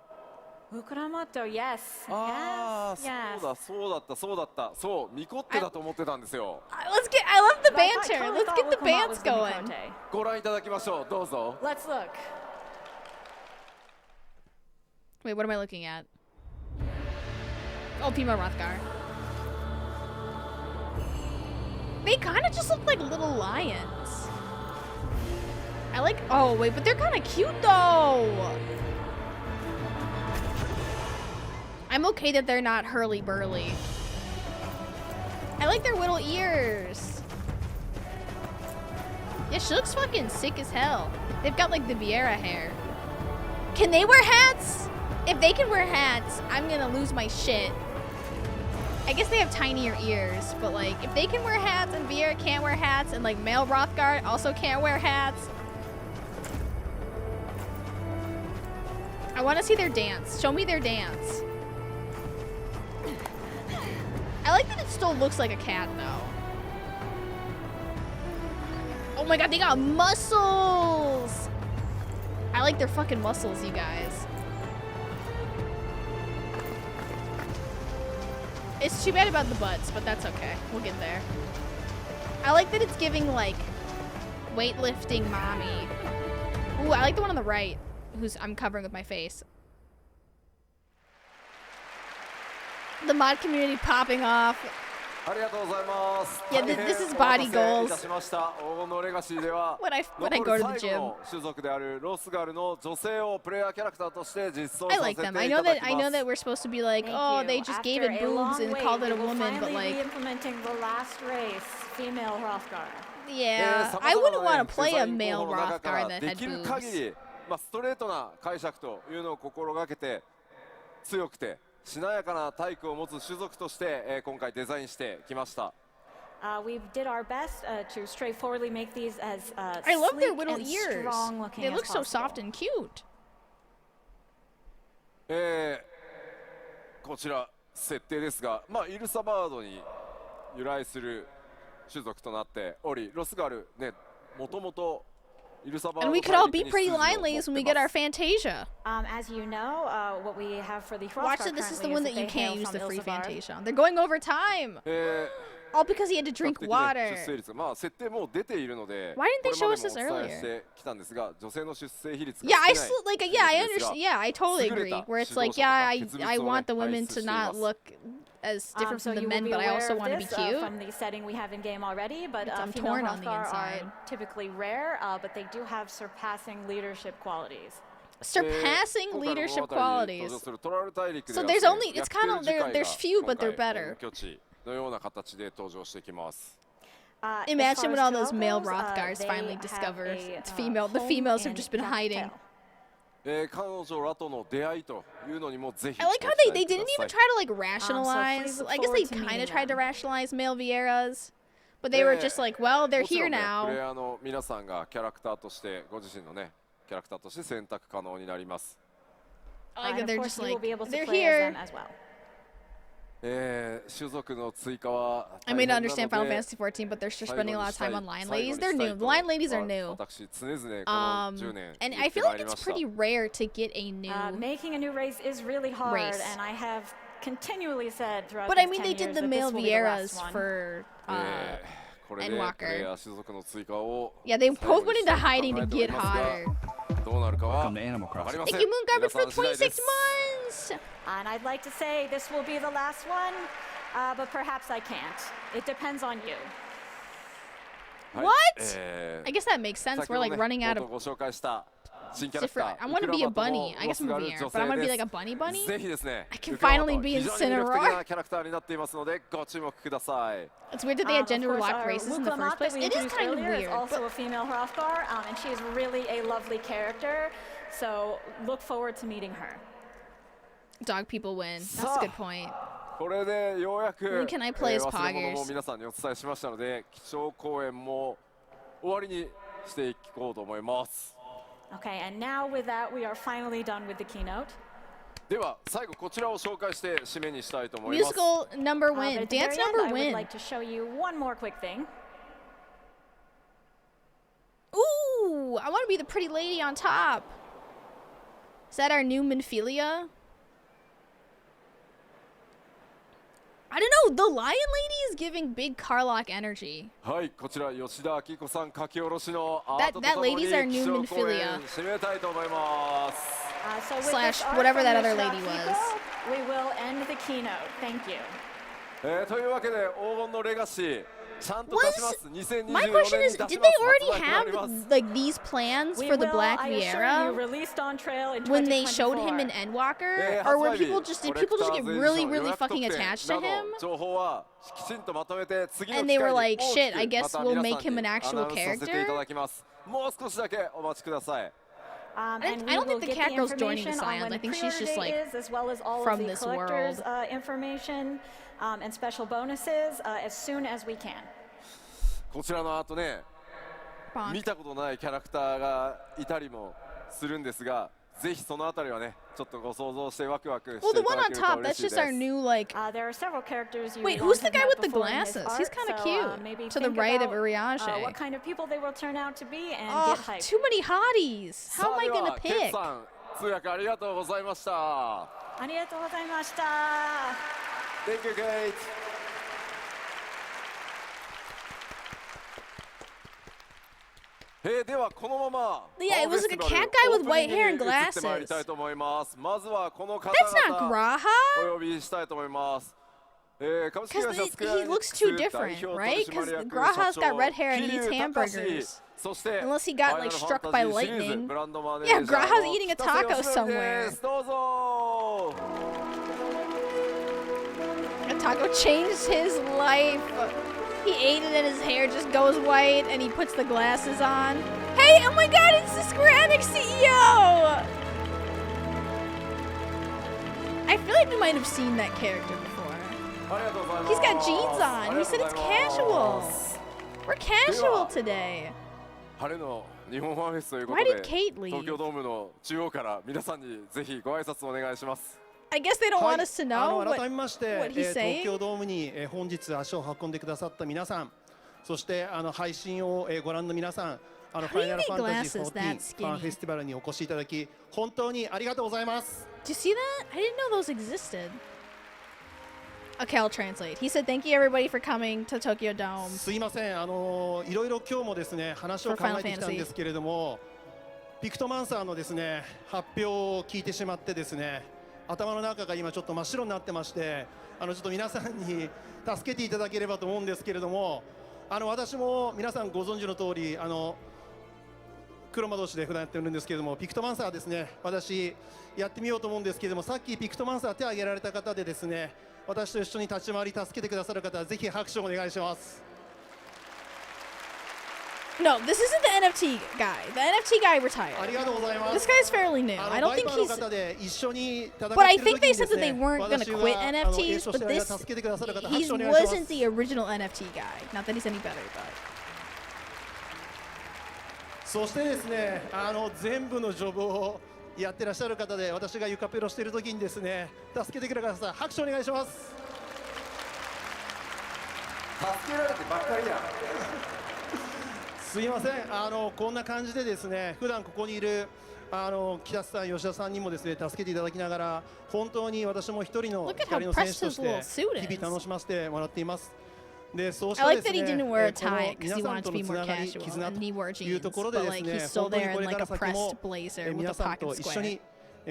Ukramoto, yes. ああ、 yes. そうだった。そう、ミコッテだと思ってたんですよ。 I love the But I banter. totally Let's thought get the Wukamat bands was the going. Mikote. ご覧いただきましょう。どうぞ。 Let's look. Wait, what am I looking at? Oh, female Rothgar. They kind of just look like little lions. I like. Oh wait, but they're kind of cute though. I'm okay that they're not hurly burly. I like their little ears. Yeah, she looks fucking sick as hell. They've got like the Vieira hair. Can they wear hats? If they can wear hats, I'm gonna lose my shit. I guess they have tinier ears, but like if they can wear hats and Vieira can't wear hats and like male Rothgar also can't wear hats. I want to see their dance. Show me their dance. I like that it still looks like a cat though. Oh my god, they got muscles! I like their fucking muscles, you guys. It's too bad about the butts, but that's okay. We'll get there. I like that it's giving like weightlifting mommy. Ooh, I like the one on the right, who's I'm covering with my face. The mod community popping off. ありがとうございます。 Yeah, this is body goals. いたしました。黄金のレガシーでは When I 残 go る to the 最後 gym. の種族であるロスガルの女性をプレイヤーキャラクターとして実装 I させ like てい them. た I だ know き that ます。 we're supposed to be like, Thank oh, you. they just gave After it a boobs long and wait, called it a we will woman, but finally like, be implementing the last race, female Hrothgar. yeah, I wouldn't want to play a male Rothgar that で had きる限 boobs. り、ストレートな解釈というのを心がけて強くてしなやかな体育を持つ種族として、今回デザインしてきました。We did our best to straightforwardly make these as I love their sleek little and ears. strong looking They as look so possible. soft and cute. こちら設定ですが、イルサバードに由来する種族となっており、ロスガルね、もともとイルサバード And we could all be pretty lion-ladies when we get our Fantasia. As you know, what we have for the Watch Hrothgar it, this is the currently one is that you they can't hail use from the free Ilsabard. Fantasia on. They're going over time. All because he had to 比較 drink 的ね water. 出生率設定もう出ているので、 Why didn't they これま show で us も this お伝えしてきたんですが、女性の出生比率が Yeah, 少ない I understand. Yeah, I totally agree. Where it's like, yeah, I want the women to not look as different So from the you men, will be but I aware also of want to be this, cute. from the setting we have in game already, but I'm female torn on the Hrothgar inside. are typically rare, but they do have surpassing leadership qualities. Surpassing 今回の leadership 物語に登場 qualities. するトラル大陸で So は there's ですね only, it's kind of, ヤクテル there's 樹海 few, が but they're 今回 better. 本拠地のような形で登場してきます。 As Imagine far when as all those Kyoko male goes, Rothgars they finally have discovered a, it's female. The home females have in just been Capital. hiding. 彼女らとの出会いというのにもぜひ I like how ご期 they 待 didn't くだ even さ try い to like rationalize. please look I guess they forward to kind meeting of tried to them. rationalize male Vieras, but they were just like, well, they're もちろ here んねプレイ now. ヤーの皆さんがキャラクターとしてご自身のねキャラクターとして選択可能になります。 I like And that of they're course, just you will like, be able to they're play as here. them as well. 種族の追加は I 大 may 変 not なの understand Final で Fantasy XIV, but they're just 最後 spending に a lot of したい time on lion 最後に ladies. し They're たい new. と Lion ladies are は new. 私常々この10年 And 言 I って feel まい like りま it's した。 pretty rare to get a new Making a new race is really hard, race. and I have continually said throughout But I these mean, 10 they years did the that male this will be the last Vieras one. for これで Endwalker プレイヤー種族の追加を yeah, they 最後 both に went し into たいと考 hiding to えており get ますが hotter. どうなるかは Welcome to Animal わかり Crossing. ません。 Thank you, Moon Garbage, 皆 for さん次第で 26 す。 months. And I'd like to say this will be the last one, but perhaps I can't. It depends on you. はい What? えー I guess that makes sense. 先 We're ほど like ね running out 冒頭 of ご紹介した新キャラクタ different. ー I want to be a ウクラマと bunny. I ロ guess ス I'm が a ある Viera, 女 but I'm 性 gonna で be す like a bunny bunny. ぜひですね I can ウクラマ finally と be in 非常に魅力的 Cinnamoroar. なキャラクターになっていますのでご注目ください。 It's weird that they had Of gender course, locked our races in the Wuklamat first place. that we It is introduced kind of earlier is weird. also But a female Hrothgar, and she's really a lovely character. So look forward to meeting her. dog people win. That's a good point. これでようやく When can I play as 忘れ物 Poggers? も皆さんにお伝えしましたので基調講演も終わりにしていこうと思います。 Okay, and now with that, we are finally done with the keynote. では最後こちらを紹介して締めにしたいと思います。 Musical number But win. at the Dance very end, number I would win. like to show you one more quick thing. Ooh, I want to be the pretty lady on top. Is that our new Minphilia? I don't know. The lion lady is giving big Carlock energy. はいこちら吉田明子さん書き下ろしのア That- ートと that ともに lady's our new 基調講 Minphilia. 演締めたいと思います。 So with Slash this art whatever from that other Yoshida lady was. Akiko, we will end the keynote. Thank you. というわけで黄金のレガシーちゃんと出します。 2024 My question 年 is, に出し did ま they す。 already 発売となります have like these plans We for the will, Black I assure you, Viera released on trail in when they showed him 2024. in Endwalker, Eh, or were 発売日 people just did コレ people ク just ター get ズエディ really ション really 予約 fucking 特典 attached to など him? 情報はきちんとまとめて次の And 機 they 会 were に like, 大き "Shit, く I guess また we'll 皆 make さん him に an ア actual ナウンスさせていた character." だきます。もう少しだけお待ちください。 And I we don't think will the get cat girl's joining the information on Scions. when I think she's pre-order just, date like, is, as well as all from of the this collectors' world. information and special bonuses as soon as we can. こちらの後ね Bonk. 見たことないキャラクターがいたりもするんですがぜひそのあたりはねちょっとご想像してワクワクし Well, て the いた one だ on けると top, 嬉 that's しいで just our す。 new like. There are several characters you Wait, won't who's the have guy met with the before in this glasses? art, He's kind of so, cute. maybe To the think right of about, Urianger. what kind of people they will turn out to be and Oh, get hyped. too many hotties. How さ am あ I で gonna はケツ pick? さん通訳ありがとうございました。ありがとうございました。 Thank you, Kate. ではこのまま Yeah, it was like a フェスティバル cat guy with オープニング white hair and に移ってまいり glasses. たいと思います。まずはこの方 That's not 々 Graha. お呼びしたいと思います。株式 Because 会社スクエア he エニック looks ス too 代 different, 表 right? 取 Because 締役 Graha's 社 got 長 red hair and 桐 eats 生隆 hamburgers. そして Unless he got, like, ファイナル struck ファ by ンタジーシリーズ lightning. ブランドマネージャ Yeah, ーの Graha's eating a 北瀬 taco 義則 somewhere. です。どうぞ。 A taco changed his life. He ate it and his hair just goes white and he puts the glasses on. Hey, oh my god, it's the Square Enix CEO! I feel like we might have seen that character before. He's got jeans on. He said it's casual. We're casual today. 晴れの日本ファンフェスということ Why で did Kate leave? 東京ドームの中央から皆さんにぜひご挨拶お願いします。 I guess they don't は want い us to know 改 what, めまして、 what he's 東 saying. 京ドームに、本日足を運んでくださった皆さん、そして配信を、ご覧の皆さん、フ do ァイ you ナルファン make タジー glasses 14 that ファン skinny? フェスティバルにお越しいただき、本当にありがとうございます。Do you see that? I didn't know those existed. Okay, I'll translate. He said, "Thank you everybody for coming to Tokyo Dome." すいません、いろいろ今日もですね、話を考えてきたんですけれども、ピクトマンサーのですね、発表を聞いてしまってですね、頭の中が今ちょっと真っ白になってまして、ちょっと皆さんに助けていただければと思うんですけれども、私も皆さんご存知の通り、黒魔同士で普段やってるんですけれども、ピクトマンサーですね、私やってみようと思うんですけれども、さっきピクトマンサー手を挙げられた方でですね、私と一緒に立ち回り助けてくださる方はぜひ拍手をお願いします。 No, this isn't the NFT guy. The NFT guy あり retired. がとうございま This す。 guy's fairly new. I don't バイ think バーの he's. 方で一緒に戦って But I る think 時 they に said で that す they ね、 weren't gonna 私 quit は NFTs, とし but て this 助けてくださる方、 he 拍手をお願いしま wasn't す。 the original NFT guy. Not that he's any better, but そしてですね、全部のジョブをやってらっしゃる方で、私がユカペロしている時にですね、助けてください。拍手お願いします。助けられてばっかりや。すいません、こんな感じでですね、普段ここにいる北瀬さん、吉田さんにもですね、助けていただきながら、本当に私も一人の Look at how 光の選手と pressed し his て little suit is. 日々楽しませてもらっています。で、そうし I て like です that he ね、 didn't wear a この tie because 皆 he さん wanted と to be のつ more ながり、 casual 絆 and he wore という jeans, ところで but です like ね、 he's still 本当に there こ in れか like a ら先 pressed も blazer with 皆 a さん pocket と一緒 square.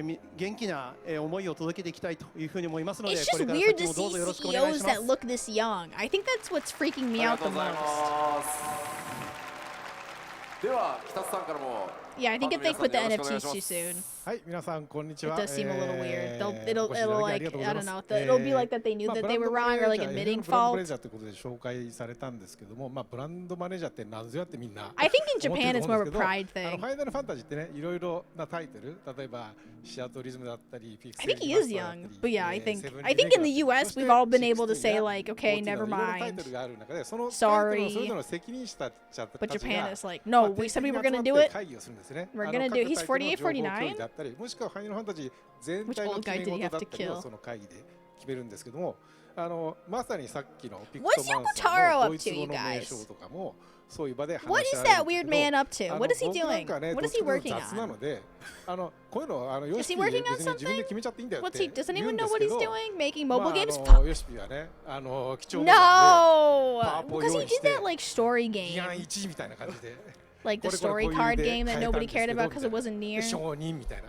に元気な思いを届けていきたいというふうに思いますので、 It's これ just から weird 先 to もどう see ぞよろしくお願い CEOs しま that す。 look this young. I think that's what's freaking あ me りが out と the うござい most. ます。では北津さんからも Yeah, I think if they quit the ファンの皆さんによろしくお願い NFTs しま too す。 soon. はい、皆さんこんにち It は。 does seem a little weird. They'll, お it'll, 越しいた it'll だきあ like, りがとうござ I いま don't す。 know. It'll be like that they knew まあ that ブ they ラン were ドマ wrong ネ or ー like ジャー admitting ブランドマネー fault. ジャーってことで紹介されたんですけども、まあブランドマネージャーって何ぞやってみんな I think in 思って Japan る it's と思 more うん of で a すけど、 pride フ thing. ァイナルファンタジーってね、いろいろなタイトル、例えばシアトリズムだったり、フィク I セ think ー he ジ is マスターだ young, ったり but yeah, セブン I think in the リレー US そして we've all been able to 16 say や like, okay, 14いろ never んなタイ mind. トルがある中で、その Sorry タイトルのそれぞれの責任者たち But たち Japan が is like, no, we said we were gonna do it. 会議をするんですね。 We're gonna do. He's 各タイ 48, トルの情報共有 49. だったり、もしくはファイナルファンタジー全 Which 体の old guy 決 did め he 事 have だ to ったりを kill? その会議で決めるんですけども、まさにさっきのピク What's トマン Yoko さ Taro んの up ド to, イツ語 you の名 guys? 称とかもそういう場で話 What し is 合われ that るんです weird けど、man up to? What is he 僕なん doing? かね、 What ど is っち he も working 雑な on? ので、こういうのヨ Is シ he ピ working 別 on に自分で決めちゃっていいんだよっ What's て he? Does 言う anyone んで know す what け he's ど、doing? Making ま mobile あ games? ヨシピはね、貴重 No, 面なんで、パワポを because 用 he 意し did て that like story ギャン game, 1みたいな感じで。 like the これ story こういう card で game that 変えたん nobody ですけ cared ど about because it wasn't で near. 承認みたいな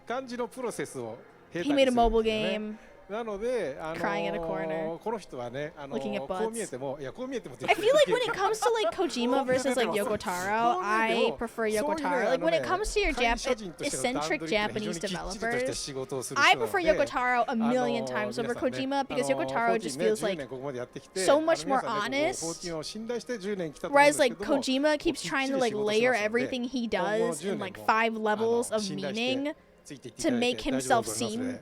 感じのプロセスを経たり He す made a るん mobile ですよね。 game. なので、Crying at a corner. この人はね、Looking at こう見えても、いやこう見えても I feel like when it comes to like Kojima versus like Yoko Taro, I prefer Yoko Taro. Like when it comes to your eccentric Japanese developers, I prefer Yoko Taro a million times over Kojima because Yoko Taro just feels like so much more honest. Whereas like Kojima keeps trying to like layer everything he does in like 5 levels of meaning to make himself seem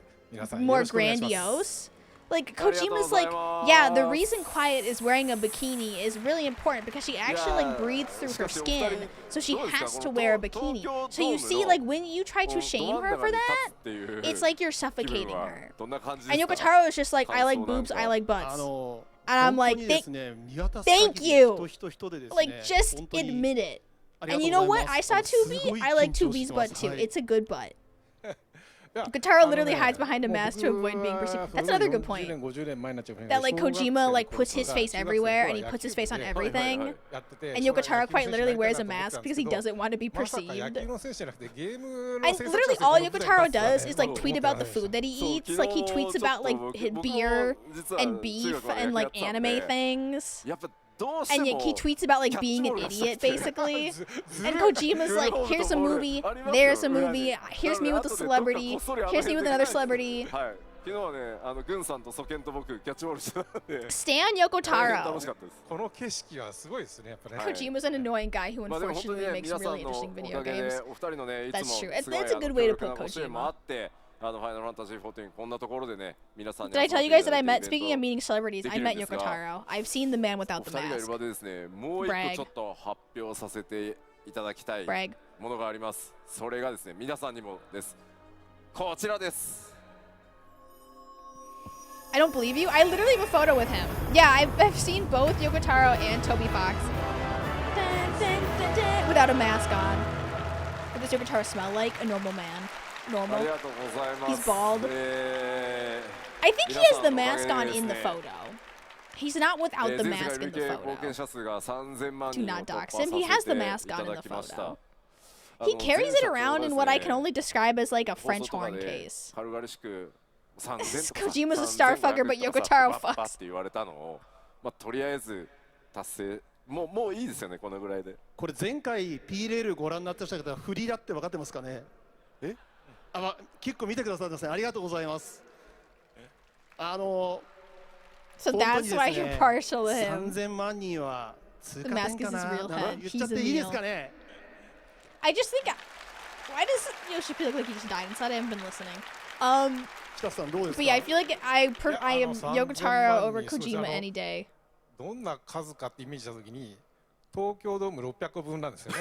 more grandiose. Like Kojima's like, yeah, the reason Quiet is wearing a bikini is really important because she actually like breathes through her skin, so she has to wear a bikini. So you see, like when you try to shame her for that, it's like you're suffocating her. And Yoko Taro is just like, I like boobs, I like butts. And I'm like, thank you. Like just admit it. And you know what? I saw 2B. I like 2B's butt too. It's a good butt. Kotaro literally hides behind a mask to avoid being perceived. That's another good point. That like Kojima like puts his face everywhere and he puts his face on everything. And Yoko Taro quite literally wears a mask because he doesn't want to be perceived. And literally all Yoko Taro does is like tweet about the food that he eats. Like he tweets about like beer and beef and like anime things. And yet he tweets about like being an idiot basically. And Kojima's like, here's a movie, there's a movie, here's me with a celebrity, here's me with another celebrity. Stan Yoko Taro. Kojima's an annoying guy who unfortunately makes really interesting video games. That's true. That's a good way to put Kojima. ファイナルファンタジー14こんなところでね皆さんに Did I tell you guys that I met, speaking of meeting celebrities, I met Yoko Taro. I've seen the man without お the 二人がいる mask. 場でですねもう一個ちょっと発表させていただきたい Brag. ものがあります。それがですね皆さんにもですこちらです。 I don't believe you. I literally have a photo with him. Yeah, I've seen both Yoko Taro and Toby Fox. Dun, dun, dun, dun, without a mask on. What does Yoko Taro smell like? A normal man. あ Normal. りがとうございます。 He's bald. え I think he 皆 has さ the んのおか mask げ on でです in the ね photo. He's not without the 全世界 mask 累 in the 計貢献 photo. 者数が3000万 Do 人を not 突破 dox さ him. せて He い has the mask on た in だ the きました。 photo. あ He の carries 前 it 社長 around が in です what I can ね only describe as like a 放送 French とか horn で case. 軽々しく3000とか Kojima's a star fucker, but Yoko Taro パッパ fucks. って言われたのをまあとりあえず達成もういいですよねこのぐらいで。これ前回 P レールご覧になってましたけど振りだって分かってますかね。え結構見てくださってますね。ありがとうございます。So 本当 that's にです why you're ね partial to him. 3000万人は通過 The 点 mask か is his な。 real なんか head. 言っちゃっ He's て a いいです meal. かね。 I just think. Why does Yoshi look like he just died inside? I haven't been listening. 北さんどうです But か。 yeah, I feel like I am Yoko Taro over Kojima any day. どんな数かってイメージしたときに東京ドーム600個分なんですよね。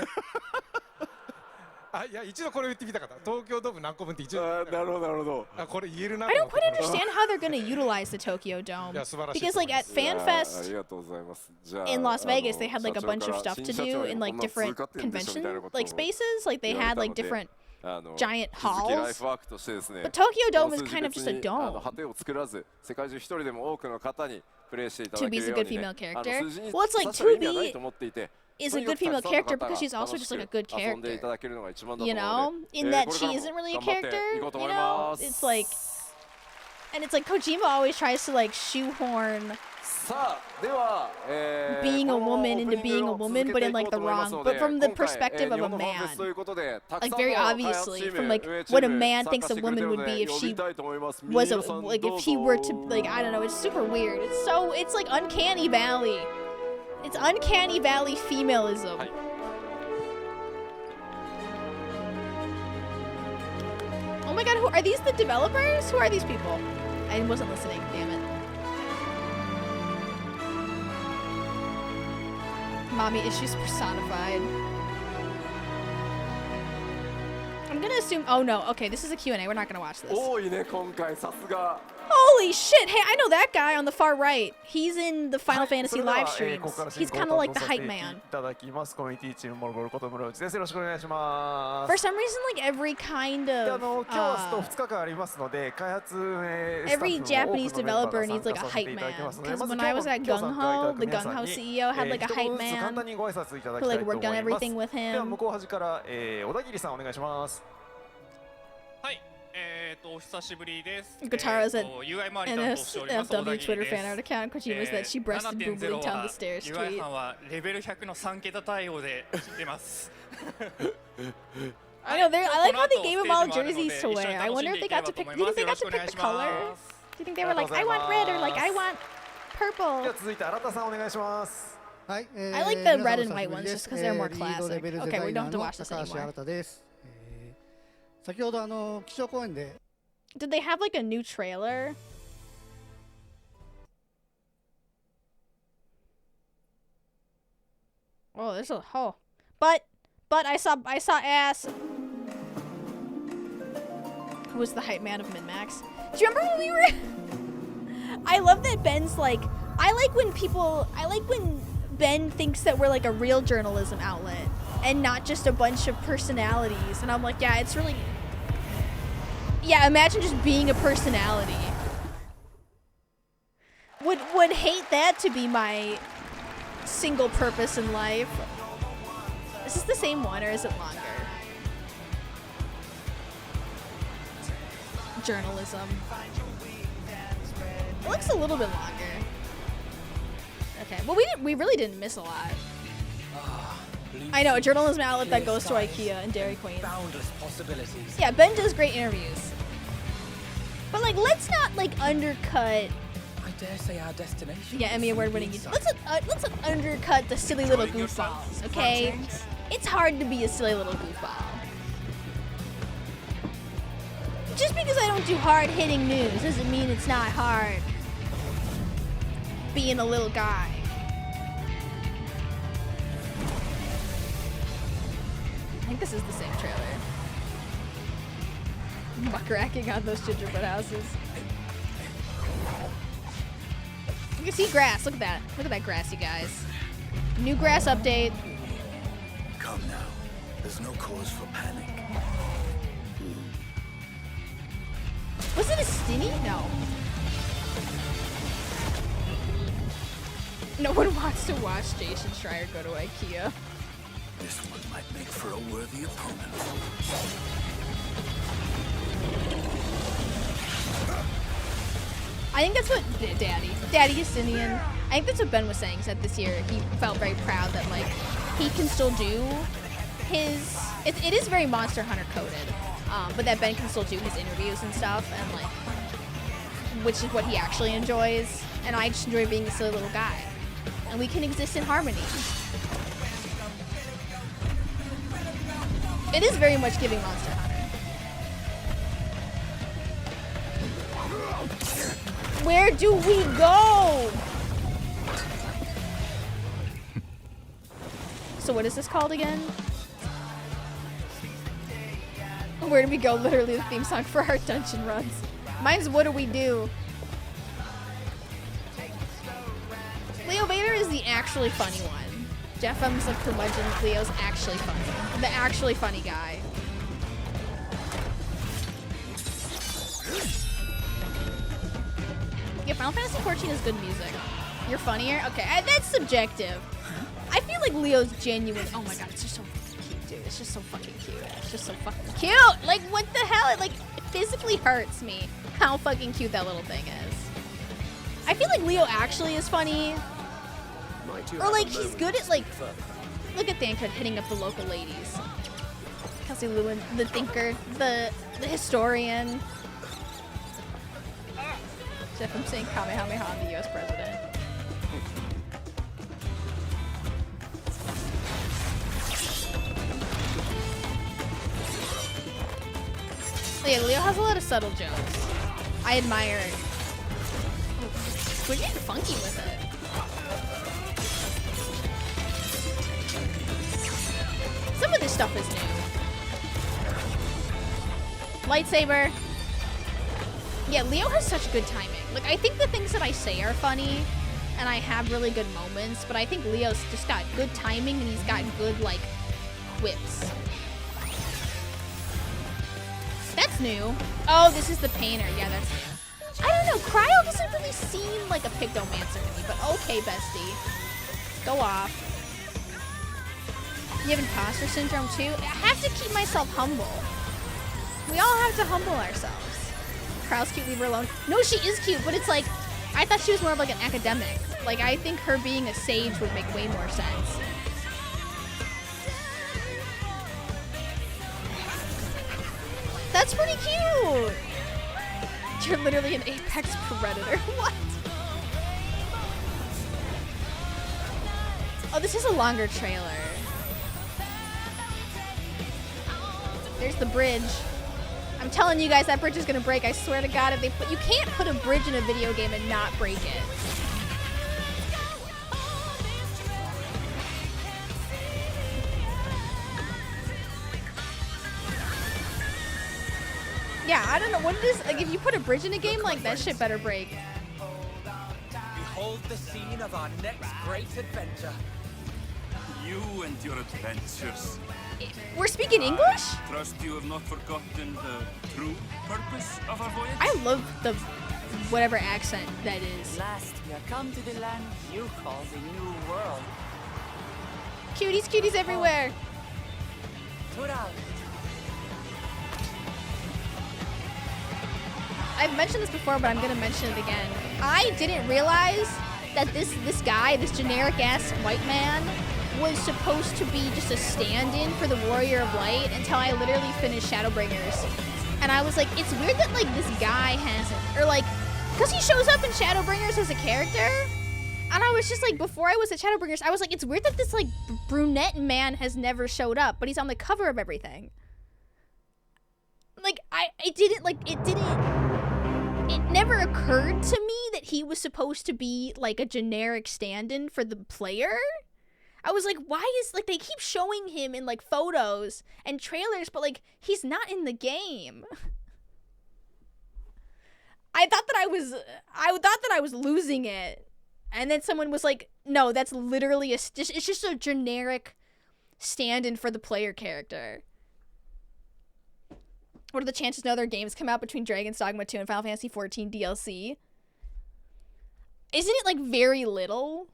あいや一度これ言ってみたかった。東京ドーム何個分って一度。なるほどなるほど。あこれ言えるな。 I don't quite understand how they're gonna utilize the Tokyo Dome. いや素晴らしい。 Because like at いやあ FanFest りがとうございます。じゃあ in Las Vegas, they あ had の like a bunch of stuff to 社長 do に in like こんな different 通過点でしょみたいな convention ことを like spaces. Like they 言われ had た like ので different あの giant 続きライ halls. フワークとしてですね But Tokyo こ Dome の is 数字 kind of 別 just a に dome. 果てを作らず世界中一人でも多くの方にプレイしていただ To け be る a よう good にね female あの character. 数字に Well, it's like 刺さる意味はない 2B と思っていて is と a にか good く female たくさんの character 方 because が she's also 楽し just like a く good 遊んでい character. ただけるのが一番だと You 思う know, ので in こ that れ she からも isn't really a 頑張ってい character. こうと You 思い know, ます it's like, and it's like Kojima always tries to like shoehorn さあでは being a この woman オー into プニン being グ a を続 woman, け but て in いこ like う the と思います wrong, の but で from the 今回 perspective 日 of a 本のファンフェスと man. いうことでたく Like さん very の開発チ obviously ー from ム like 運営チ what ー a ム man 参 thinks 加 a してくれて woman る would の be で if 呼 she びたいと思います。 was a 皆さん like ど if う she ぞ were to like I don't know, it's super weird. It's so it's like uncanny valley. It's uncanny valley femalism. はい Oh my god, who are these the developers? Who are these people? I wasn't listening, damn it. Mommy issues personified. I'm gonna assume, oh no, okay, this is a Q&A, we're not gonna watch this. 多いね今回さすが Holy shit, hey, I know that guy on the far right. He's in the Final はい Fantasy それでは live streams. ここから進 He's 行を kind of 担 like 当 the させ hype て man. いただきますコミュニティチームモルゴルこと室内です。よろしくお願いしま For す。 some reason, like every kind で of 今日はスト2日間ありますので開発スタッフ every の Japanese 多くのメンバー developer が needs 参 like a 加させ hype ていただ man. きますので Because まず when 今 I 日 was の at 今日参加いただ Gung Ho, く the 皆 Gung さん Ho に CEO had like a 一 hype 言ずつ簡 man 単にご挨拶いただ who きたい like と worked 思 on いま everything す。 with では him. 向こう端から小田切さんお願いします。はい、お久しぶりです。 Guitara's at UI 周り and 担当しております小田 FW 切 Twitter です fan art account Kojima's that she breasted boobly down the stairs 7.0 は UI tweet. さんはレベル100の3桁対応で出ます。 I know, I like how they この後 gave him all ステージもあるので jerseys to 一緒に wear. I 楽し wonder ん if で they いけれ got ば to と pick. 思い Do you ま think す。 they よろ got し to くお願 pick い the しま color? す。 Do you think they were like, I want red or like I want で purple? は続いて新田さんお願いします。はい、I like the red and white ones just because they're more classic. Okay, we don't have to watch this 高橋 anymore. 新です。先ほど気象公園で Did they have like a new trailer? Oh, there's a but I saw ass. Who was the hype man of Min-Max? Do you remember when we were? I love that Ben's like. I like when Ben thinks that we're like a real journalism outlet and not just a bunch of personalities. And I'm like, yeah, it's really. Yeah, imagine just being a personality. Would hate that to be my single purpose in life. Is this the same one or is it longer? Journalism. It looks a little bit longer. Okay, well we really didn't miss a lot. I know, a journalism outlet that goes to IKEA and Dairy Queen. Boundless possibilities. Yeah, Ben does great interviews. But like, let's not like undercut. I dare say our destination. Yeah, Emmy Award winning. Let's not undercut the silly little goofballs, okay? It's hard to be a silly little goofball. just because I don't do hard-hitting news doesn't mean it's not hard being a little guy. I think this is the same trailer. Muckracking on those gingerbread houses. You can see grass. Look at that. Look at that grass, you guys. New grass update. Come now. There's no cause for panic. Was it a stinny? No. No one wants to watch Jason Schreier go to IKEA. This one might make for a worthy opponent. I think that's what Daddy Justinian, I think that's what Ben was saying. He said this year he felt very proud that like he can still do his, it is very Monster Hunter coded, but that Ben can still do his interviews and stuff, and like, which is what he actually enjoys, and I just enjoy being a silly little guy, and we can exist in harmony. It is very much giving Monster Hunter. Where do we go? So what is this called again? Where do we go? Literally the theme song for our dungeon runs. Mine's What Do We Do? Leo Vader is the actually funny one. Jeff M's the curmudgeon. Leo's actually funny. The actually funny guy. Yeah, Final Fantasy XIV is good music. You're funnier? Okay, that's subjective. I feel like Leo's genuine. Oh my god, it's just so fucking cute, dude. It's just so fucking cute. It's just so fucking cute! Like, what the hell? It, like, physically hurts me how fucking cute that little thing is. I feel like Leo actually is funny. Or, like, he's good at, like... Look at Thancred hitting up the local ladies. Kelsey Lewin, the thinker, the historian. Jeff, I'm saying Kamehameha on the US president. Yeah, Leo has a lot of subtle jokes. I admire it. We're getting funky with it. Some of this stuff is new. Lightsaber. Yeah, Leo has such good timing. Like, I think the things that I say are funny, and I have really good moments, but I think Leo's just got good timing, and he's got good, like, whips. That's new. Oh, this is the painter. Yeah, that's new. I don't know. Cryo doesn't really seem like a Pictomancer to me, but okay, bestie. Go off. You have imposter syndrome, too? I have to keep myself humble. We all have to humble ourselves. Cryo's cute, leave her alone. No, she is cute, but it's like, I thought she was more of like an academic. Like, I think her being a sage would make way more sense. That's pretty cute! You're literally an apex predator. What? Oh, this is a longer trailer. There's the bridge. I'm telling you guys, that bridge is gonna break. I swear to God, if they put, you can't put a bridge in a video game and not break it. Yeah, I don't know what it is. Like, if you put a bridge in a game, like, that shit better break. Behold the scene of our next great adventure. You and your adventures. We're speaking English? Trust you have not forgotten the true purpose of our voyage? I love the whatever accent that is. Last we are come to the land you call the New World. Cuties, cuties everywhere. I've mentioned this before, but I'm gonna mention it again. I didn't realize that this guy, this generic-ass white man, was supposed to be just a stand-in for the Warrior of Light until I literally finished Shadowbringers. And I was like, it's weird that, like, this guy hasn't, or, like, because he shows up in Shadowbringers as a character, and I was just like, before I was at Shadowbringers, I was like, it's weird that this, like, brunette man has never showed up, but he's on the cover of everything. like, it never occurred to me that he was supposed to be, like, a generic stand-in for the player. I was like, why is, like, they keep showing him in, like, photos and trailers, but, like, he's not in the game. I thought that I was losing it. And then someone was like, no, that's literally it's just a generic stand-in for the player character. What are the chances no other games come out between Dragon's Dogma 2 and Final Fantasy 14 DLC? Isn't it, like, very little?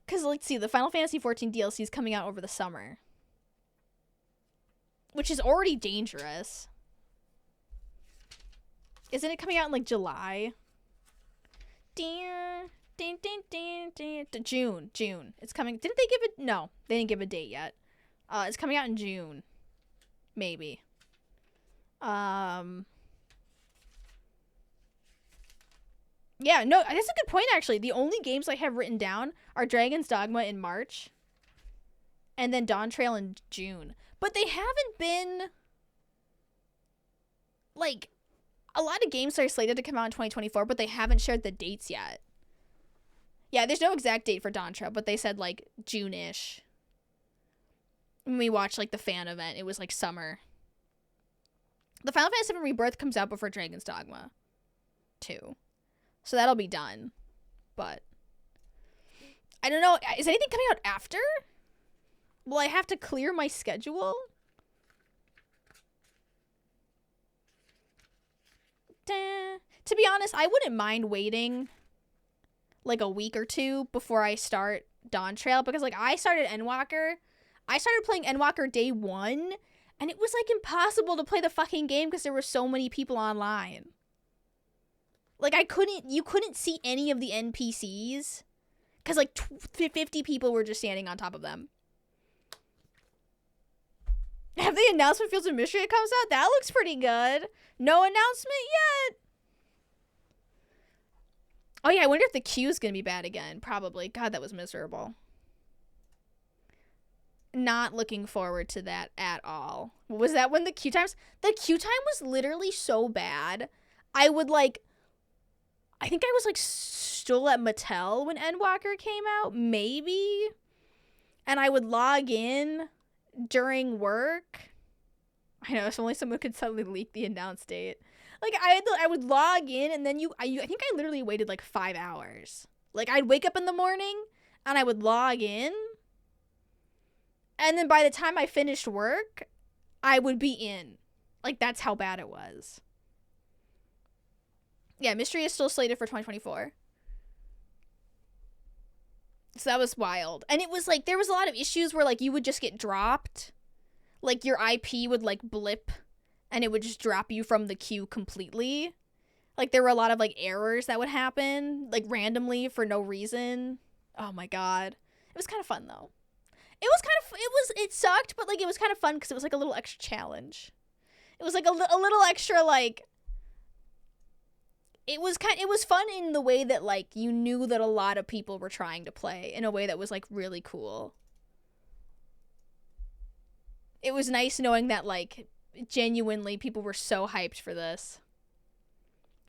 Because, let's see, the Final Fantasy 14 DLC is coming out over the summer. Which is already dangerous. Isn't it coming out in, like, July? June. It's coming. Didn't they give it? No, they didn't give a date yet. It's coming out in June. Maybe. Yeah, no, that's a good point, actually. The only games I have written down are Dragon's Dogma in March and then Dawn Trail in June. But they haven't been, like, a lot of games are slated to come out in 2024, but they haven't shared the dates yet. Yeah, there's no exact date for Dawn Trail, but they said, like, June-ish. When we watched, like, the fan event, it was, like, summer. The Final Fantasy VII Rebirth comes out before Dragon's Dogma 2. So that'll be done. But I don't know. Is anything coming out after? Will I have to clear my schedule? To be honest, I wouldn't mind waiting like a week or two before I start Dawn Trail, because, like, I started Endwalker. I started playing Endwalker day 1, and it was, like, impossible to play the fucking game because there were so many people online. Like, you couldn't see any of the NPCs because, like, 50 people were just standing on top of them. Have they announced when Fields of Mystery comes out? That looks pretty good. No announcement yet. Oh, yeah, I wonder if the queue is going to be bad again. Probably. God, that was miserable. Not looking forward to that at all. Was that when the queue times? The queue time was literally so bad. I think I was, like, still at Mattel when Endwalker came out. Maybe. And I would log in during work. I know, if only someone could suddenly leak the announce date. Like, I would log in, and then I think I literally waited, like, 5 hours. Like, I'd wake up in the morning, and I would log in, and then by the time I finished work, I would be in. Like, that's how bad it was. Yeah, Mystery is still slated for 2024. So that was wild. And it was, like, there was a lot of issues where, like, you would just get dropped. Like, your IP would, like, blip, and it would just drop you from the queue completely. Like, there were a lot of, like, errors that would happen, like, randomly for no reason. Oh, my God. It was kind of fun, though. It sucked, but, like, it was kind of fun because it was, like, a little extra challenge. It was, like, a little extra, like, it was fun in the way that, like, you knew that a lot of people were trying to play in a way that was, like, really cool. It was nice knowing that, like, genuinely people were so hyped for this.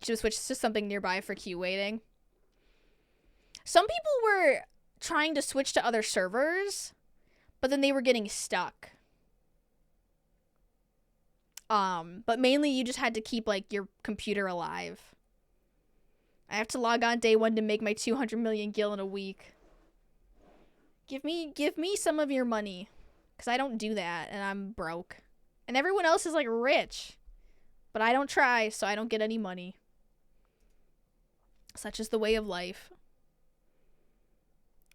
Should have switched to something nearby for queue waiting. Some people were trying to switch to other servers, but then they were getting stuck. But mainly you just had to keep, like, your computer alive. I have to log on day 1 to make my 200 million gil in a week. Give me some of your money, because I don't do that, and I'm broke. And everyone else is, like, rich. But I don't try, so I don't get any money. Such is the way of life.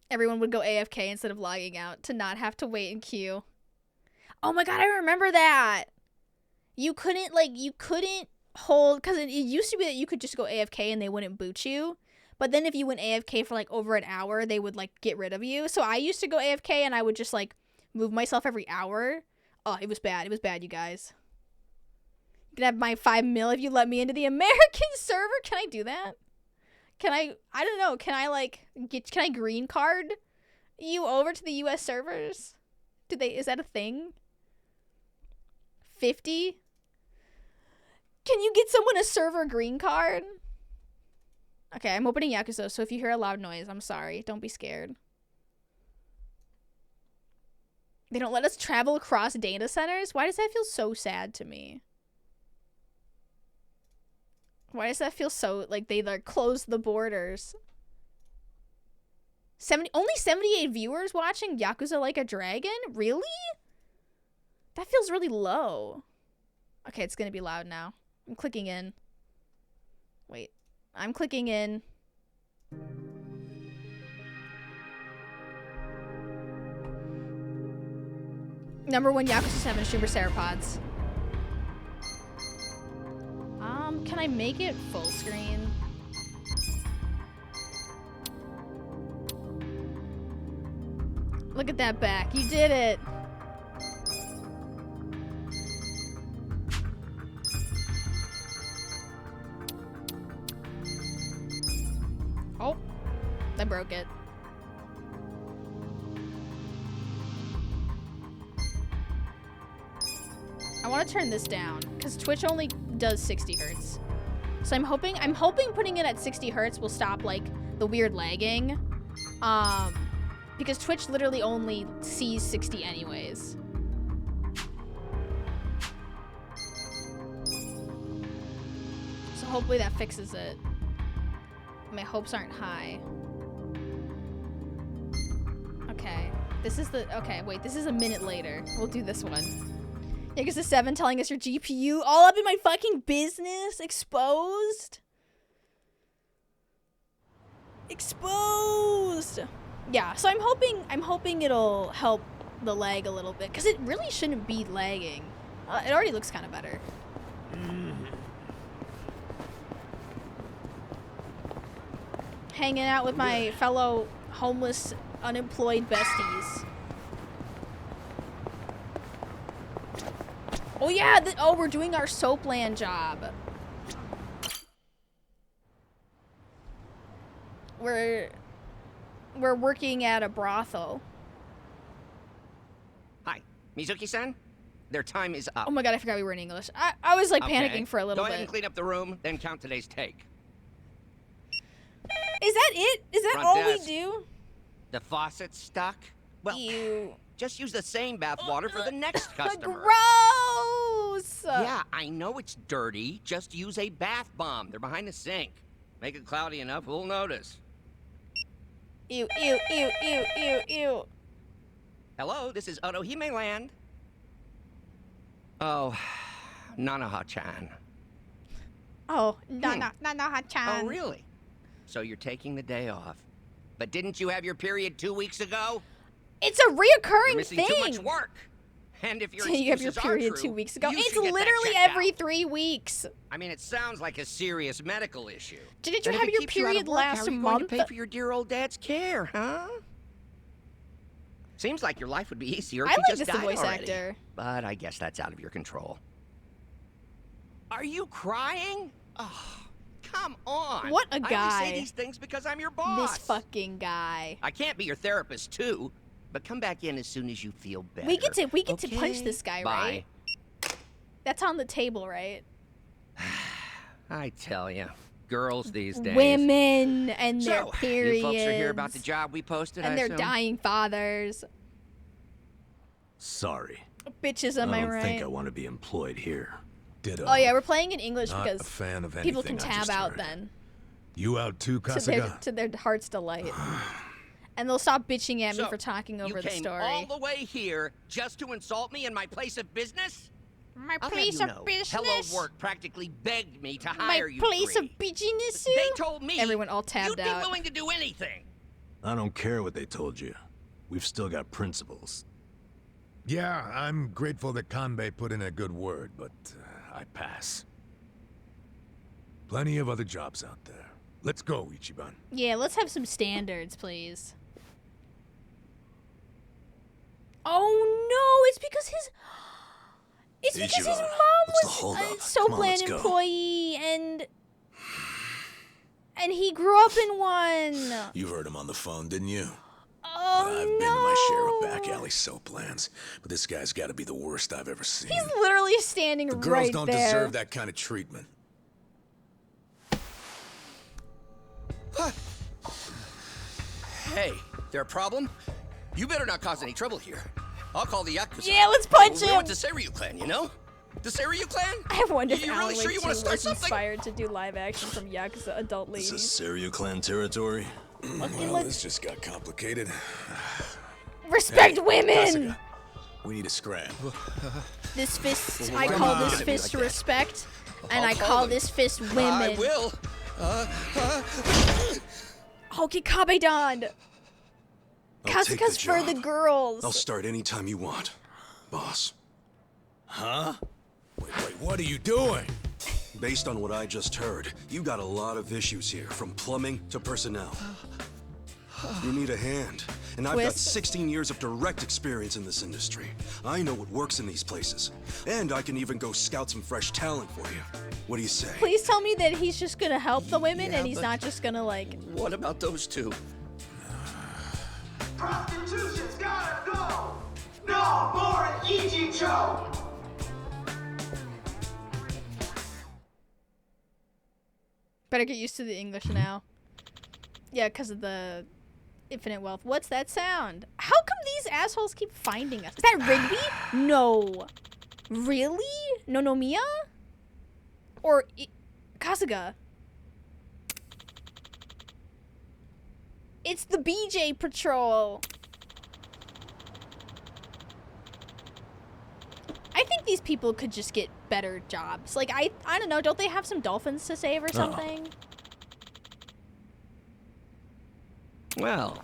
Everyone would go AFK instead of logging out to not have to wait in queue. Oh my God, I remember that! You couldn't hold, because it used to be that you could just go AFK and they wouldn't boot you. But then if you went AFK for, like, over an hour, they would, like, get rid of you. So I used to go AFK and I would just, like, move myself every hour. Oh, it was bad. It was bad, you guys. You can have my 5 mil if you let me into the American server. Can I do that? I don't know. Can I green card you over to the US servers? Is that a thing? 50? Can you get someone a server green card? Okay, I'm opening Yakuza, so if you hear a loud noise, I'm sorry. Don't be scared. They don't let us travel across data centers? Why does that feel so sad to me? Why does that feel so like they like closed the borders? Only 78 viewers watching Yakuza Like a Dragon? Really? That feels really low. Okay, it's gonna be loud now. I'm clicking in. Wait. I'm clicking in. #1 Yakuza 7 streamer Seropods. Can I make it full screen? Look at that back. You did it. Oh, I broke it. I want to turn this down because Twitch only does 60 hertz. So I'm hoping putting it at 60 hertz will stop like the weird lagging. Because Twitch literally only sees 60 anyways. So hopefully that fixes it. My hopes aren't high. Okay. This is a minute later. We'll do this one. Yakuza 7 telling us your GPU all up in my fucking business. Exposed. Exposed. Yeah, so I'm hoping it'll help the lag a little bit because it really shouldn't be lagging. It already looks kind of better. Hanging out with my fellow homeless, unemployed besties. Oh yeah, we're doing our Soapland job. We're working at a brothel. Hi, Mizuki-san. Their time is up. Oh my god, I forgot we were in English. I was like panicking for a little bit. Go ahead and clean up the room, then count today's take. Is that it? Is that Front all desk. we do? The faucet's stuck? Well, Ew. Just use the same bath water for the next customer. Gross! Yeah, I know it's dirty. Just use a bath bomb. They're behind the sink. Make it cloudy enough, we'll notice. Ew, ew, ew, ew, ew, ew. Hello, this is Otohime Land. Oh, Nanaha-chan. Oh, Nanaha-chan. Oh, really? So you're taking the day off. But didn't you have your period 2 weeks ago? It's a reoccurring You're missing thing. too much work. And if your you have your excuses are period true, 2 weeks ago. you It's should get that literally checked every out. 3 weeks. I mean, it sounds like a serious medical issue. Didn't you And if have it your keeps you out of period work, last how are you month? going to pay for your dear old dad's care, huh? Seems like your life would be easier if I you like just this died voice already. actor. But I guess that's out of your control. Are you crying? Oh, come on. What a I only guy. say these things because I'm your boss. This fucking guy. I can't be your therapist too, but come back in as soon as you feel better. We get to punch Okay? this guy, Bye. right? That's on the table, right? I tell you, girls these days. Women and their So, periods. you folks are here about the job we posted, and I their assume? dying fathers. Sorry. Bitches, am I don't right? think I want to be employed here. Ditto. Oh yeah, we're playing in English Not because a fan of people anything can I tab just out heard. then You out too, Kasuga? to their heart's delight. And they'll stop bitching at me So, for talking over you the came story. all the way here just to insult me in my place of business? My I'll place have of you know, business. Hello Work practically begged me to My hire you place three. of bitchiness. They told me Everyone all tabbed you'd be out. willing to do anything. I don't care what they told you. We've still got principles. Yeah, I'm grateful that Kanbei put in a good word, but I pass. Plenty of other jobs out there. Let's go, Ichiban. Yeah, let's have some standards, please. Oh no, it's because his his Ichiban, mom what's the was holdup? a Come on, Soapland let's go. employee and he grew up in one. You heard him on the phone, didn't you? Oh, Oh, I've been to my share of back alley soap lands, but this guy's got to be the worst I've ever seen. He's literally standing the right girls don't there. deserve that kind of treatment. Hey, there a problem? You better not cause any trouble here. I'll call the Yakuza. Yeah, let's punch him. We're with the Seiryu clan, you know? The Seiryu clan? I wonder if you Alan really sure Wake you 2 want to start was something? inspired to do live action from Yakuza adult This ladies. is Seiryu clan territory. Well, this just got complicated. Respect Hey, women! Kasuga, we need a scrap. This fist, Well, I come call on. this Gonna be fist like that. respect, and I'll I call call them. this fist women. I will. Oh, get Kabedon! I'll take the Kasuga's for the job. girls. I'll start anytime you want, boss. Huh? Wait, what are you doing? Based on what I just heard, you got a lot of issues here, from plumbing to personnel. You need a hand, and I've got Twist. 16 years of direct experience in this industry. I know what works in these places, and I can even go scout some fresh talent for you. What do you say? Please tell me that he's just gonna help the women Yeah, and he's but- not just gonna like. What about those two? Prostitution's gotta go! No more Ichicho! Better get used to the English now. Yeah, because of the infinite wealth. What's that sound? How come these assholes keep finding us? Is that Rigby? No. Really? Nonomiya? Or Kasuga? It's the BJ Patrol. I think these people could just get better jobs. Like, I don't know. Don't they have some dolphins to save or something? Well,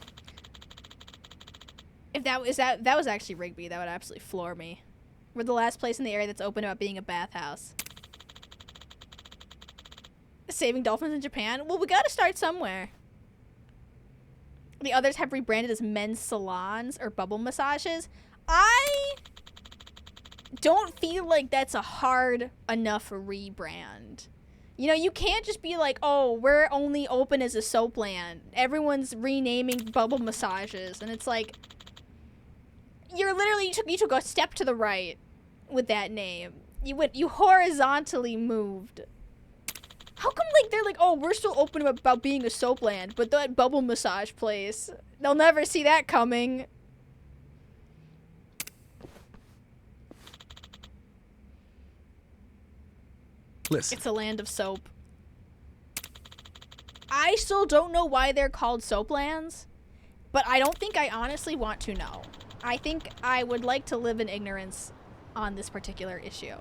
If that was actually Rigby, that would absolutely floor me. We're the last place in the area that's open about being a bathhouse. Saving dolphins in Japan? Well, we gotta start somewhere. The others have rebranded as men's salons or bubble massages. I don't feel like that's a hard enough rebrand. You know, you can't just be like, oh, we're only open as a soap land. Everyone's renaming bubble massages. And it's like, you're literally, you took a step to the right with that name. You horizontally moved. How come, like, they're like, oh, we're still open about being a soap land, but that bubble massage place, they'll never see that coming. Listen. It's a land of soap. I still don't know why they're called soap lands, but I don't think I honestly want to know. I think I would like to live in ignorance on this particular issue.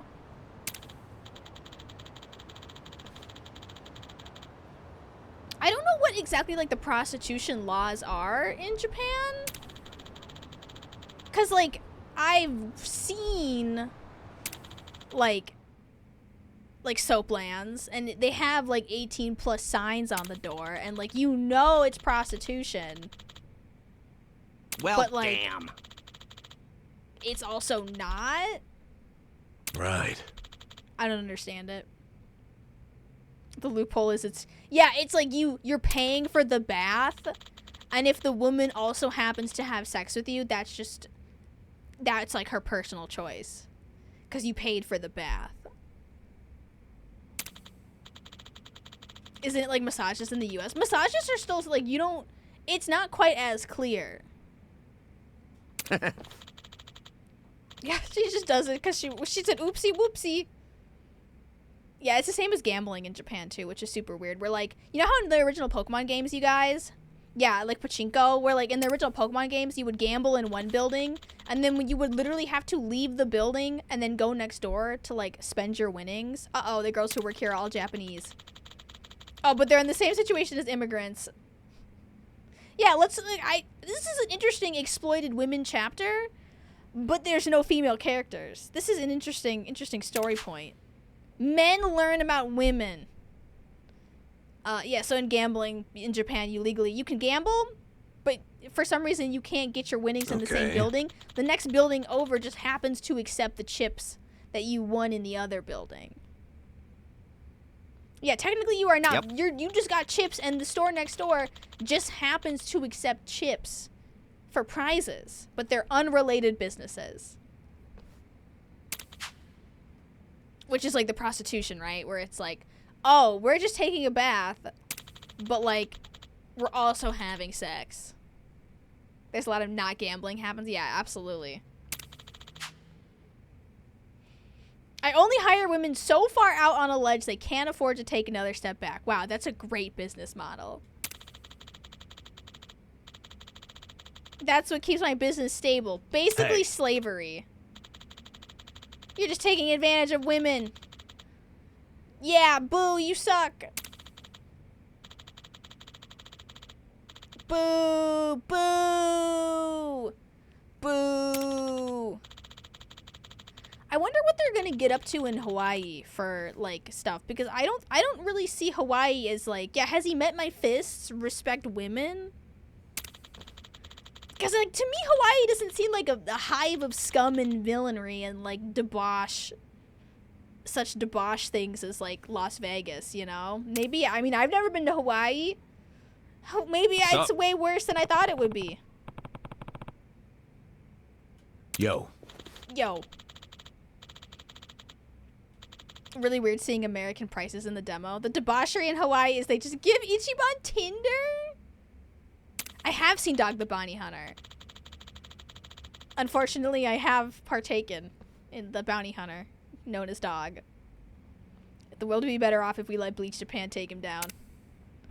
I don't know what exactly, like, the prostitution laws are in Japan. Because, like, I've seen, like soap lands, and they have, like, 18+ signs on the door, and, like, you know it's prostitution. well, But, like, damn. It's also not. Right. I don't understand it. The loophole is it's like you're paying for the bath, and if the woman also happens to have sex with you, that's like her personal choice, because you paid for the bath. Isn't it like massages in the US? Massages are still like, it's not quite as clear. Yeah, she just does it because she said oopsie whoopsie. Yeah, it's the same as gambling in Japan too, which is super weird. We're like, you know how in the original Pokemon games, you guys? Yeah, like Pachinko, where like in the original Pokemon games, you would gamble in one building, and then you would literally have to leave the building and then go next door to like spend your winnings. Uh-oh, the girls who work here are all Japanese. Oh, but they're in the same situation as immigrants. Yeah, this is an interesting exploited women chapter, but there's no female characters. This is an interesting story point. Men learn about women. Yeah, so in gambling in Japan, you can gamble, but for some reason you can't get your winnings in the same building. The next building over just happens to accept the chips that you won in the other building. Yeah, technically you are not. Yep. You just got chips, and the store next door just happens to accept chips for prizes, but they're unrelated businesses. Which is like the prostitution, right? Where it's like, oh, we're just taking a bath, but like, we're also having sex. There's a lot of not gambling happens. Yeah, absolutely. I only hire women so far out on a ledge they can't afford to take another step back. Wow, that's a great business model. That's what keeps my business stable. Basically slavery. You're just taking advantage of women. Yeah, boo, you suck. Boo, boo, boo. I wonder what they're gonna get up to in Hawaii for like stuff, because I don't really see Hawaii as like, yeah, has he met my fists? Respect women? Because like to me, Hawaii doesn't seem like a hive of scum and villainy and like debauch, such debauch things as like Las Vegas, you know? Maybe, I mean, I've never been to Hawaii. Maybe it's way worse than I thought it would be. Yo. Yo. Really weird seeing American prices in the demo. The debauchery in Hawaii is they just give Ichiban Tinder? I have seen Dog the Bounty Hunter. Unfortunately, I have partaken in the bounty hunter known as Dog. The world would be better off if we let Bleach Japan take him down.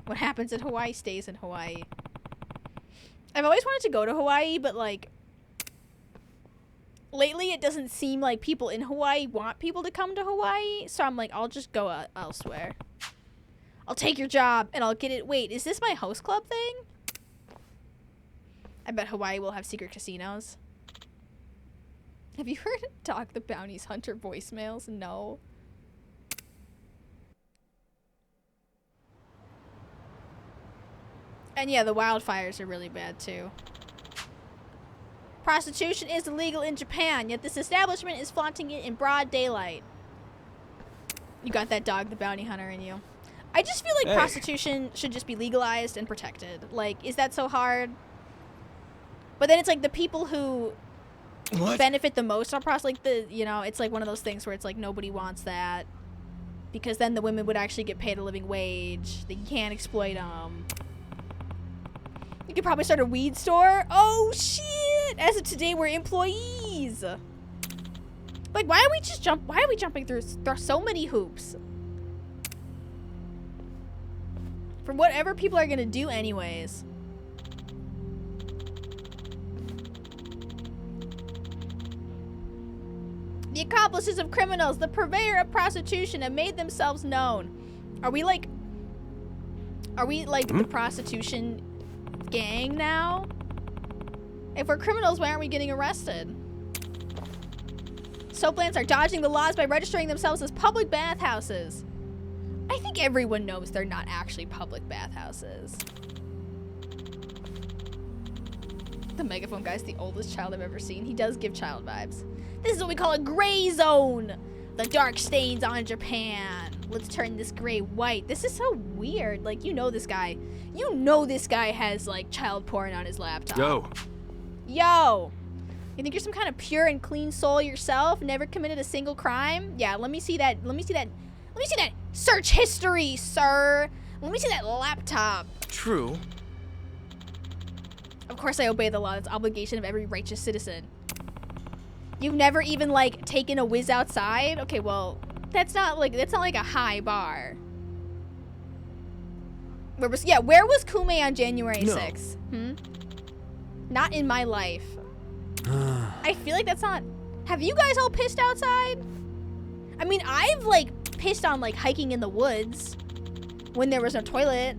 What happens in Hawaii stays in Hawaii. I've always wanted to go to Hawaii, but like lately it doesn't seem like people in Hawaii want people to come to Hawaii, so I'm like, I'll just go elsewhere. I'll take your job and I'll get it. Wait, is this my host club thing? I bet Hawaii will have secret casinos. Have you heard Dog the Bounty's Hunter voicemails? No. And yeah, the wildfires are really bad too. Prostitution is illegal in Japan, yet this establishment is flaunting it in broad daylight. You got that Dog the Bounty Hunter in you. I just feel like prostitution should just be legalized and protected. Like, is that so hard? But then it's like the people who benefit the most are like the, you know, it's like one of those things where it's like nobody wants that. Because then the women would actually get paid a living wage. That you can't exploit them. You could probably start a weed store. Oh shit! As of today, we're employees. Like, why are we jumping through so many hoops? For whatever people are gonna do anyways. The accomplices of criminals, the purveyor of prostitution, have made themselves known. Are we like the prostitution gang now? If we're criminals, why aren't we getting arrested? Soaplands are dodging the laws by registering themselves as public bathhouses. I think everyone knows they're not actually public bathhouses. The megaphone guy's the oldest child I've ever seen. He does give child vibes. This is what we call a gray zone. The dark stains on Japan. Let's turn this gray white. This is so weird. Like, you know this guy. You know this guy has, like, child porn on his laptop. Yo. You think you're some kind of pure and clean soul yourself? Never committed a single crime? Yeah, let me see that. Let me see that search history, sir. Let me see that laptop. True. Of course I obey the law. It's obligation of every righteous citizen. You've never even, like, taken a whiz outside? Okay, well, that's not like a high bar. Where was Kume on January 6th? Not in my life. I feel like that's not... Have you guys all pissed outside? I mean, I've, like, pissed on, like, hiking in the woods when there was no toilet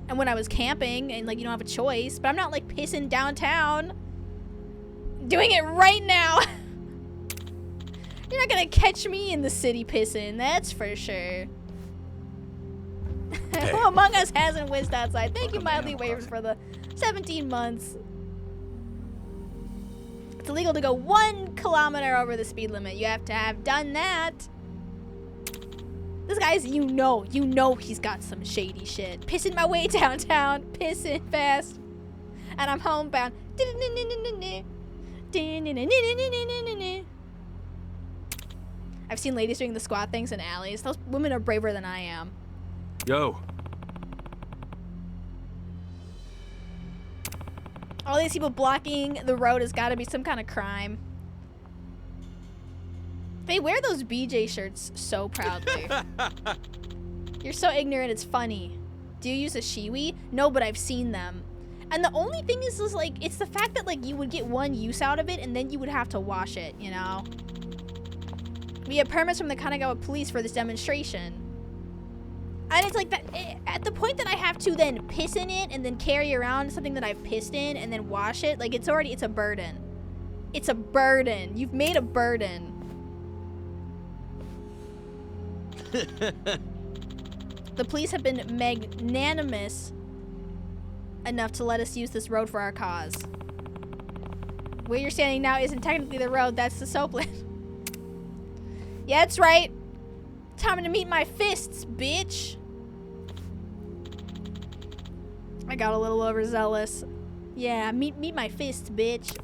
and when I was camping and, like, you don't have a choice, but I'm not, like, pissing downtown. Doing it right now. You're not gonna catch me in the city pissing, that's for sure. Who among us hasn't whizzed outside? Thank you, Mildly Waivers, for the 17 months. It's illegal to go 1 kilometer over the speed limit. You have to have done that. This guy's, you know he's got some shady shit. Pissing my way downtown, pissing fast. And I'm homebound. I've seen ladies doing the squat things in alleys. Those women are braver than I am. Yo. All these people blocking the road has got to be some kind of crime. They wear those BJ shirts so proudly. You're so ignorant, it's funny. Do you use a shiwi? No, but I've seen them. And the only thing is like, it's the fact that like you would get one use out of it and then you would have to wash it, you know? We have permits from the Kanagawa police for this demonstration. And it's like that, at the point that I have to then piss in it and then carry around something that I've pissed in and then wash it, like it's a burden. It's a burden. You've made a burden. The police have been magnanimous enough to let us use this road for our cause. Where you're standing now isn't technically the road, that's the soapland. Yeah, that's right. Time to meet my fists, bitch. I got a little overzealous. Yeah, meet my fists, bitch.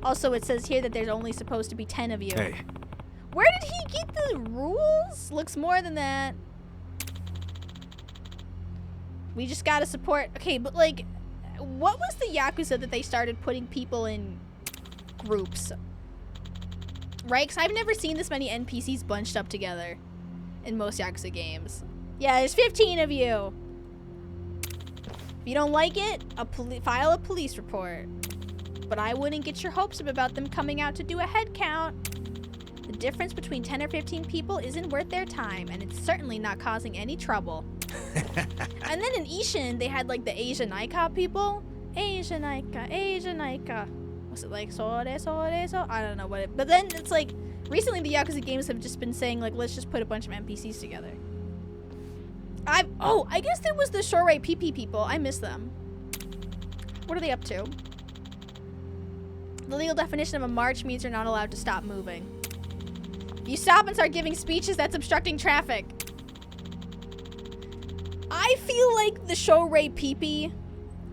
Also, it says here that there's only supposed to be 10 of you. Hey. Where did he get the rules? Looks more than that. We just gotta support. Okay, but like, what was the Yakuza that they started putting people in groups? Right? Because I've never seen this many NPCs bunched up together in most Yakuza games. Yeah, there's 15 of you. If you don't like it, file a police report. But I wouldn't get your hopes up about them coming out to do a head count. The difference between 10 or 15 people isn't worth their time, and it's certainly not causing any trouble. And then in Ishin, they had like the Asian Nika people. Asian Nika. Was it like so? I don't know what it. But then it's like recently the Yakuza games have just been saying like, let's just put a bunch of NPCs together. I guess there was the Shorei PP people. I miss them. What are they up to? The legal definition of a march means you're not allowed to stop moving. If you stop and start giving speeches, that's obstructing traffic. I feel like the Shorei PP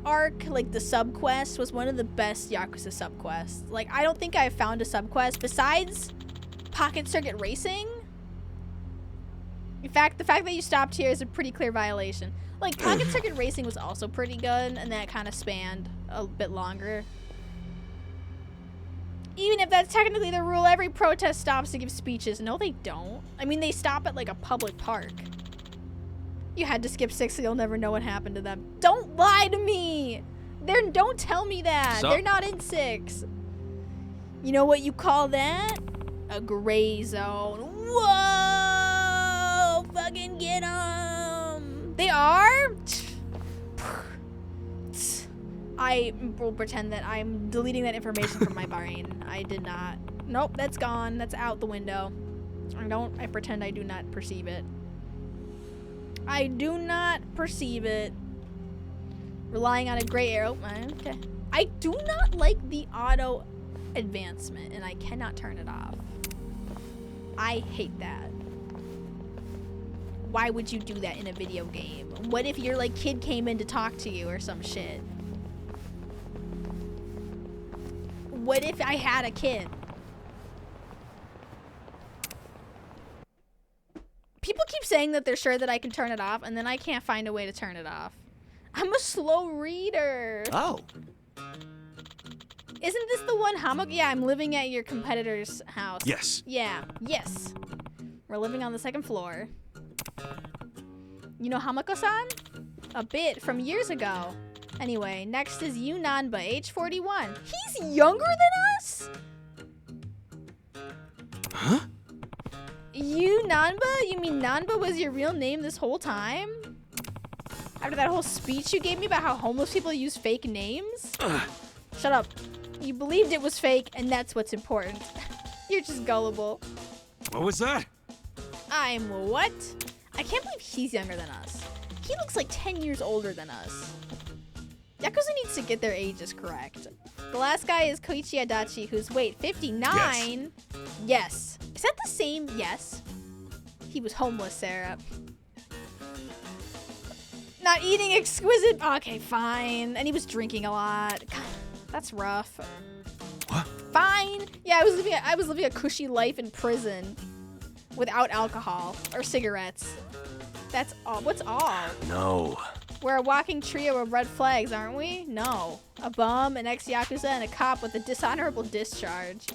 arc, like the subquest, was one of the best Yakuza subquests. Like, I don't think I've found a subquest besides Pocket Circuit Racing. In fact, the fact that you stopped here is a pretty clear violation. Like, Pocket Circuit Racing was also pretty good, and that kind of spanned a bit longer. Even if that's technically the rule, every protest stops to give speeches. No, they don't. I mean, they stop at, like, a public park. You had to skip 6 so you'll never know what happened to them. Don't lie to me! Don't tell me that. They're not in 6. You know what you call that? A gray zone. Whoa! Fucking get them! They are? I will pretend that I'm deleting that information from my brain. I did not. Nope, that's gone. That's out the window. I pretend I do not perceive it. I do not perceive it. Relying on a gray arrow. Okay. I do not like the auto advancement, and I cannot turn it off. I hate that. Why would you do that in a video game? What if your like kid came in to talk to you or some shit? What if I had a kid? People keep saying that they're sure that I can turn it off, and then I can't find a way to turn it off. I'm a slow reader. Oh. Isn't this the one Yeah, I'm living at your competitor's house. Yes. Yeah, yes. We're living on the 2nd floor. You know Hamako-san? A bit from years ago. Anyway, next is Yu Nanba, age 41. He's younger than us? Huh? Yu Nanba? You mean Nanba was your real name this whole time? After that whole speech you gave me about how homeless people use fake names? Shut up. You believed it was fake, and that's what's important. You're just gullible. What was that? I'm what? I can't believe he's younger than us. He looks like 10 years older than us. Yakuza needs to get their ages correct. The last guy is Koichi Adachi, who's, wait, 59? Yes. Is that the same? Yes. He was homeless, Sarah. Not eating exquisite. Okay, fine. And he was drinking a lot. God. That's rough. What? Fine. Yeah, I was living a cushy life in prison without alcohol or cigarettes. That's all. What's all? No. We're a walking trio of red flags, aren't we? No. A bum, an ex-Yakuza, and a cop with a dishonorable discharge.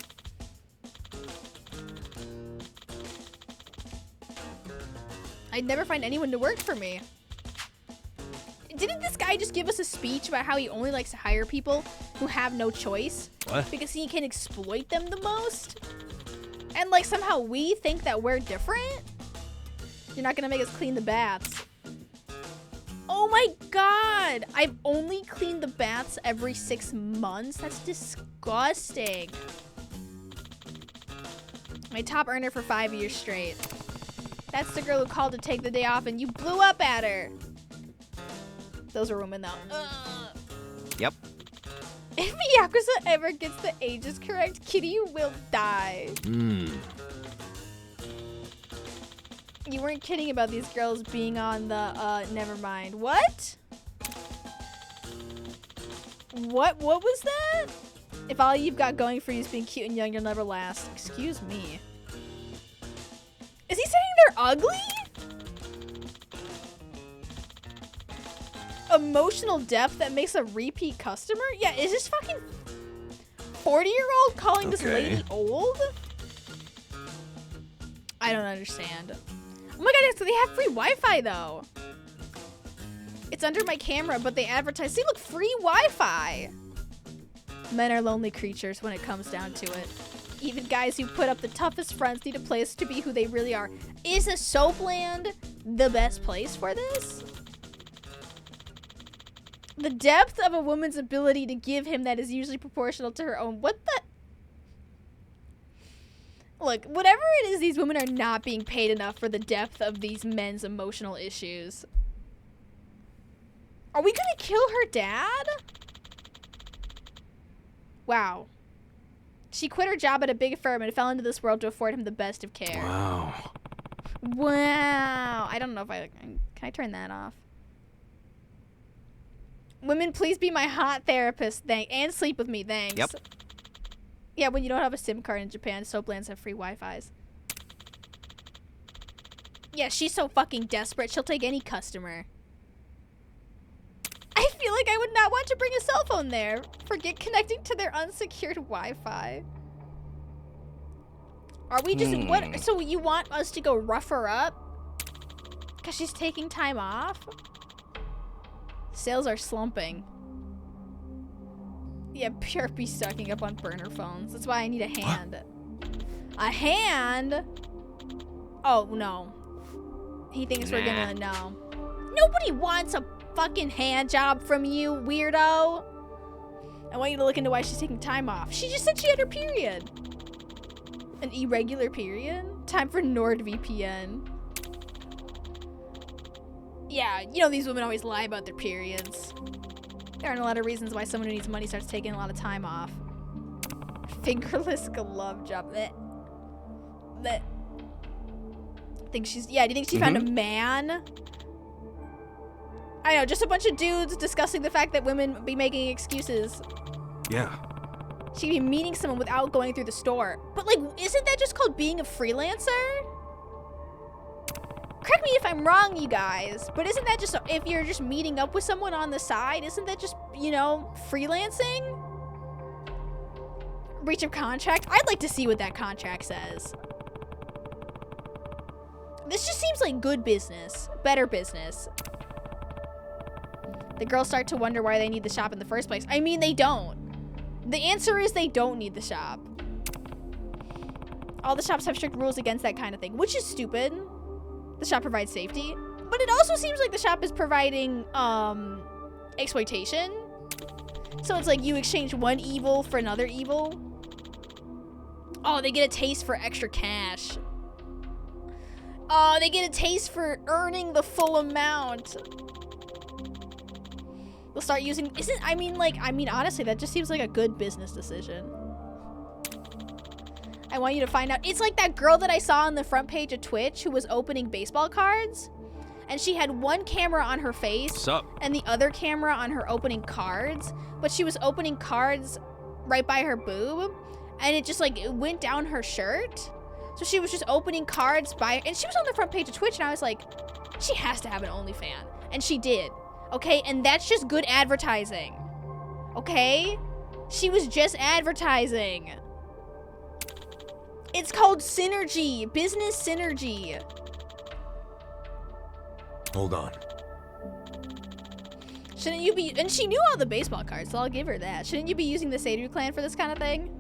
I'd never find anyone to work for me. Didn't this guy just give us a speech about how he only likes to hire people who have no choice? What? Because he can exploit them the most? And like somehow we think that we're different? You're not gonna make us clean the baths. Oh my god! I've only cleaned the baths every 6 months? That's disgusting. My top earner for 5 years straight. That's the girl who called to take the day off and you blew up at her. Those are women though. Yep. If Yakuza ever gets the ages correct, Kitty will die. You weren't kidding about these girls being on the, never mind. What? What was that? If all you've got going for you is being cute and young, you'll never last. Excuse me. Is he saying they're ugly? Emotional depth that makes a repeat customer? Yeah, is this fucking 40-year-old calling this lady old? I don't understand. Oh my god, so they have free Wi-Fi though. It's under my camera, but they advertise, see look, free Wi-Fi. Men are lonely creatures when it comes down to it. Even guys who put up the toughest fronts need a place to be who they really are. Is a soapland the best place for this? The depth of a woman's ability to give him that is usually proportional to her own. What the? Look, whatever it is, these women are not being paid enough for the depth of these men's emotional issues. Are we gonna kill her dad? Wow. She quit her job at a big firm and fell into this world to afford him the best of care. Wow. Wow. I don't know if can I turn that off? Women, please be my hot therapist, and sleep with me, thanks. Yep. Yeah, when you don't have a SIM card in Japan, soaplands have free Wi-Fis. Yeah, she's so fucking desperate, she'll take any customer. I feel like I would not want to bring a cell phone there. Forget connecting to their unsecured Wi-Fi. Are we just, what, so you want us to go rough her up? Because she's taking time off? Sales are slumping. Yeah, pure be sucking up on burner phones. That's why I need a hand. A hand? Oh, no. He thinks we're gonna know. Nobody wants a fucking hand job from you, weirdo. I want you to look into why she's taking time off. She just said she had her period. An irregular period? Time for NordVPN. Yeah, you know these women always lie about their periods. There aren't a lot of reasons why someone who needs money starts taking a lot of time off. Fingerless glove job. Blech. Blech. Do you think she found a man? I know, just a bunch of dudes discussing the fact that women be making excuses. Yeah. She could be meeting someone without going through the store. But like, isn't that just called being a freelancer? Correct me if I'm wrong, you guys, but isn't that just, if you're just meeting up with someone on the side, isn't that just, you know, freelancing? Breach of contract? I'd like to see what that contract says. This just seems like good business. Better business. The girls start to wonder why they need the shop in the first place. I mean, they don't. The answer is they don't need the shop. All the shops have strict rules against that kind of thing, which is stupid. The shop provides safety, but it also seems like the shop is providing exploitation. So it's like you exchange one evil for another evil. Oh, they get a taste for extra cash. Oh, they get a taste for earning the full amount. They'll start using, I mean, honestly, that just seems like a good business decision. I want you to find out. It's like that girl that I saw on the front page of Twitch who was opening baseball cards. and she had one camera on her face and the other camera on her opening cards, but she was opening cards right by her boob, and it just like it went down her shirt. So she was just opening cards and she was on the front page of Twitch, and I was like, she has to have an OnlyFans. And she did. Okay, and that's just good advertising. Okay? She was just advertising. It's called synergy, business synergy. Hold on. Shouldn't you be, and she knew all the baseball cards, so I'll give her that. Shouldn't you be using the Seiru clan for this kind of thing?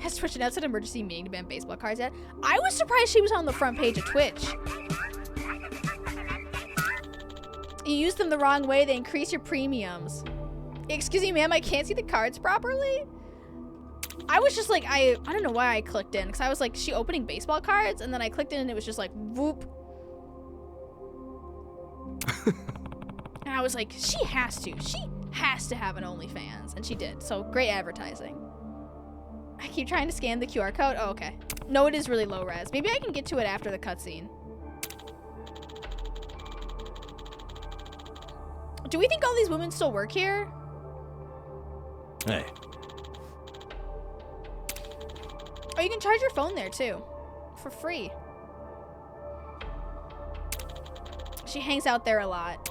Has Twitch announced an emergency meeting to ban baseball cards yet? I was surprised she was on the front page of Twitch. You use them the wrong way, they increase your premiums. Excuse me, ma'am, I can't see the cards properly? I was just like, I don't know why I clicked in, because I was like, is she opening baseball cards? And then I clicked in and it was just like, whoop. And I was like, she has to have an OnlyFans. And she did, so great advertising. I keep trying to scan the QR code. Oh, okay. No, it is really low res. Maybe I can get to it after the cutscene. Do we think all these women still work here? Hey. Oh, you can charge your phone there too. For free. She hangs out there a lot.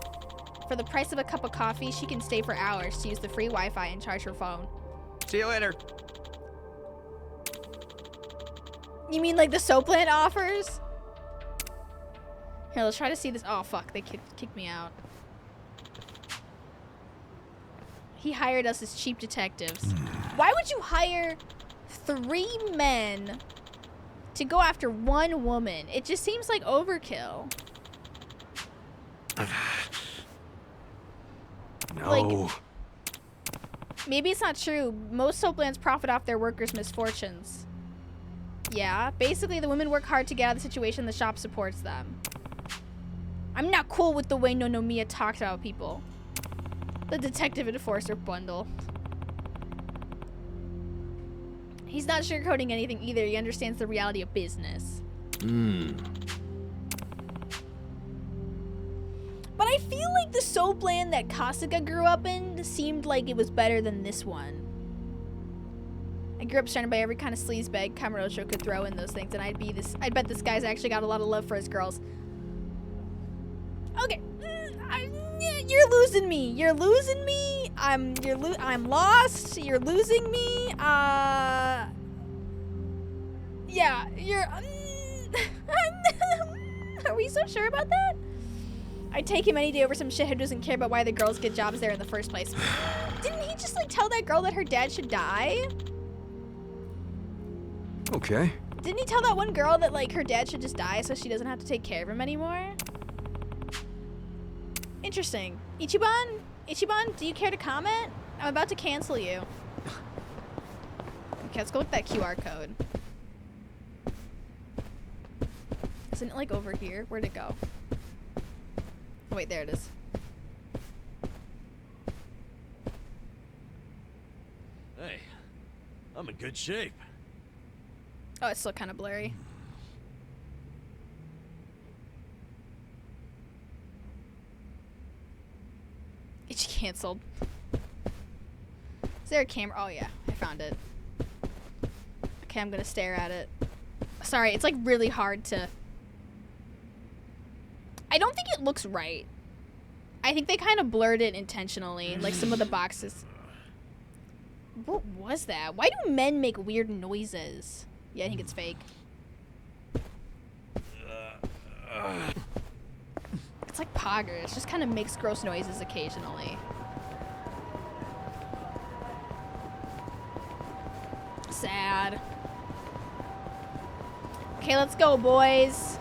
For the price of a cup of coffee, she can stay for hours to use the free Wi-Fi and charge her phone. See you later. You mean like the Soapland offers? Here, let's try to see this. Oh, fuck. They kicked me out. He hired us as cheap detectives. Why would you hire 3 men to go after 1 woman? It just seems like overkill. No. Like, maybe it's not true. Most soaplands profit off their workers' misfortunes. Yeah, basically the women work hard to get out of the situation, the shop supports them. I'm not cool with the way Nonomiya talks about people. The detective enforcer bundle. He's not sugarcoating anything either. He understands the reality of business. But I feel like the soapland that Kasuga grew up in seemed like it was better than this one. I grew up surrounded by every kind of sleazebag Kamurocho could throw in those things, and I'd bet this guy's actually got a lot of love for his girls. Okay, you're losing me. You're losing me. I'm lost. You're losing me. Yeah, you're. Are we so sure about that? I'd take him any day over some shit who doesn't care about why the girls get jobs there in the first place. Didn't he just like tell that girl that her dad should die? Okay. Didn't he tell that one girl that like her dad should just die so she doesn't have to take care of him anymore? Interesting. Ichiban, do you care to comment? I'm about to cancel you. Okay, let's go with that QR code. Isn't it like over here? Where'd it go? Oh, wait, there it is. Hey, I'm in good shape. Oh, it's still kind of blurry. It's canceled. Is there a camera? Oh yeah, I found it. Okay, I'm gonna stare at it. Sorry, it's like really hard to... I don't think it looks right. I think they kind of blurred it intentionally, like some of the boxes. What was that? Why do men make weird noises? Yeah, I think it's fake. It's like poggers. It just kind of makes gross noises occasionally. Sad. Okay, let's go, boys.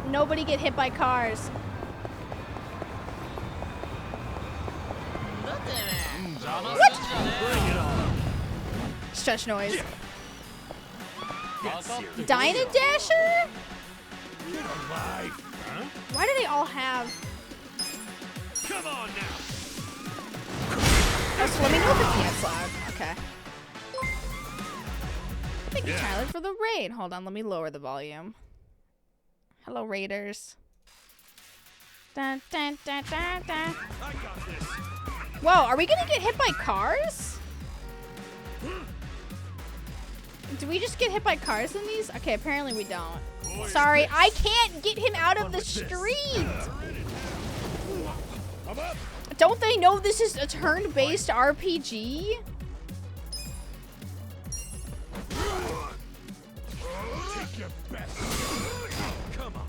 Nobody get hit by cars. What? Stretch noise. Dyna Dasher? Get alive, huh? Why do they all have... Come on now. Oh, so let me know if it's loud. Okay. Thank you, Tyler, for the raid. Hold on, let me lower the volume. Hello, raiders. Dun, dun, dun, dun, dun. Whoa, are we gonna get hit by cars? Do we just get hit by cars in these? Okay, apparently we don't. Sorry, I can't get him out of the street! Don't they know this is a turn-based RPG? Take your best. Come on.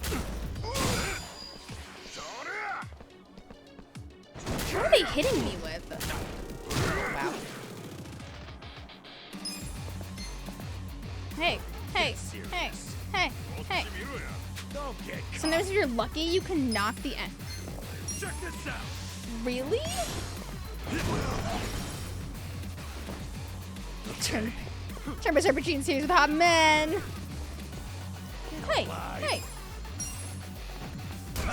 What are they hitting me with? Wow. Hey, hey, hey, hey, hey. Sometimes if you're lucky, you can knock the end. Check this out. Really? Turn-based RPG in series with hot men. Hey, hey.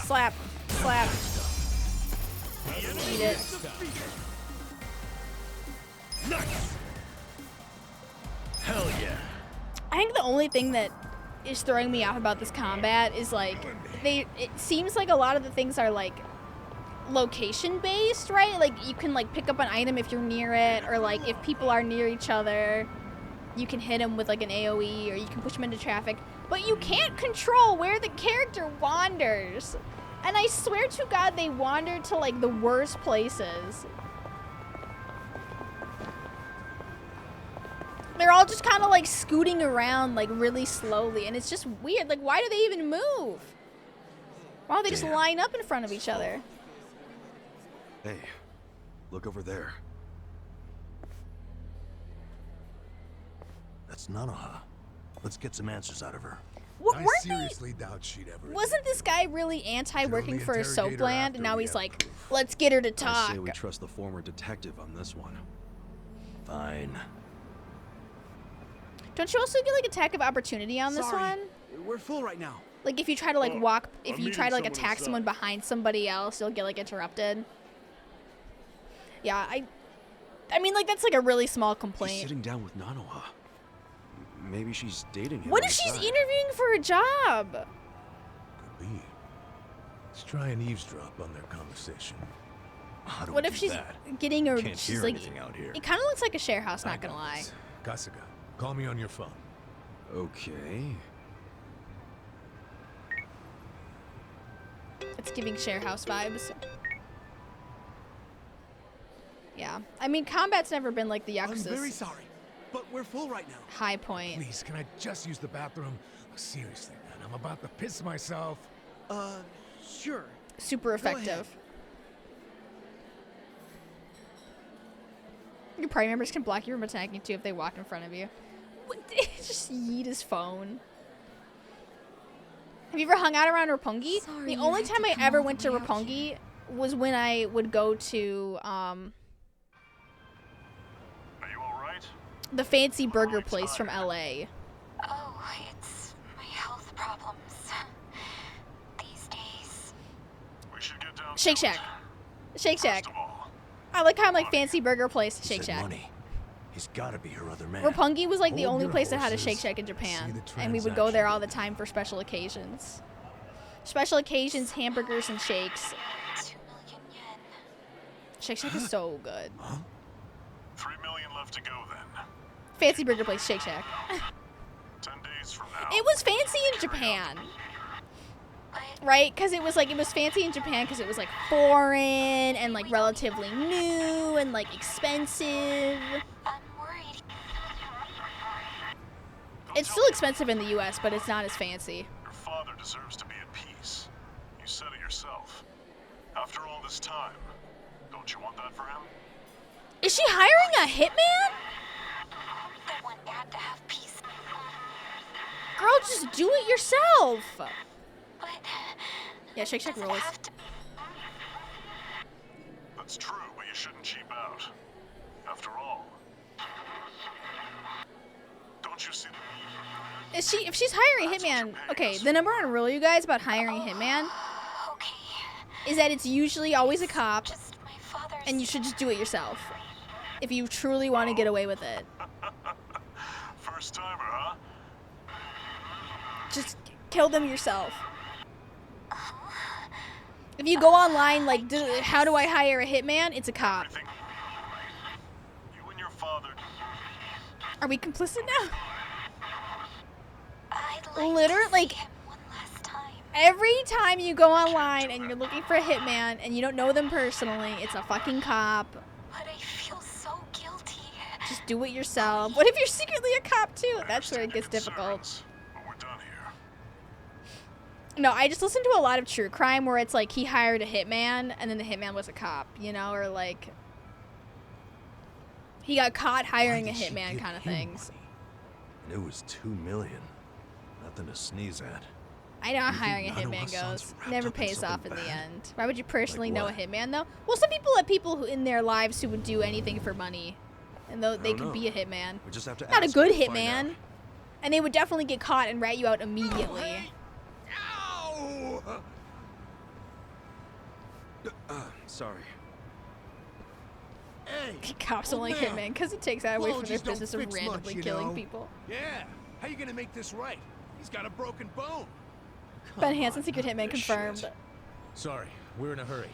Slap, slap. Eat it. Nice. Hell yeah. I think the only thing that is throwing me off about this combat is like it seems like a lot of the things are like location based, right? Like you can like pick up an item if you're near it, or like if people are near each other, you can hit them with like an AoE, or you can push them into traffic, but you can't control where the character wanders. And I swear to God, they wander to like the worst places. They're all just kind of like scooting around like really slowly, and it's just weird. Like, why do they even move? Why don't they just line up in front of each other? Hey, look over there. That's Nanoha. Let's get some answers out of her. I seriously doubt she'd ever. Wasn't this guy really anti-working for a soap land, and now he's like, let's get her to talk? I say we trust the former detective on this one. Fine. Don't you also get like attack of opportunity on this one? We're full right now. Like if you try to like walk, if you try to like attack someone behind somebody else, you'll get like interrupted. Yeah, I mean like that's like a really small complaint. She's sitting down with Nanoha. Maybe she's dating him. What if she's interviewing for a job? Could be. Let's try and eavesdrop on their conversation. What if she's getting her? Can't She's hear like, anything out here. it kind of looks like a share house. Not gonna lie. Kasuga, call me on your phone. Okay. It's giving share house vibes. Yeah, I mean combat's never been like the Yakuza's. I'm very sorry, but we're full right now. High point. Please, can I just use the bathroom? Seriously, man, I'm about to piss myself. Sure. Super effective. Your party members can block you from attacking too if they walk in front of you. Just yeet his phone. Have you ever hung out around Roppongi? The only time I ever went to Roppongi was when I would go to the fancy burger place from LA. Oh, it's my health problems these days. We should get down. Shake Shack. Shake Shack. I like how I'm like fancy burger place. Shake Shack. Money. He's gotta be her other man. Roppongi was like the Hold only your place that had a horses. Shake Shack in Japan, and we would go there all the time for special occasions. Special occasions, hamburgers, and shakes. 2 million yen. Shake Shack is so good. 3 million left to go then. Fancy burger place, Shake Shack. 10 days from now. It was fancy in Japan. Right? Because it was fancy in Japan because it was like foreign and like relatively new and like expensive. I'm worried. It's still expensive in the US, but it's not as fancy. Your father deserves to be at peace. You said it yourself. After all this time, don't you want that for him? Is she hiring a hitman? I want Dad to have peace. Girl, just do it yourself. But Yeah, Shake Shack rules. That's true, but you shouldn't cheap out. After all, don't you see If she's hiring a hitman, okay, the number one rule, you guys, about hiring a hitman is that it's usually always a cop, and you should just do it yourself if you truly want to get away with it. timer, huh? Just kill them yourself. If you go online, like, how do I hire a hitman? It's a cop. You and your father. Are we complicit now? Literally, like, every time you go online and you're looking for a hitman and you don't know them personally, it's a fucking cop. But I feel so guilty. Just do it yourself. What if you're secretly a cop too? That's where it gets difficult. But we're done here. No, I just listened to a lot of true crime where it's like he hired a hitman and then the hitman was a cop, you know, or like he got caught hiring a hitman kind of things. And it was $2 million. Nothing to sneeze at. I know how hiring a hitman goes. Never pays off in the end. Why would you personally know a hitman though? Well, some people have people who in their lives who would do anything for money, and though they could be a hitman. We just have to Not a ask good to find hitman, out. and they would definitely get caught and rat you out immediately. Sorry. Cops don't like hitman because it takes that away from their business of randomly killing people. Yeah. How you gonna make this right? He's got a broken bone. Ben Hansen, secret hitman confirmed. Sorry, we're in a hurry.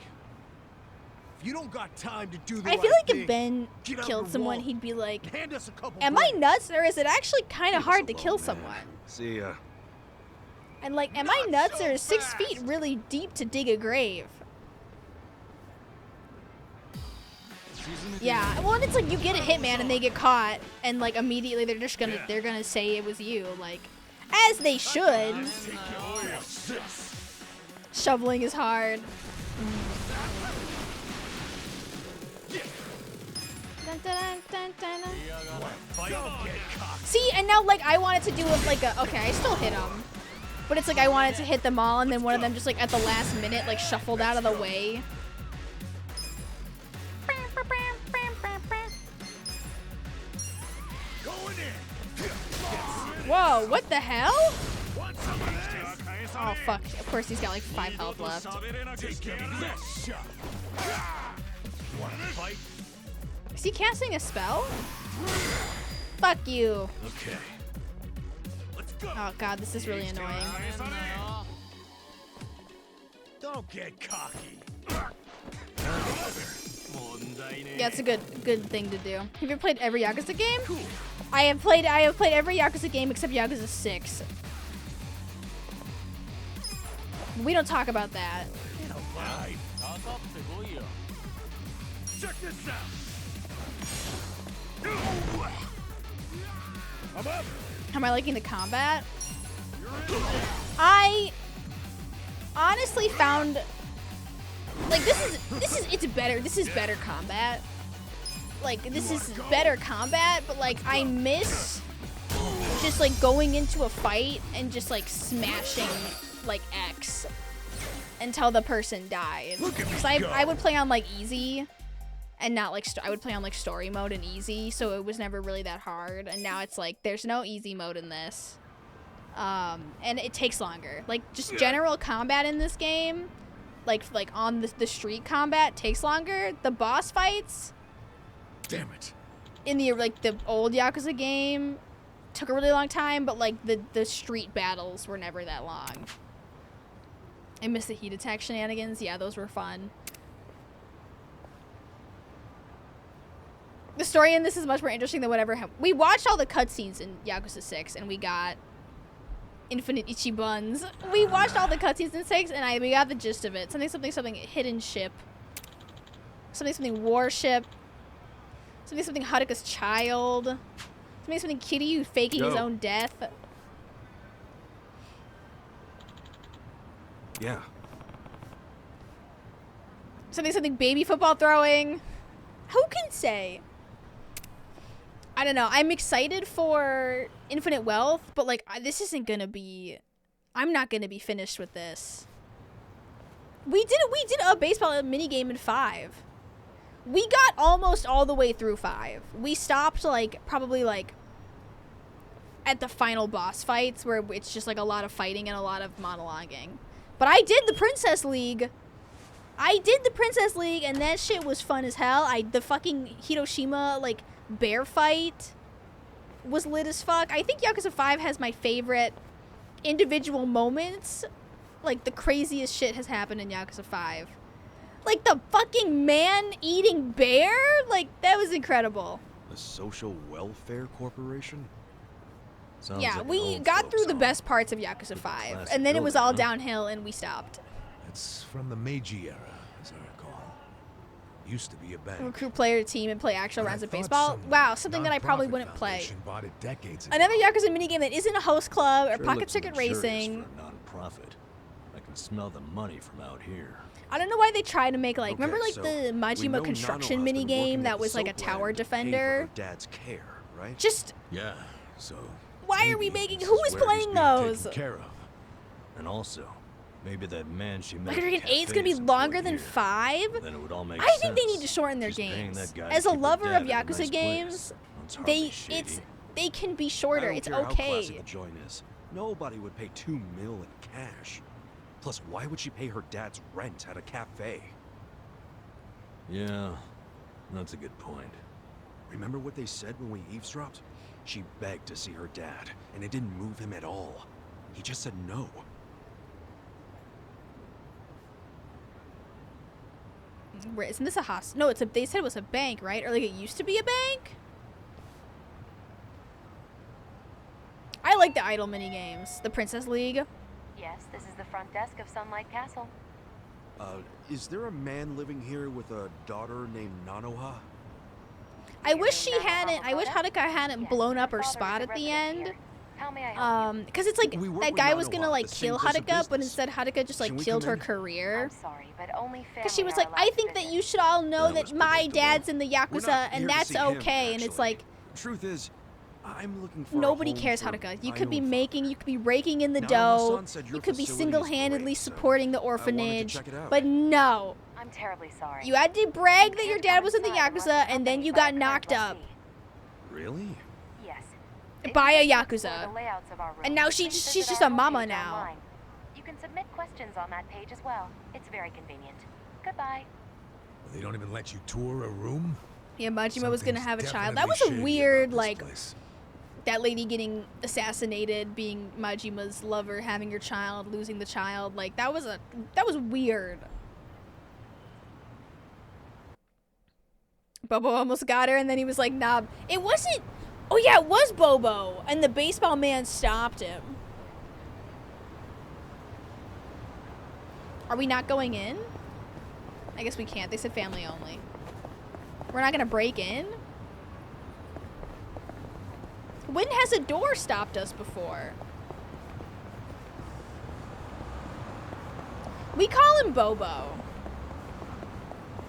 If you don't got time to do the I feel right like thing, if Ben get out killed the someone, wall. he'd be like, Hand us a couple am I grand." nuts or is it actually kind of hard to kill someone? See ya. And like, am I nuts or is 6 feet really deep to dig a grave? Yeah, well, and it's like you get a hitman and they get caught and like immediately they're just gonna, they're gonna say it was you, like, as they should. Shoveling is hard. Dun, dun, dun, dun, dun. See, and now like I wanted to do it like a, okay, I still hit them. But it's like I wanted to hit them all and then one of them just like at the last minute like shuffled out of the way. Whoa, what the hell? Oh fuck, of course he's got like 5 health left. Is he casting a spell? Fuck you. Okay. Oh god, this is really annoying. Don't get cocky. Yeah, it's a good thing to do. Have you ever played every Yakuza game? I have played every Yakuza game except Yakuza 6. We don't talk about that. Check this out. I'm up. Am I liking the combat? I honestly found like it's better. This is better combat. Like this is better combat, but like I miss just like going into a fight and just like smashing like X until the person died. Because I would play on like easy and not like I would play on like story mode and easy, so it was never really that hard. And now it's like there's no easy mode in this, and it takes longer. Like just general combat in this game, like on the street combat takes longer. The boss fights, damn it, in the like the old Yakuza game took a really long time, but like the street battles were never that long. I miss the heat attack shenanigans. Yeah, those were fun. The story in this is much more interesting than whatever we watched all the cutscenes in Yakuza 6 and we got infinite Ichibuns. We watched all the cutscenes in 6 and we got the gist of it. Something hidden ship. Something warship. Something Haruka's child. Something Kiryu faking his own death. Yeah. Something baby football throwing. Who can say? I don't know. I'm excited for Infinite Wealth, but like this isn't gonna be. I'm not gonna be finished with this. We did a baseball minigame in 5. We got almost all the way through 5. We stopped like probably like at the final boss fights where it's just like a lot of fighting and a lot of monologuing. But I did the Princess League. And that shit was fun as hell. The fucking Hiroshima like bear fight was lit as fuck. I think Yakuza 5 has my favorite individual moments. Like, the craziest shit has happened in Yakuza 5. Like, the fucking man-eating bear? Like, that was incredible. The Social Welfare Corporation? Sounds Yeah, like we got through the best parts of Yakuza 5, and then it was all downhill, and we stopped. It's from the Meiji era, as I recall. Used to be a bank. Recruit player team and play actual rounds of baseball. Wow, something that I probably wouldn't play. Bought it decades ago. Another Yakuza minigame that isn't a host club or Sure pocket looks circuit luxurious racing. for a non-profit. I can smell the money from out here. I don't know why they try to make like, Okay, remember like so the we Majima know construction Nanoha's been minigame working that at was the like a soap tower lab to pay for defender? her dad's care, right? Just Yeah, so why are we maybe making? this Who is is where he's playing being those? taken care of. And also, maybe that man she met. Like, at the 8 is gonna be cafe longer employed than here. 5. Then it would all make I think they sense. need to shorten their She's paying games. that guy As to a keep her lover dad of in a Yakuza nice games, place. It's hardly it's shady. they can be I shorter. don't It's care how classy okay. the joint is. Nobody would pay $2 million in cash. Plus, why would she pay her dad's rent at a cafe? Yeah, that's a good point. Remember what they said when we eavesdropped? She begged to see her dad, and it didn't move him at all. He just said no. Wait, isn't this a hospital? No, it's a. They said it was a bank, right? Or like it used to be a bank. I like the idle mini games. The Princess League. Yes, this is the front desk of Sunlight Castle. Is there a man living here with a daughter named Nanoha? I wish she hadn't. I wish Haruka hadn't blown up her spot at the end. How may I help you? Because it's like We work that with guy was Nanoha, gonna like the same kill place of Haruka, but business. instead Haruka just like Can we killed come her in? career. I'm sorry, but only Because she family was are like, allowed I to think that visit. you should all know That that was my predictable. dad's in the We're Yakuza, not and here to that's see him, okay. And it's actually. like, Truth is, I'm looking for nobody a home cares, for Haruka. You my could be own making, you could be raking in the Now, dough, Hassan said your you could be facility is single-handedly great, so supporting the I wanted to orphanage, check it out. but no. I'm terribly sorry. You had to brag that your can't dad come was in the inside unless Yakuza, and then accompanied you by a got current knocked up lessee. Really? Yes. by a If you'd like to Yakuza. explore the layouts of our And rooms, now please she's visit just our a mama homepage now. online. You can submit questions on that page as well. It's very convenient. Goodbye. They don't even let you tour a room? Yeah, Majima was gonna Something's have a child. definitely That was a shady weird, about this like, place. that lady getting assassinated, being Majima's lover, having your child, losing the child. Like, that was weird. Bobo almost got her, and then he was like, nah. It wasn't. Oh, yeah, it was Bobo. And the baseball man stopped him. Are we not going in? I guess we can't. They said family only. We're not gonna break in? When has a door stopped us before? We call him Bobo.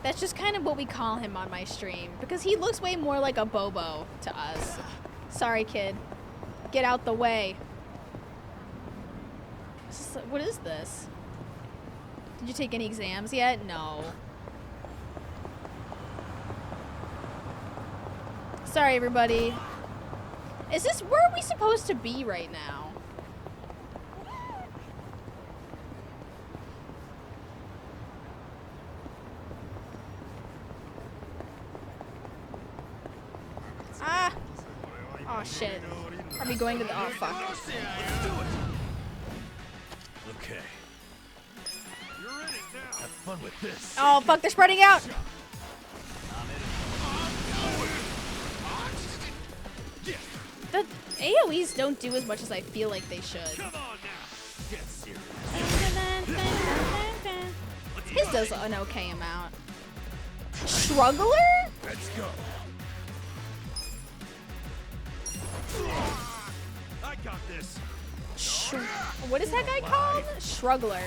That's just kind of what we call him on my stream. Because he looks way more like a Bobo to us. Sorry, kid. Get out the way. What is this? Did you take any exams yet? No. Sorry, everybody. Is this, where are we supposed to be right now? Ah! Oh shit. Are we going to the, oh fuck. Okay. You're in it now. Have fun with this. Oh fuck, they're spreading out! The AoEs don't do as much as I feel like they should. Come on now. Get serious. His does an okay amount. Struggler? Let's go. I got this. What is that guy called? Struggler.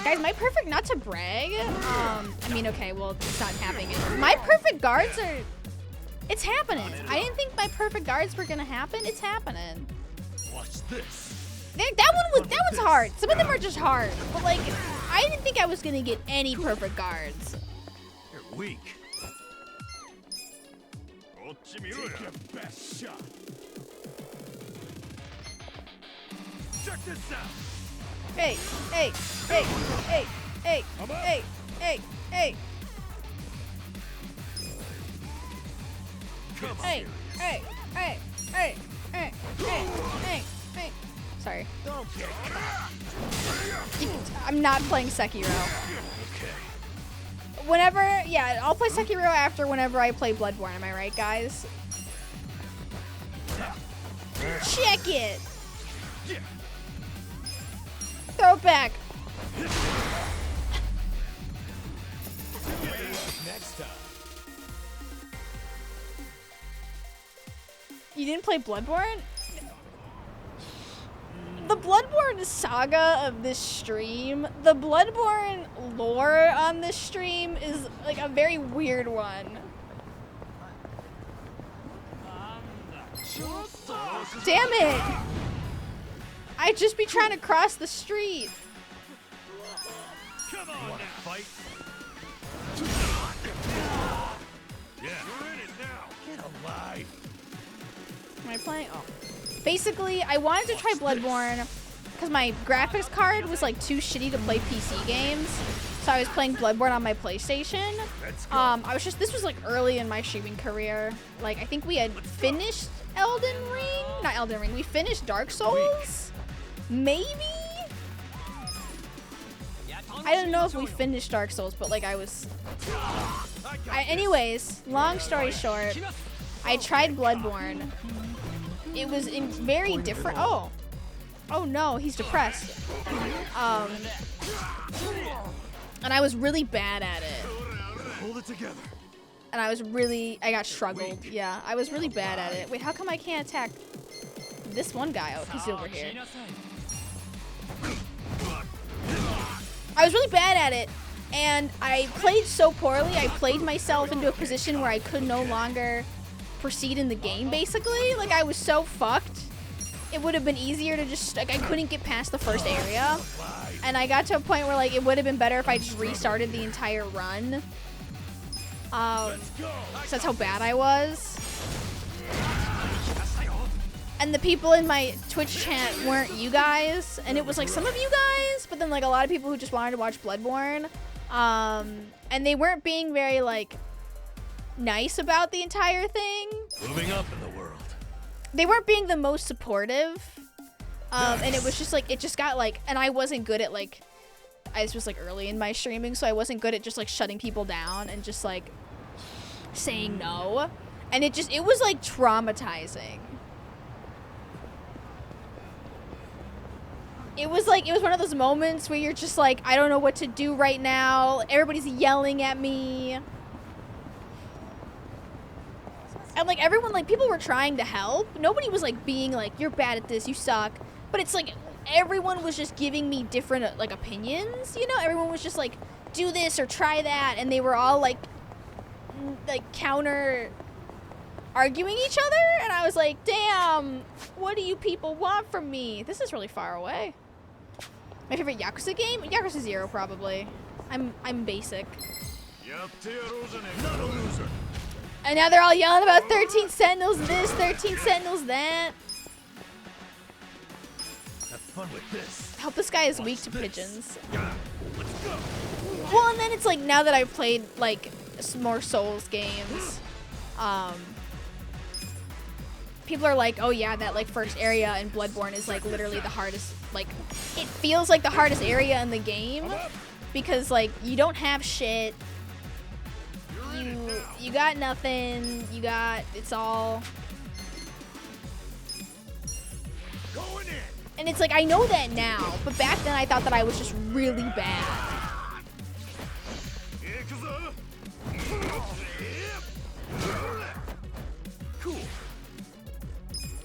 Guys, my perfect, not to brag, I mean, okay, well, it's not happening. My perfect guards are, it's happening. I didn't think my perfect guards were gonna happen. It's happening. Watch this. That one's hard. Some of them are just hard. But like, I didn't think I was gonna get any perfect guards. You're weak. Take your best shot. Check this out. Hey, hey, hey, hey, hey, hey, hey, hey. Hey. Sorry. I'm not playing Sekiro. Whenever, yeah, I'll play Sekiro after whenever I play Bloodborne. Am I right, guys? Check it. Throw it back. Next time. You didn't play Bloodborne? The Bloodborne saga of this stream, the Bloodborne lore on this stream is like a very weird one. Damn it! I'd just be trying to cross the street. Come on, now. Fight. Yeah, you're in it now. Get alive. Am I playing? Oh. Basically, I wanted to try Bloodborne because my graphics card was like too shitty to play PC games. So I was playing Bloodborne on my PlayStation. This was like early in my streaming career. Like, I think we had finished not Elden Ring, we finished Dark Souls? Maybe? I don't know if we finished Dark Souls, but like anyways, long story short, I tried Bloodborne. It was very different. Oh no, he's depressed. And I was really bad at it. Hold it together. And I got struggled. Yeah, I was really bad at it. Wait, how come I can't attack this one guy? Oh, he's over here. I was really bad at it, and I played so poorly. I played myself into a position where I could no longer proceed in the game, basically. Like, I was so fucked. It would have been easier to just, like, I couldn't get past the first area. And I got to a point where, like, it would have been better if I just restarted the entire run. So that's how bad I was. And the people in my Twitch chat weren't you guys. And it was, like, some of you guys, but then, like, a lot of people who just wanted to watch Bloodborne. And they weren't being very, like, nice about the entire thing. Moving up in the world. They weren't being the most supportive. And it was just like, it just got like, and I wasn't good at like, this was like early in my streaming, so I wasn't good at just like shutting people down and just like saying no. And it was like traumatizing. It was one of those moments where you're just like, I don't know what to do right now. Everybody's yelling at me. And, like, everyone, like, people were trying to help. Nobody was, like, being, like, you're bad at this, you suck. But it's, like, everyone was just giving me different, like, opinions, you know? Everyone was just, like, do this or try that. And they were all, like counter-arguing each other. And I was like, damn, what do you people want from me? This is really far away. My favorite Yakuza game? Yakuza 0, probably. I'm basic. Not a loser. And now they're all yelling about 13 Sentinels this, 13 Sentinels that. Have fun with this. I hope this guy is weak to pigeons. Let's go. Well, and then it's like, now that I've played, like, some more Souls games, people are like, oh yeah, that, like, first area in Bloodborne is, like, literally the hardest, like, it feels like the hardest area in the game, because, like, you don't have shit. You got nothing. It's all. Going in. And it's like, I know that now, but back then I thought that I was just really bad. Cool.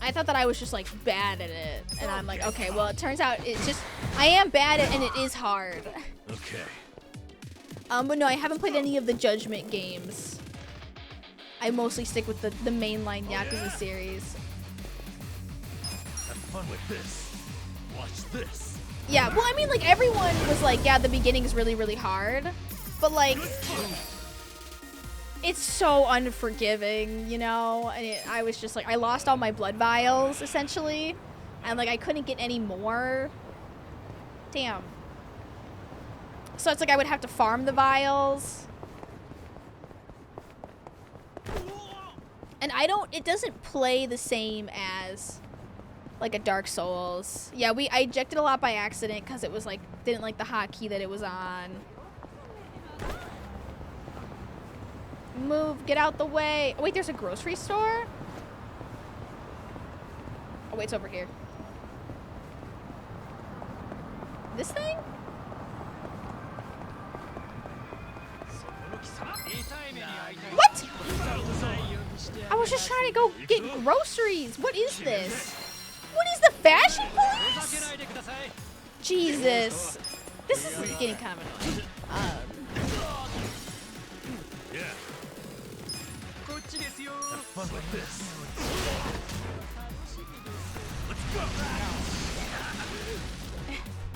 I thought that I was just like bad at it, and I'm like, okay, well, it turns out it's just, I am bad at it, and it is hard. Okay. But no, I haven't played any of the Judgment games. I mostly stick with the mainline Yakuza series. Have fun with this. Watch this. Yeah, well, I mean, like, everyone was like, yeah, the beginning is really, really hard. But, like, it's so unforgiving, you know? And I was just like, I lost all my blood vials, essentially. And, like, I couldn't get any more. Damn. So it's like I would have to farm the vials. And it doesn't play the same as like a Dark Souls. Yeah, I ejected a lot by accident because it was like, didn't like the hotkey that it was on. Move, get out the way. Oh wait, there's a grocery store? Oh wait, it's over here. This thing? What? I was just trying to go get groceries. What is this? What is the fashion police? Jesus. This is getting kind of annoying. Yeah. Have fun with this.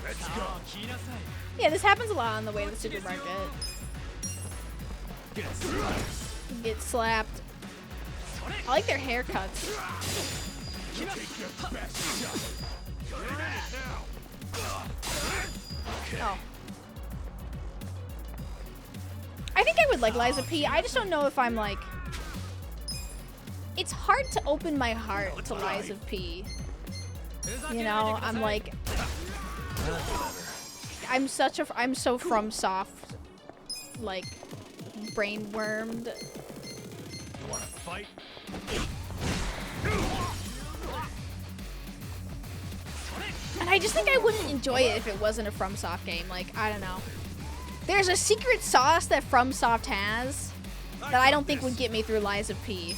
Let's go. Yeah, this happens a lot on the way to the supermarket. Get slapped. I like their haircuts. Oh. I think I would like Liza P. I just don't know if I'm like... It's hard to open my heart to Liza P. You know, I'm like... I'm so FromSoft, like, brain-wormed. You wanna fight? And I just think I wouldn't enjoy it if it wasn't a FromSoft game. Like, I don't know. There's a secret sauce that FromSoft has that I don't think would get me through Liza P.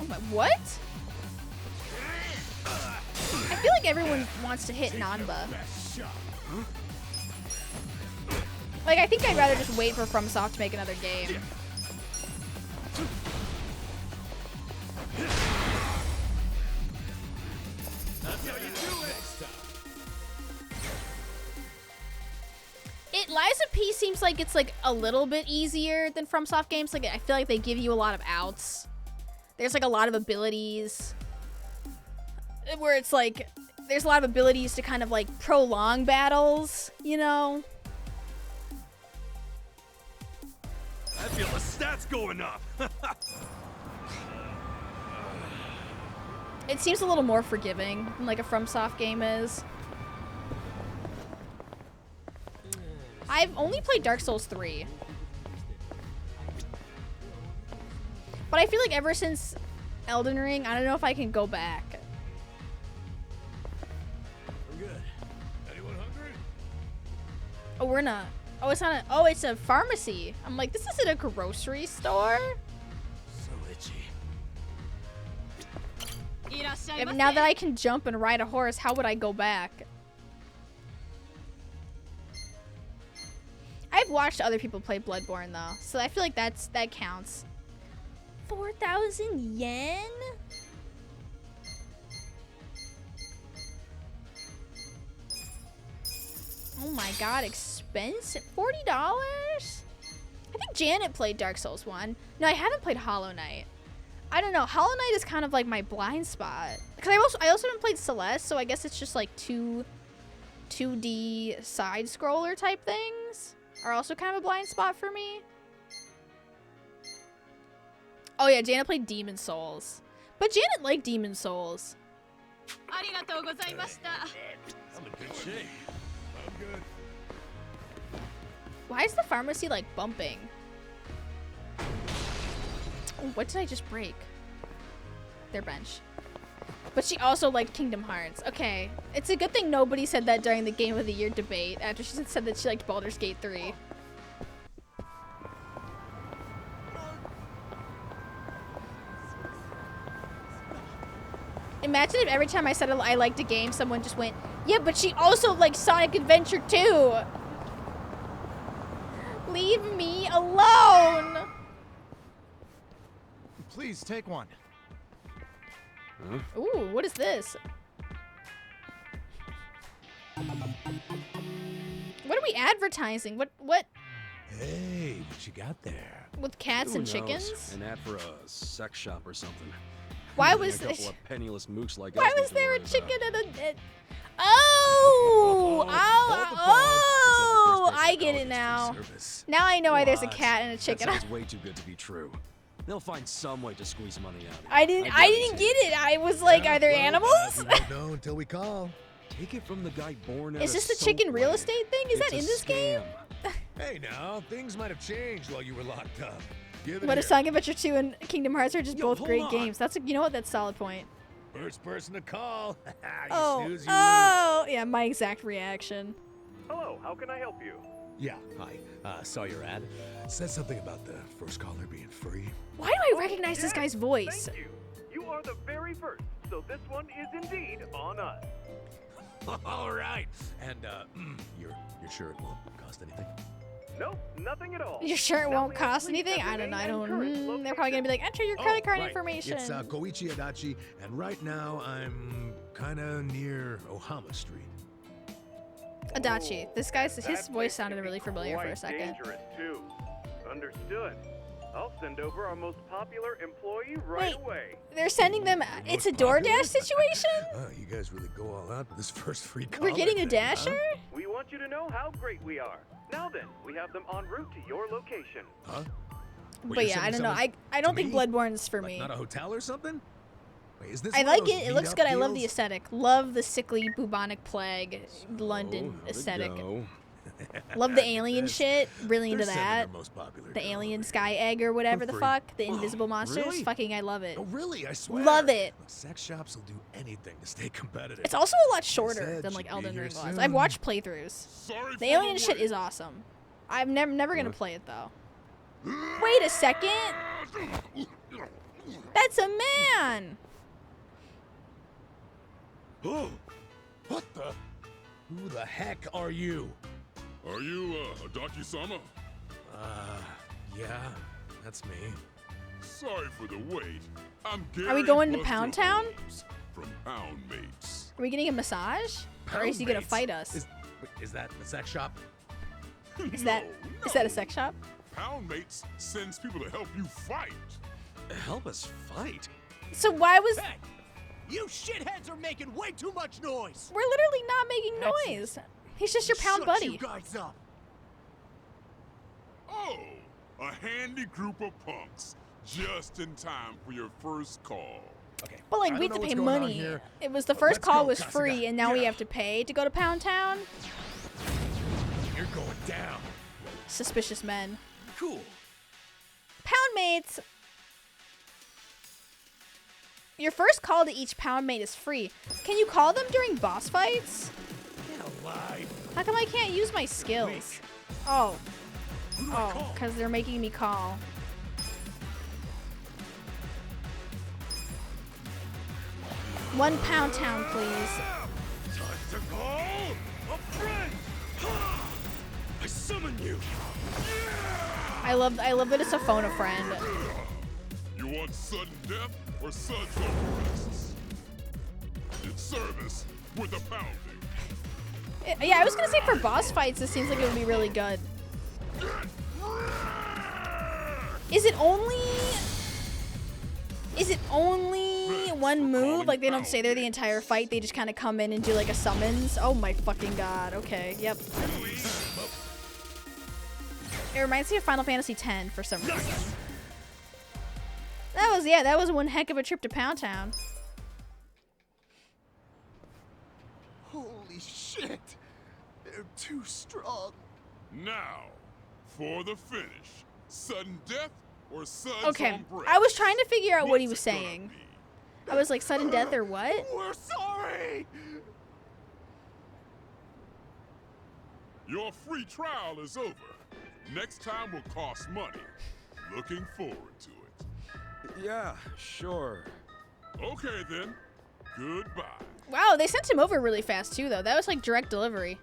Oh my, what? I feel like everyone wants to hit Nanba. Like, I think I'd rather just wait for FromSoft to make another game. Liza P seems like it's like a little bit easier than FromSoft games. Like, I feel like they give you a lot of outs. There's like a lot of abilities where it's like there's a lot of abilities to kind of like prolong battles, you know? I feel the stats going up. It seems a little more forgiving than like a FromSoft game is. I've only played Dark Souls 3. But I feel like ever since Elden Ring, I don't know if I can go back. We're good. Anyone hungry? Oh, we're not. Oh, it's not a, oh, it's a pharmacy. I'm like, this isn't a grocery store. So itchy. Now that I can jump and ride a horse, how would I go back? I've watched other people play Bloodborne though, so I feel like that counts. 4,000 yen? Oh my god, expensive. $40? I think Janet played Dark Souls 1. No, I haven't played Hollow Knight. I don't know. Hollow Knight is kind of like my blind spot. Because I also haven't played Celeste, so I guess it's just like 2D side scroller type things are also kind of a blind spot for me. Oh yeah, Janet played Demon Souls. But Janet liked Demon Souls. I'm in good shape. I'm good. Why is the pharmacy like bumping? Oh, what did I just break? Their bench. But she also liked Kingdom Hearts. Okay. It's a good thing nobody said that during the Game of the Year debate after she said that she liked Baldur's Gate 3. Imagine if every time I said I liked a game, someone just went, yeah, but she also likes Sonic Adventure 2. Leave me alone. Please take one. Huh? Ooh, what is this? What are we advertising? What? Hey, what you got there? With cats Who and knows? chickens? An ad for a sex shop or something. Why Only was a couple this? of penniless mooks like Why us was need to there a worry chicken about. and a? Oh! Oh! I get it now. Now I know why there's a cat and a chicken. That sounds way too good to be true. They'll find some way to squeeze money out of you. I didn't get it. I was like, are there animals? We won't know until we call. Take it from the guy born Is this the chicken real estate thing? Is that in this game? Hey now, things might have changed while you were locked up. What if Sonic Adventure 2 and Kingdom Hearts are just both great games? That's you know what? That's a solid point. First person to call. Oh, yeah, my exact reaction. Hello, how can I help you? Yeah, hi. Saw your ad. Said something about the first caller being free. Why do I recognize this guy's voice? Thank you. You are the very first, so this one is indeed on us. All right. And you're sure it won't cost anything? Nope, nothing at all. You're sure it won't cost anything? I don't know. They're probably gonna be like, enter your credit card information. It's Koichi Adachi, and right now I'm kind of near Ohama Street. Adachi. This guy's his voice sounded really familiar for a second. Dangerous too. Understood. I'll send over our most popular employee right away. They're sending them. It's a DoorDash situation. You guys really go all out with this first free call. We're getting a Dasher. We want you to know how great we are. Now then, we have them en route to your location. Huh? But yeah, I don't know. I don't think Bloodborne's for me. Not a hotel or something? Wait, is this I like it. It looks good. I love the aesthetic. Love the sickly bubonic plague London aesthetic. Love the alien shit. Really into that. The alien sky egg or whatever the fuck. The invisible monsters. Really? Fucking, I love it. Oh, really? I swear. Love it. Sex shops will do anything to stay competitive. It's also a lot shorter than like Elden Ring was. I've watched playthroughs. The alien shit is awesome. I'm never gonna play it though. Wait a second. That's a man. Oh, what the? Who the heck are you? Are you, Adachi-sama? Yeah, that's me. Sorry for the wait. I'm Gary. Are we going to Pound Town? From Pound Mates. Are we getting a massage? Or is he gonna fight us? Is that the sex shop? Is that a sex shop? Pound Mates sends people to help you fight. Help us fight? So why was... Hey, you shitheads are making way too much noise. We're literally not making noise. He's just your pound buddy. You guys up. Oh, a handy group of punks. Just in time for your first call. Okay. But like, we have to pay money. It was the first call was free, and now we have to pay to go to Pound Town. You're going down. Suspicious men. Cool. Pound mates. Your first call to each pound mate is free. Can you call them during boss fights? Get alive. How come I can't use my skills? Oh. Oh, because they're making me call. One Pound Town, please. Time to call a friend. I summon you. I love that it's a phone a friend. You want sudden death or suds over wrists? In service with a pounding. Yeah, I was gonna say for boss fights, this seems like it would be really good. Is it only one move? Like they don't stay there the entire fight, they just kind of come in and do like a summons? Oh my fucking god, okay, yep. It reminds me of Final Fantasy X for some reason. That was one heck of a trip to Pound Town. Holy shit! They're too strong. Now, for the finish. Sudden death or suds Okay, on breath? I was trying to figure out what he was saying. I was like, sudden death or what? We're sorry! Your free trial is over. Next time will cost money. Looking forward to it. Yeah, sure. Okay then. Goodbye. Wow, they sent him over really fast too, though. That was like direct delivery.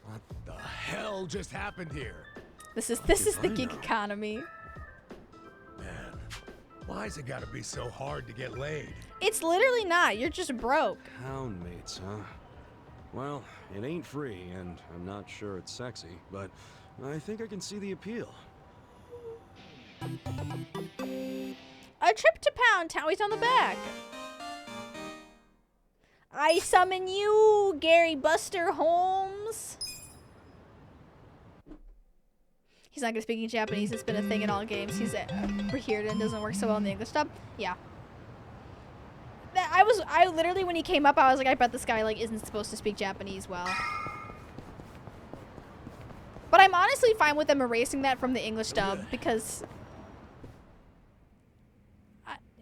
What the hell just happened here? This is the gig economy. Man, why's it gotta be so hard to get laid? It's literally not. You're just broke. Pound mates, huh? Well, it ain't free, and I'm not sure it's sexy, but I think I can see the appeal. A trip to Pound Town. He's on the back. I summon you, Gary Buster Holmes. He's not gonna speak in Japanese. It's been a thing in all games. He's here and doesn't work so well in the English dub. Yeah. I literally, when he came up, I was like, I bet this guy like isn't supposed to speak Japanese well. But I'm honestly fine with them erasing that from the English dub because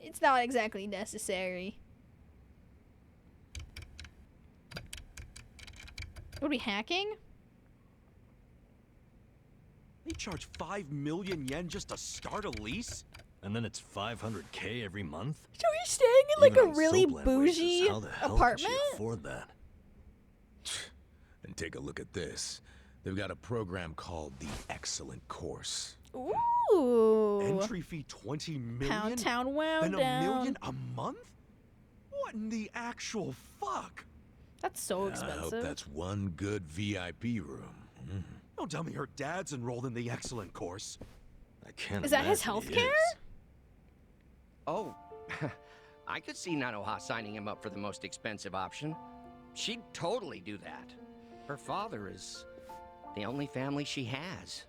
it's not exactly necessary. What are we hacking? They charge 5 million yen just to start a lease? And then it's 500K every month? So he's staying in like Even a on really Soapland bougie wages, how the hell apartment? Can she afford that? And take a look at this. They've got a program called the Excellent Course. Ooh. Entry fee 20 million? Pound Town Wound Then Down. $1 million a month? What in the actual fuck? That's so I expensive. hope that's one good VIP room. Mm. Don't tell me her dad's enrolled in the Excellent Course. I can't. Is that his imagine he healthcare? is. Oh, I could see Nanoha signing him up for the most expensive option. She'd totally do that. Her father is the only family she has.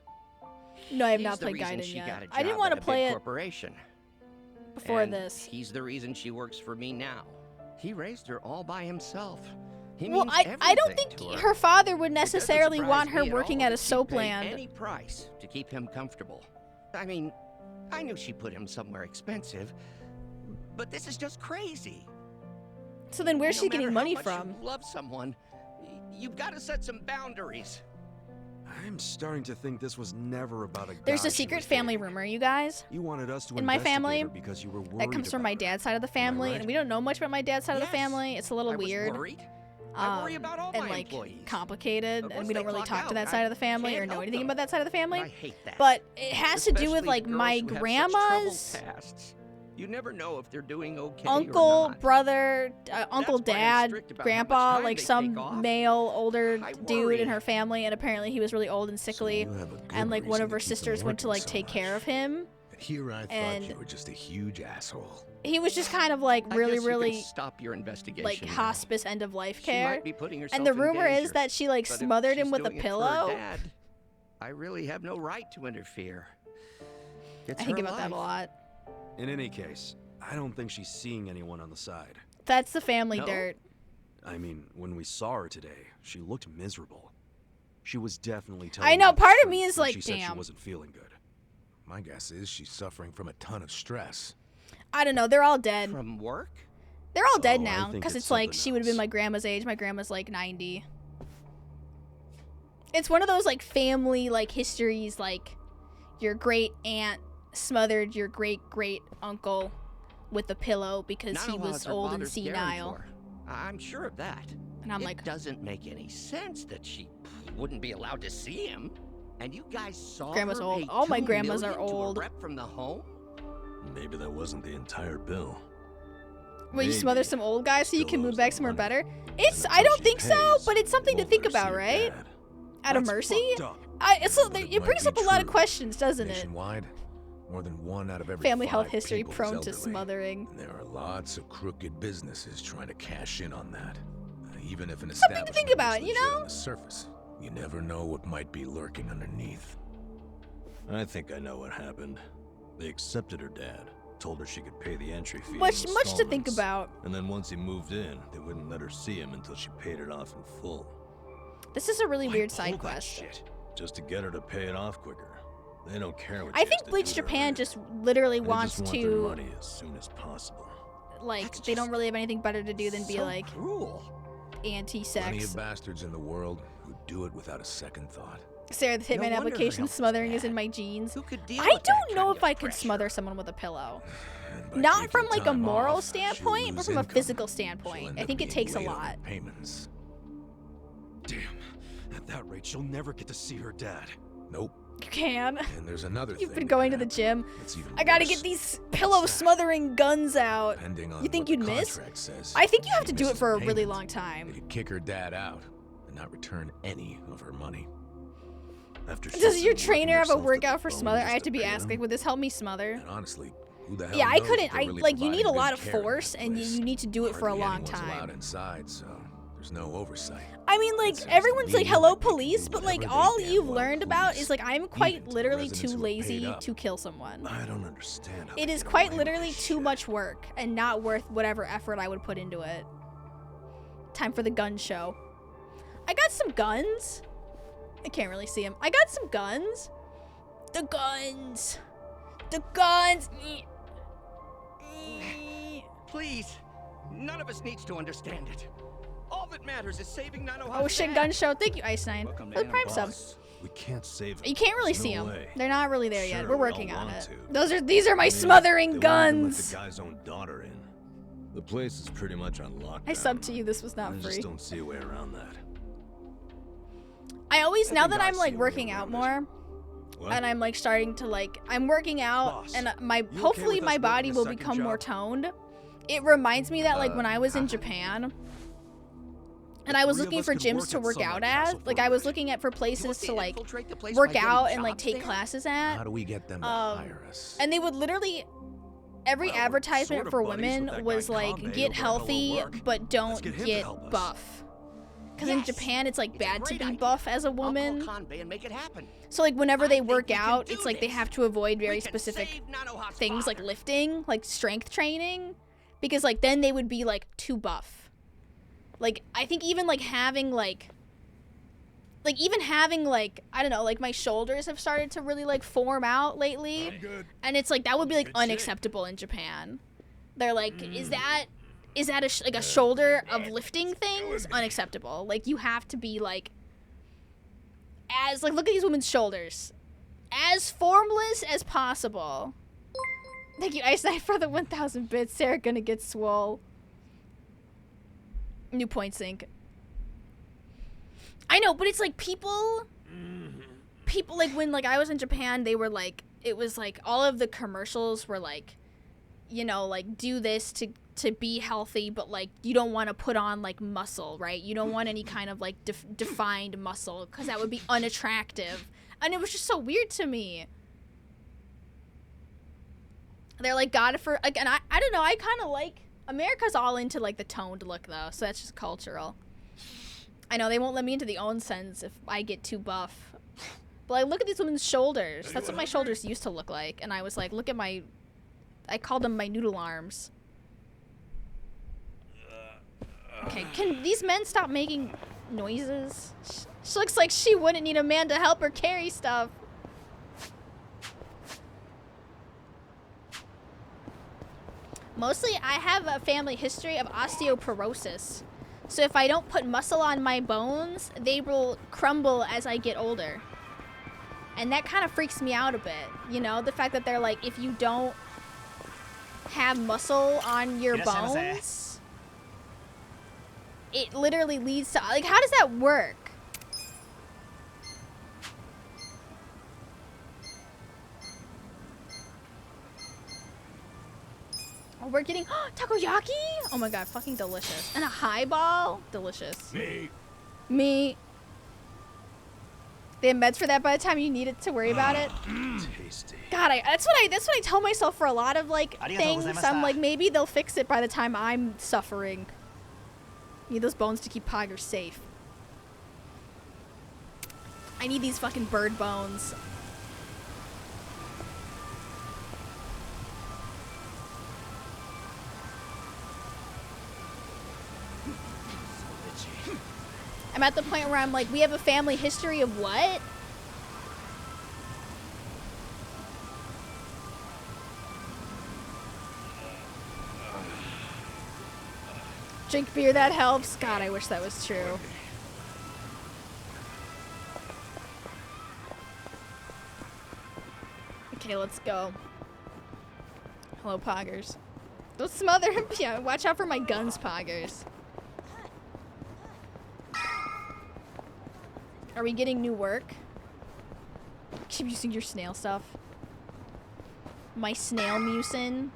No, I have He's not the played reason Gaiden she yet. got a I didn't job want at to a play big it corporation. before And this. He's the reason she works for me now. He raised her all by himself. He Well, means I don't everything think to her father would It doesn't necessarily surprise want her me at working all at a that she'd soap pay land. any price to keep him comfortable. I mean, I knew she put him somewhere expensive, but this is just crazy. So then where's she getting money No matter how from? much you love someone, you've got to set some boundaries. I'm starting to think this was never about a guy There's a she secret was family dating. rumor, you guys. You wanted us to In my investigate family, her because you were worried that comes from my about dad's side of the family, right? and we don't know much about my dad's side of the Yes, family. It's a little I was weird. worried. I worry about all and my like employees. complicated, But and once we don't they really clock talk to out, that side of the family or can't know help anything them. about that side of the family. I hate that. But it has to do with Especially like girls my who have such grandma's troubled pasts. You never know if they're doing okay uncle, or not. brother, uncle, That's why I'm dad, strict about how much grandpa, time like they take some off. male older I dude worry. in her family, and apparently he was really old and sickly, you have a good and like one reason of to her keep them sisters went to working like so take care much. of him. But here I thought And- you were just a huge asshole. He was just kind of like I really, guess you really can stop your investigation. like now. hospice end of life She care. might be putting herself And the in rumor is danger, that she like but if smothered him she's with a doing it for her pillow. dad, I really have no right to interfere. It's I think her about that a life. lot. In any case, I don't think she's seeing anyone on the side. That's the family No? dirt. I mean, when we saw her today, she looked miserable. She was definitely telling I know, me the part of truth me is when like, she said damn. she wasn't feeling good. My guess is she's suffering from a ton of stress. I don't know. They're all dead. From work? They're all dead Oh, I now think because it's it's like something she would have been else. my grandma's age. My grandma's like 90. It's one of those like family like histories, like your great aunt smothered your great great uncle with a pillow because he Nanoha's was her old and father's senile. guarantor. I'm sure of that. And I'm it like, doesn't make any sense that she wouldn't be allowed to see him. And you guys saw Grandma's her old. pay All my $2 grandmas are million to a old. rep from the home? Maybe that wasn't the entire bill. will you Maybe smother some old guy so you still can move owes back the somewhere money. better? It's And I don't she think so, pays, but it's something to won't think let her see about, her right? dad. Out of That's mercy. fucked up. It It brings might up be a lot of true. questions, doesn't it? Nationwide, more than one out of every Family 5 health history people is prone to elderly. smothering. And there are lots of crooked businesses trying to cash in on that. Even if an Something to think establishment about, is you legit know? on the surface, you never know what might be lurking underneath. I think I know what happened. They accepted her dad, told her she could pay the entry fee. in Much to think installments, about. And then once he moved in, they wouldn't let her see him until she paid it off in full. This is a really weird Pull side that quest. shit. Just to get her to pay it off quicker. They don't care what I she has think to Bleach do to Japan earn it. just literally They wants just want their to money as soon as possible. like That's they don't just really have anything better to do than be so like cruel. Plenty anti-sex. of bastards in the world who do it without a second thought. Sarah, the No Hitman wonder her application health is smothering is bad. in my jeans. Who could deal I with that don't know kind if of I could pressure? smother someone with a pillow. And by Not taking from like a time moral off, she'll standpoint, but lose from a income. physical She'll standpoint. end I up think it being takes a late on lot. her payments. Damn. At that rate, she'll never get to see her dad. Nope. You can. And there's another You've thing been that going to can the gym. happen that's even I gotta worse. get these pillow smothering guns out. Depending on You think what you'd the miss? contract says, I think you have she to do it misses for a really payment, long they time. could kick her dad out and not return any of her money. After Does she's your been trainer working have a herself to the workout for bone smother? I just have to be pay asked, them. like, would this help me smother? And honestly, Who the hell Yeah, I knows couldn't. if they're really Like, you need a providing lot good of care in force, that and place. you need to do it for a Hardly long anyone's time. allowed inside, so there's no oversight. I mean, like, everyone's like, hello, police, but, like, all you've learned about is, like, I'm quite literally too lazy to kill someone. I don't understand. It is quite literally too much work and not worth whatever effort I would put into it. Time for the gun show. I got some guns. I can't really see them. I got some guns. The guns. The guns. Please, none of us needs to understand it. All that matters is saving Nanoha's Oh shit, gun show. Thank you, Ice9, for the Prime sub. We can't save him. You can't really There's see no them. way. They're not really there yet. Sure, We're we working all on want it. to. These are my smothering They won't even guns. let the guy's own daughter in. The place is pretty much on lockdown. I subbed to you. This was not I free. just don't see a way around that. I always, now think that I I'm see like a way working out around more, What? and I'm like starting to like, I'm working out, Boss, and you okay hopefully with my us body working a will second become more job? toned. It reminds me that like when I was in Japan, and I was three of looking us for could gyms work to at work Sunlight out Castle at. for Like a I was bit. looking at for places to like infiltrate the place work by getting out and like jobs take there? classes at. How do we get them to hire us? And they would literally, every Well, we're advertisement sort of for buddies women with that was guy like, Kanbe get over at Hello healthy, Work. but don't get him to get help us. buff. Because in Yes. Japan, it's like It's a bad to great be idea. buff as a I'll call woman. Kanbe and make it happen. So like whenever they think work we can out, do it's like they this. have to avoid very We can specific save Nanoha's things like father. lifting, like strength training, because like then they would be like too buff. Like I think even like having like I don't know, like my shoulders have started to really like form out lately, and it's like that would be like unacceptable in Japan. They're like, is that a shoulder of lifting things? Unacceptable. Like you have to be like as like look at these women's shoulders, as formless as possible. Thank you, Ice Knight, for the 1,000 bits. Sarah gonna get swole. New point sync. I know, but it's like people like when like I was in Japan, they were like, it was like all of the commercials were like, you know, like do this to be healthy, but like you don't want to put on like muscle, right? You don't want any kind of like defined muscle because that would be unattractive, and it was just so weird to me. They're like, got it for like, and I don't know, I kind of like America's all into like the toned look though, so that's just cultural. I know they won't let me into the onsens if I get too buff. But like, look at these women's shoulders. That's what my shoulders used to look like. And I was like, look at my, I called them my noodle arms. Okay, can these men stop making noises? She looks like she wouldn't need a man to help her carry stuff. Mostly, I have a family history of osteoporosis. So if I don't put muscle on my bones, they will crumble as I get older. And that kind of freaks me out a bit, you know? The fact that they're like, if you don't have muscle on your bones, it literally leads to, like, how does that work? Oh, we're getting takoyaki? Oh my god, fucking delicious. And a highball? Delicious. Me. They have meds for that by the time you need it to worry about it. Tasty. God, that's what I tell myself for a lot of like things. I'm like, maybe they'll fix it by the time I'm suffering. Need those bones to keep Poggers safe. I need these fucking bird bones. I'm at the point where I'm like, we have a family history of what? Drink beer, that helps. God, I wish that was true. Okay, let's go. Hello, Poggers. Don't smother him. Yeah, watch out for my guns, Poggers. Are we getting new work? Keep using your snail stuff. My snail mucin.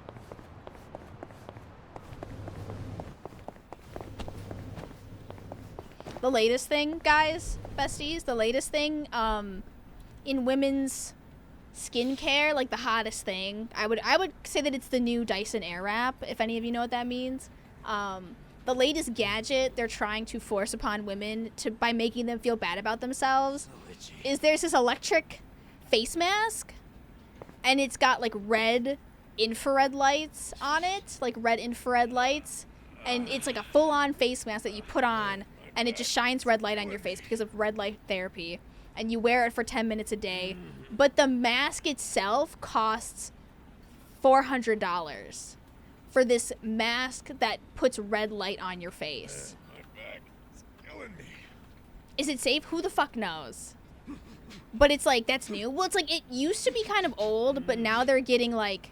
The latest thing, guys, besties, the latest thing, in women's skincare like the hottest thing. I would say that it's the new Dyson Airwrap, if any of you know what that means. The latest gadget they're trying to force upon women by making them feel bad about themselves is there's this electric face mask, and it's got like red infrared lights on it, like red infrared lights, and it's like a full-on face mask that you put on, and it just shines red light on your face because of red light therapy, and you wear it for 10 minutes a day. But the mask itself costs $400 for this mask that puts red light on your face. Is it safe? Who the fuck knows? But it's like, that's new. Well, it's like, it used to be kind of old, but now they're getting like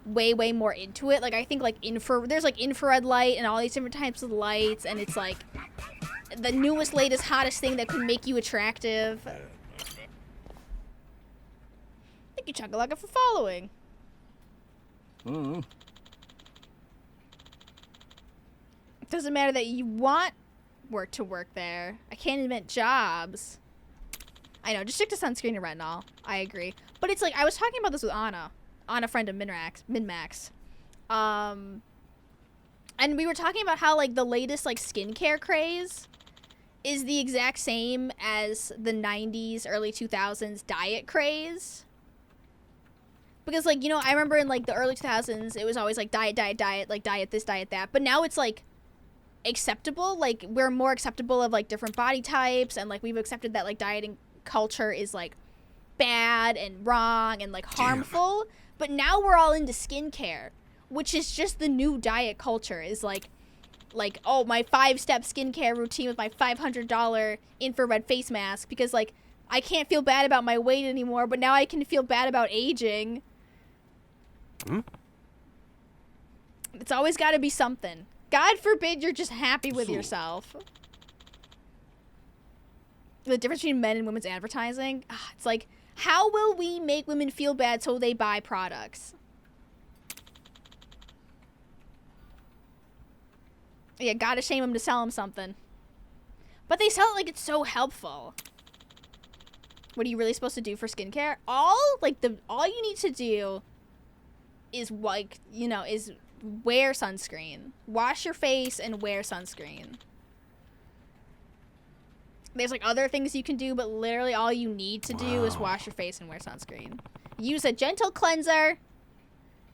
way more into it. Like, I think like there's like infrared light and all these different types of lights, and it's like the newest, latest, hottest thing that can make you attractive. Thank you, Chakalaka, for following. Mm-hmm. It doesn't matter that you want to work there. I can't invent jobs. I know, just stick to sunscreen and retinol. I agree. But it's like, I was talking about this with Anna, friend of Min-Max. And we were talking about how like the latest like skincare craze is the exact same as the 90s, early 2000s diet craze. Because like, you know, I remember in like the early 2000s, it was always like diet, like diet this, diet that. But now it's like acceptable. Like, we're more acceptable of like different body types, and like we've accepted that like dieting culture is like bad and wrong and like harmful. But now we're all into skincare, which is just the new diet culture. Is like oh, my 5-step skincare routine with my $500 infrared face mask, because like I can't feel bad about my weight anymore, but now I can feel bad about aging. It's always got to be something. God forbid you're just happy with yourself. The difference between men and women's advertising, it's like, how will we make women feel bad so they buy products? Yeah, gotta shame them to sell them something. But they sell it like it's so helpful. What are you really supposed to do for skincare? All you need to do is like, you know, is wear sunscreen. Wash your face and wear sunscreen. There's like other things you can do, but literally all you need to do is wash your face and wear sunscreen. Use a gentle cleanser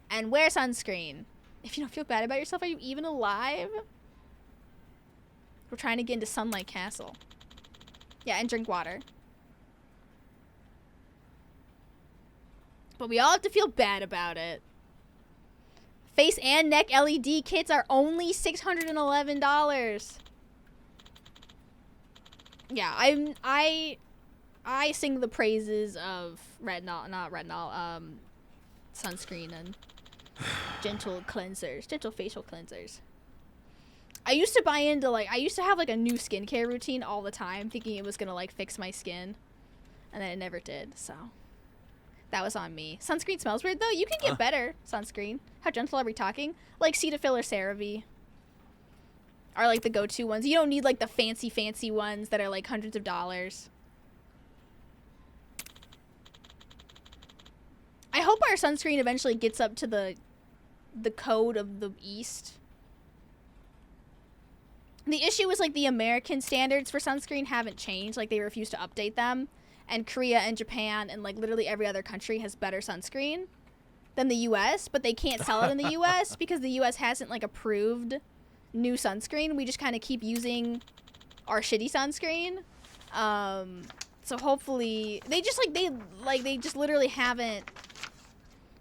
and wear sunscreen. If you don't feel bad about yourself, are you even alive? We're trying to get into Sunlight Castle. Yeah, and drink water. But we all have to feel bad about it. Face and neck LED kits are only $611. Yeah, I sing the praises of sunscreen and gentle cleansers, gentle facial cleansers. I used to buy into I used to have like a new skincare routine all the time, thinking it was gonna like fix my skin, and then it never did. So that was on me. Sunscreen smells weird though. You can get better sunscreen. How gentle are we talking? Like Cetaphil or CeraVe are like the go-to ones. You don't need like the fancy ones that are like hundreds of dollars. I hope our sunscreen eventually gets up to the code of the East. The issue is like the American standards for sunscreen haven't changed. Like they refuse to update them. And Korea and Japan and like literally every other country has better sunscreen than the US, but they can't sell it in the US because the US hasn't like approved new sunscreen. We just kind of keep using our shitty sunscreen. So hopefully they just literally haven't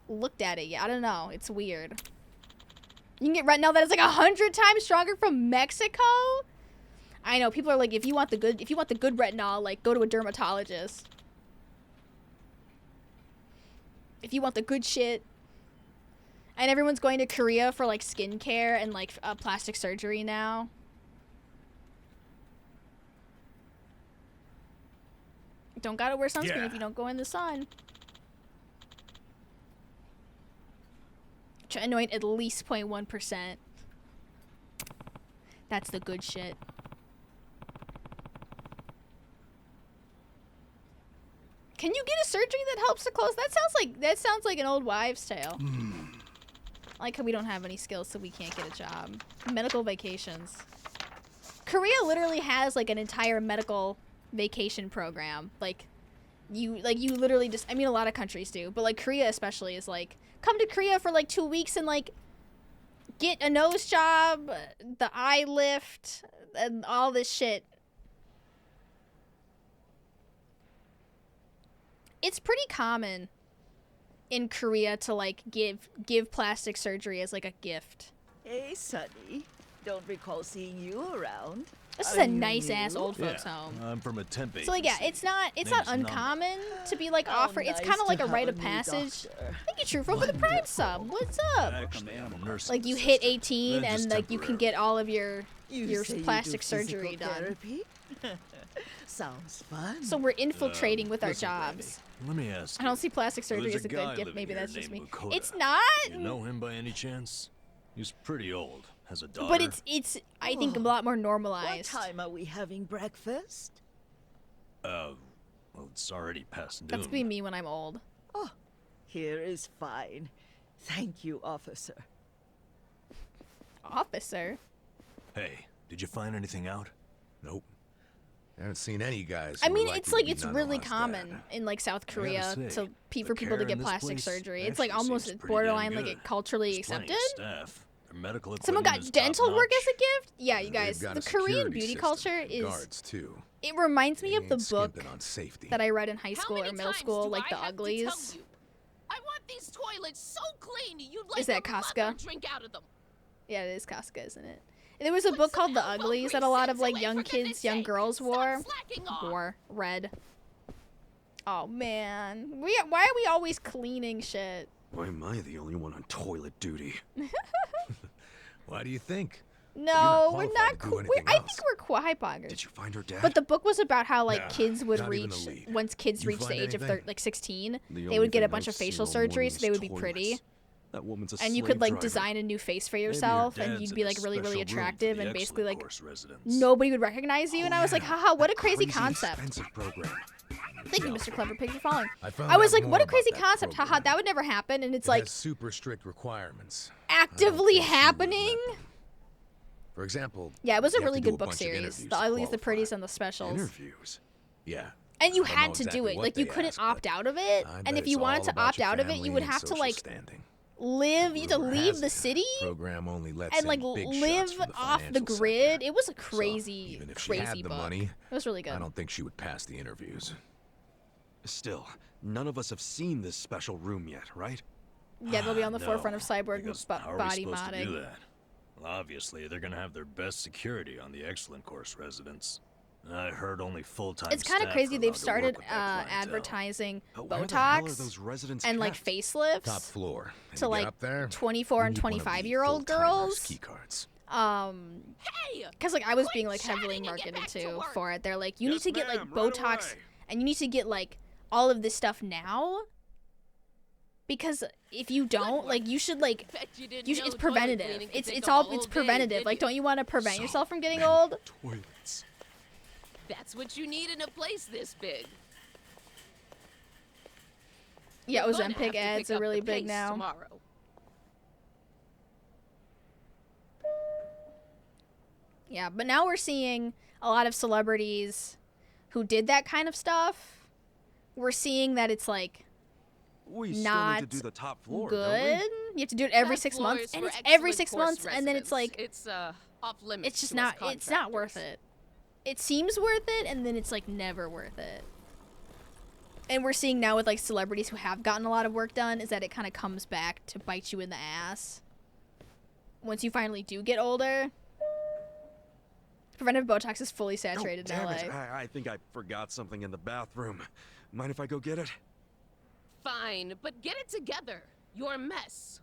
looked at it yet. I don't know. It's weird. You can get retinol that is like 100 times stronger from Mexico. I know people are like, if you want the good retinol, like go to a dermatologist. If you want the good shit. And everyone's going to Korea for like skincare and like plastic surgery now. Don't gotta wear sunscreen if you don't go in the sun. Tretinoid at least 0.1%. That's the good shit. Can you get a surgery that helps to close? That sounds like an old wives' tale. Like we don't have any skills, so we can't get a job. Medical vacations. Korea literally has like an entire medical vacation program. Like you literally just, I mean, a lot of countries do, but like Korea especially is like, come to Korea for like 2 weeks and like get a nose job, the eye lift, and all this shit. It's pretty common in Korea to like give plastic surgery as like a gift. Hey, Sonny. Don't recall seeing you around. This is a nice ass old folks home. I'm from a temp agency. So like, yeah, it's not uncommon to be like offered. It's kind of like a rite of passage. Thank you, True, for the Prime sub. What's up? Like you hit 18 and like you can get all of your plastic surgery done. Sounds fun. So we're infiltrating with our jobs. Let me ask. I don't see plastic surgery There's as a guy good gift. living Maybe here that's just me. named Lakota. It's not. You know him by any chance? He's pretty old. Has a daughter. But it's I think a lot more normalized. What time are we having breakfast? Well, it's already past noon. That's gonna be me when I'm old. Oh, here is fine. Thank you, officer. Officer? Hey, did you find anything out? Nope. I haven't seen any guys. I mean, it's like it's really common in like South Korea for people to get plastic surgery. It's like almost borderline like culturally accepted. Medical Someone got dental work as a gift? Yeah, you guys, the Korean beauty culture is... Guards too. It reminds me of the book on safety. that I read in high school or middle school, like The Uglies. I want these toilets so clean you'd like Is that Casca? Drink out of them. Yeah, it is Casca, isn't it? There was a book called The Uglies that a lot of like young kids, young girls read. Oh man, why are we always cleaning shit? Why am I the only one on toilet duty? Why do you think? No, we're not. I think we're qualified. Did you find her dad? But the book was about how like kids would not even reach a lead. once kids You reached the find age of anything? like 16, The they would get only a bunch thing of I've facial seen on surgery, so they would be women's pretty. toilets. That woman's a And you slave could like driver. design a new face for Maybe your yourself, and dad's you'd in be a like really, special really room for attractive, the and basically excellent like course residents. nobody would recognize you. And I was like, haha, what a crazy concept. Expensive program. Thank you, Mr. Clever Pig, for following. found I was out like, more what a about crazy that concept. program. Haha, that would never happen. And it's It like has super strict requirements. actively happening. For example, Yeah, it was a you have really to do good a book bunch of series. interviews The to Uglies, the qualify. Pretties, and the Specials. Interviews. Yeah. And you I don't had know to do exactly it. what Like you they couldn't ask, but opt out of it. I And bet if you it's wanted all to about opt your out of it, family you would and have to social like standing. live. You had to Rumor leave has the it, city program only lets and in like big live shots from the off the financial grid. sector. It was a So, crazy, even if she crazy had the book. money, It was really good. I don't think she would pass the interviews. Still, none of us have seen this special room yet, right? Yeah, they'll be on the No, forefront of cyborg because bo- how are we body supposed to do modding. that? Well, obviously, they're gonna have their best security on the excellent course residents. I heard only full-time. It's kind of staff crazy. are They've allowed to started work with that clientele. advertising But where the hell are Botox those residents and like kept? facelifts Top floor. And to you get like up there, 24 you and need one of the 25-year-old full-timers' girls. Key cards. Hey, Because like I was being like heavily marketed to for it. They're like, you need to get like Botox and you need to get like all of this stuff now. Because if you don't, like, you should like, it's preventative. It's preventative. Like, don't you want to prevent yourself from getting old? Toilets. That's what you need in a place this big. Yeah, You're gonna have Ozempic to ads pick are up really the big pace now. Tomorrow. Yeah, but now we're seeing a lot of celebrities who did that kind of stuff. We're seeing that it's like We still not need to do the top floor, good. You have to do it every Top 6 floor months, is and for it's every excellent 6 course months, and then it's like it's off limits. it's just to us not. It's not worth contractors. it. It seems worth it, and then it's like never worth it. And we're seeing now with like celebrities who have gotten a lot of work done is that it kind of comes back to bite you in the ass once you finally do get older. Preventive Botox is fully saturated in Damn LA. it. I think I forgot something in the bathroom. Mind if I go get it? Fine, but get it together. You're a mess.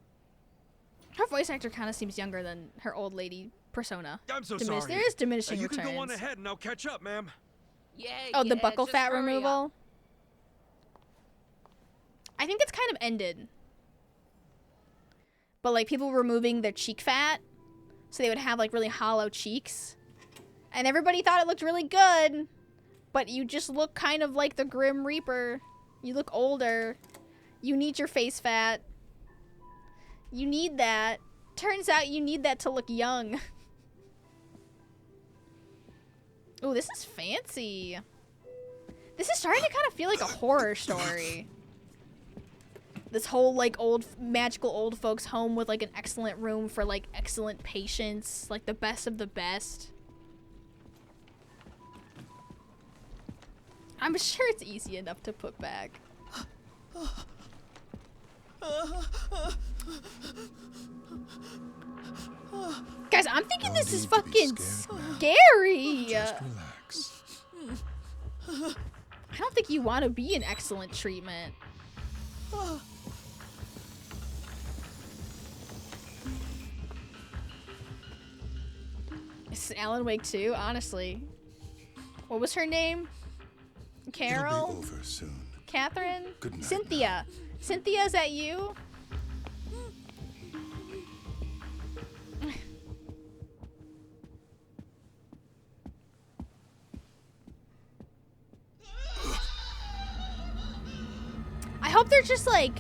Her voice actor kind of seems younger than her old lady persona. I'm so There sorry. is diminishing You returns. can go on ahead and I'll catch up, ma'am. Yeah. Oh, the yeah, buckle just fat hurry up. removal. I think it's kind of ended. But like people removing their cheek fat, so they would have like really hollow cheeks, and everybody thought it looked really good, but you just look kind of like the Grim Reaper You look older. You need your face fat. You need that. Turns out you need that to look young. Oh, this is fancy. This is starting to kind of feel like a horror story. This whole like magical old folks home with like an excellent room for like excellent patients, like the best of the best. I'm sure it's easy enough to put back. Guys, I'm thinking this is fucking scary. Just relax. I don't think you want to be in excellent treatment. It's Alan Wake 2, honestly. What was her name? Carol? It'll be over soon. Catherine? Good night Cynthia. Cynthia, is that you? I hope they're just like,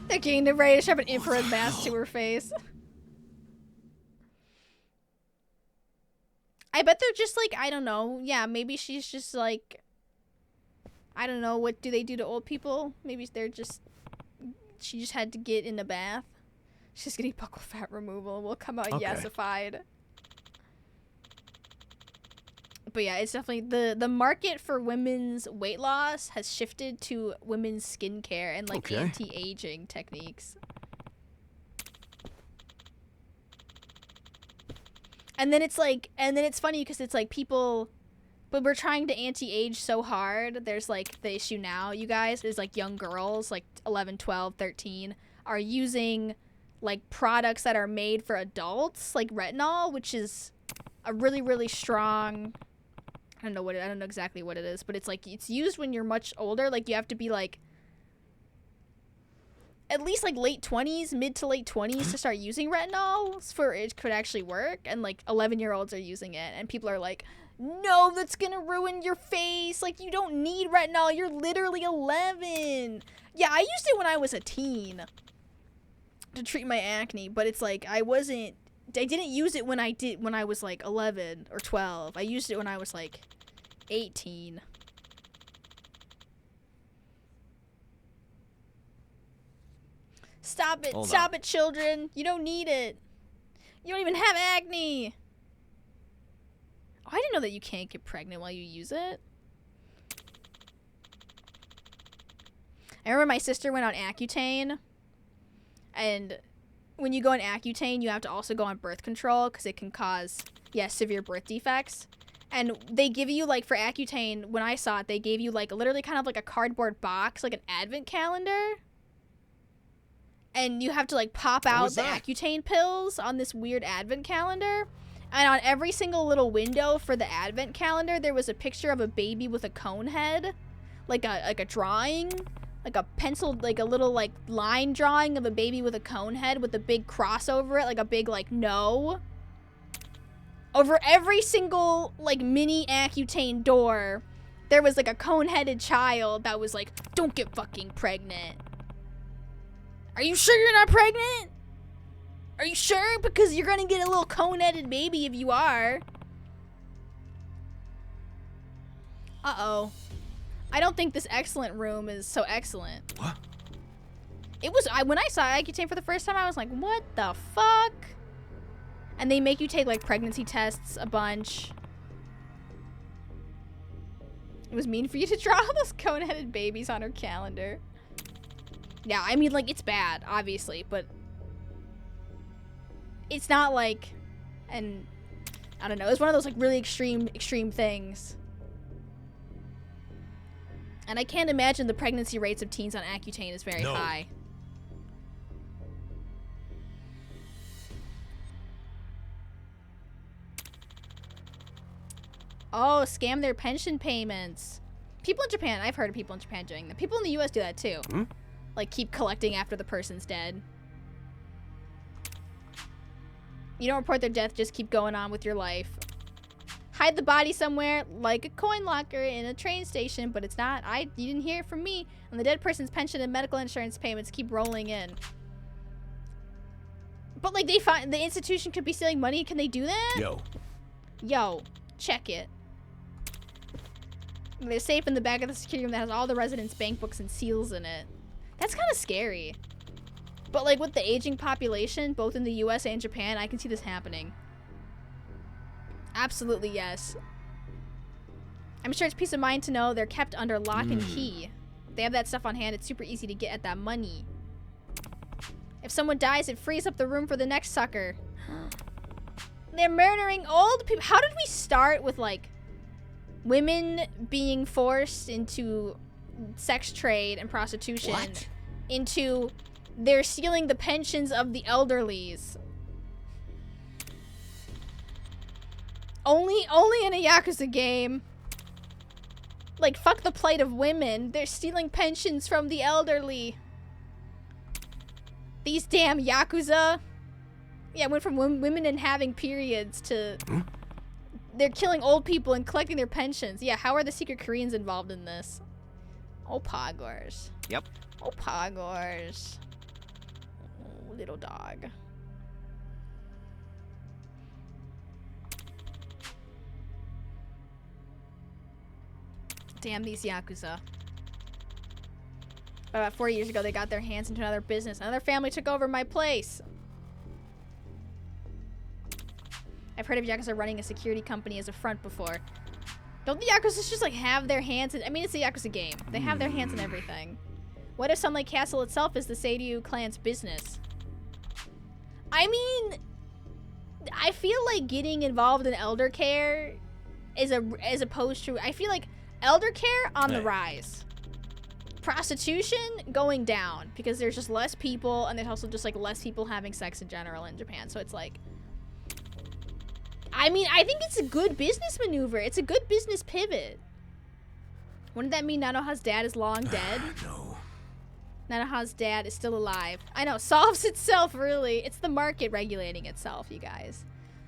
they're getting ready to shove an infrared mask to her face. I bet they're just like, I don't know. Yeah, maybe she's just like, I don't know, what do they do to old people? Maybe they're just, she just had to get in the bath. She's getting buccal fat removal. Will come out yesified. But yeah, it's definitely, the market for women's weight loss has shifted to women's skincare and like anti-aging techniques. And then it's like, and then it's funny because it's like people, but we're trying to anti-age so hard. There's like the issue now, you guys, is like young girls, like 11, 12, 13, are using like products that are made for adults, like retinol, which is a really, really strong, I don't know exactly what it is, but it's like, it's used when you're much older. Like you have to be like, at least like late 20s, mid to late 20s to start using retinol for it could actually work. And like 11-year-olds are using it and people are like, no, that's gonna ruin your face. Like you don't need retinol. You're literally 11. Yeah, I used it when I was a teen to treat my acne, but it's like I didn't use it when I was like 11 or 12. I used it when I was like 18. Stop it. Stop it, children. You don't need it. You don't even have acne. Oh, I didn't know that you can't get pregnant while you use it. I remember my sister went on Accutane. And when you go on Accutane, you have to also go on birth control because it can cause, severe birth defects. And they give you, like, for Accutane, when I saw it, they gave you, like, literally kind of like a cardboard box, like an advent calendar. And you have to, like, pop out the Accutane pills on this weird advent calendar. And on every single little window for the advent calendar, there was a picture of a baby with a cone head. Like a drawing. Like a pencil, like a little, like, line drawing of a baby with a cone head with a big cross over it. Like a big, like, no. Over every single, like, mini Accutane door, there was, like, a cone-headed child that was like, don't get fucking pregnant. Are you sure you're not pregnant? Are you sure? Because you're gonna get a little cone-headed baby if you are. Uh-oh. I don't think this excellent room is so excellent. What? It was, when I saw Accutane for the first time, I was like, what the fuck? And they make you take, like, pregnancy tests a bunch. It was mean for you to draw all those cone-headed babies on her calendar. Yeah, I mean, like, it's bad, obviously, but it's not like, and I don't know, it's one of those, like, really extreme things. And I can't imagine the pregnancy rates of teens on Accutane is very high. Oh, scam their pension payments. People in Japan, I've heard of people in Japan doing that. People in the US do that too. Like, keep collecting after the person's dead. You don't report their death, just keep going on with your life. Hide the body somewhere, like a coin locker in a train station, but it's not. You didn't hear it from me. And the dead person's pension and medical insurance payments keep rolling in. But like they find the institution could be stealing money. Can they do that? Yo, check it. There's a safe in the back of the security room that has all the residents' bank books and seals in it. That's kind of scary. But like with the aging population, both in the US and Japan, I can see this happening. Absolutely yes. I'm sure it's peace of mind to know they're kept under lock and key. If they have that stuff on hand, it's super easy to get at that money. If someone dies, it frees up the room for the next sucker. They're murdering old people. How did we start with like women being forced into sex trade and prostitution into they're stealing the pensions of the elderlies? Only in a Yakuza game. Like, fuck the plight of women. They're stealing pensions from the elderly. These damn Yakuza. Yeah, went from women and having periods to... They're killing old people and collecting their pensions. Yeah, how are the secret Koreans involved in this? Oh, Pogors. Yep. Oh, Pogors. Oh, little dog. Damn these Yakuza. About 4 years ago, they got their hands into another business. Another family took over my place. I've heard of Yakuza running a security company as a front before. Don't the Yakuza just like have their hands in... I mean, it's a Yakuza game. They have their hands in everything. What if Sunlight Castle itself is the Seiryu clan's business? I mean... I feel like getting involved in elder care is as opposed to... I feel like elder care on the rise. Prostitution going down because there's just less people and there's also just like less people having sex in general in Japan. So it's like... I mean, I think it's a good business maneuver. It's a good business pivot. Wouldn't that mean Nanoha's dad is long dead? No. Nanoha's dad is still alive. I know, solves itself, really. It's the market regulating itself, you guys.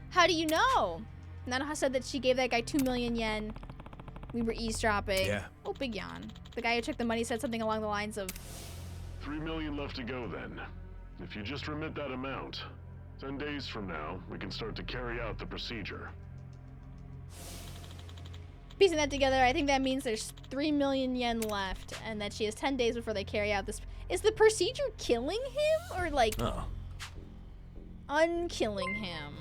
How do you know? Nanoha said that she gave that guy 2 million yen. We were eavesdropping. Yeah. Oh, big yawn. The guy who took the money said something along the lines of... 3 million left to go, then. If you just remit that amount, 10 days from now, we can start to carry out the procedure. Piecing that together, I think that means there's 3 million yen left, and that she has 10 days before they carry out this... Is the procedure killing him, or like... unkilling him?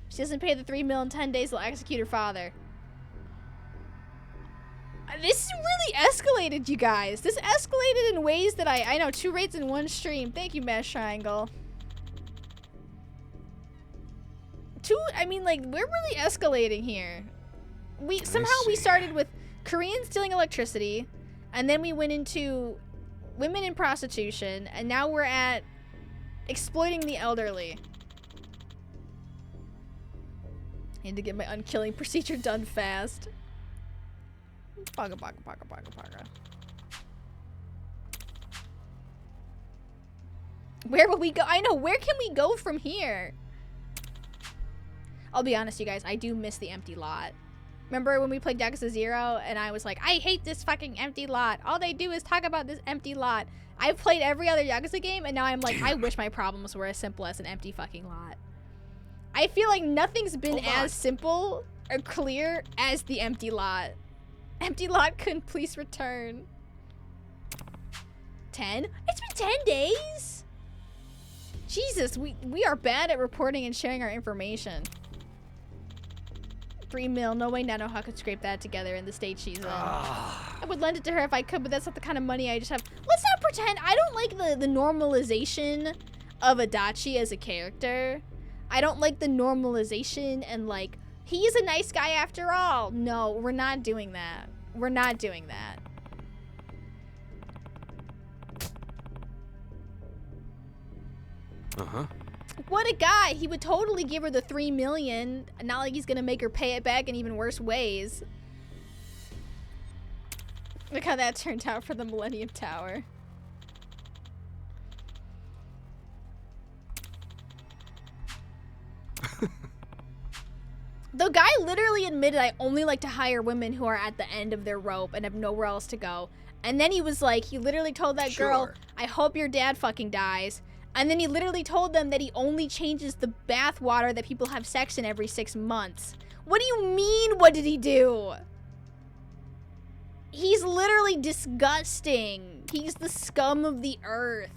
She doesn't pay the 3 mil in 10 days, they'll execute her father. This really escalated, you guys. This escalated in ways that I know, 2 raids in 1 stream. Thank you, Mash Triangle. I mean, like, we're really escalating here. Somehow we started with Koreans stealing electricity, and then we went into women in prostitution, and now we're at exploiting the elderly. Need to get my unkilling procedure done fast. Paga, paga, paga, paga, paga. Where will we go? I know, where can we go from here? I'll be honest, you guys, I do miss the empty lot. Remember when we played Yakuza 0 and I was like, I hate this fucking empty lot. All they do is talk about this empty lot. I've played every other Yakuza game and now I'm like, I wish my problems were as simple as an empty fucking lot. I feel like nothing's been as simple or clear as the empty lot. Empty lot couldn't please return. 10? It's been 10 days? Jesus, we are bad at reporting and sharing our information. 3 mil, no way Nanoha could scrape that together in the state she's in. I would lend it to her if I could, but that's not the kind of money I just have. Let's not pretend. I don't like the normalization of Adachi as a character. I don't like the normalization and like, he's a nice guy after all. No, we're not doing that. We're not doing that. Uh-huh. What a guy. He would totally give her the 3 million. Not like he's gonna make her pay it back in even worse ways. Look how that turned out for the Millennium Tower. The guy literally admitted, I only like to hire women who are at the end of their rope and have nowhere else to go. And then he was like, he literally told that girl, I hope your dad fucking dies. And then he literally told them that he only changes the bath water that people have sex in every 6 months. What do you mean, what did he do? He's literally disgusting. He's the scum of the earth.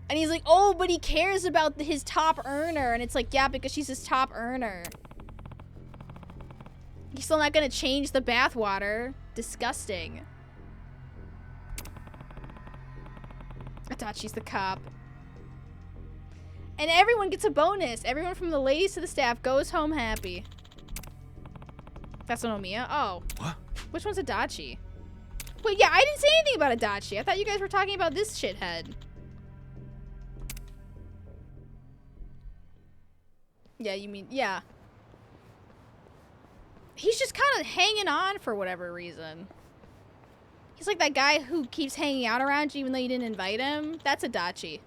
And he's like, oh, but he cares about his top earner. And it's like, yeah, because she's his top earner. He's still not gonna change the bath water. Disgusting. I thought she's the cop. And everyone gets a bonus. Everyone from the ladies to the staff goes home happy. That's an Omiya? Oh. What? Which one's Adachi? Wait, yeah, I didn't say anything about Adachi. I thought you guys were talking about this shithead. Yeah, you mean, yeah. He's just kind of hanging on for whatever reason. He's like that guy who keeps hanging out around you even though you didn't invite him. That's Adachi.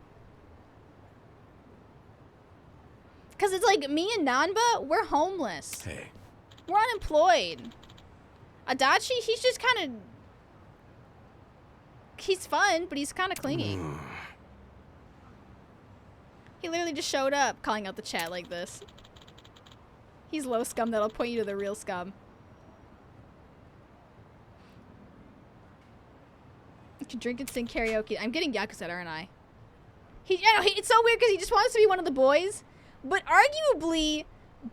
Because it's like, me and Nanba, we're homeless. Hey. We're unemployed. Adachi, he's just kind of... He's fun, but he's kind of clingy. He literally just showed up, calling out the chat like this. He's low scum that'll point you to the real scum. You can drink and sing karaoke. I'm getting Yakuza, aren't I? It's so weird because he just wants to be one of the boys. But arguably,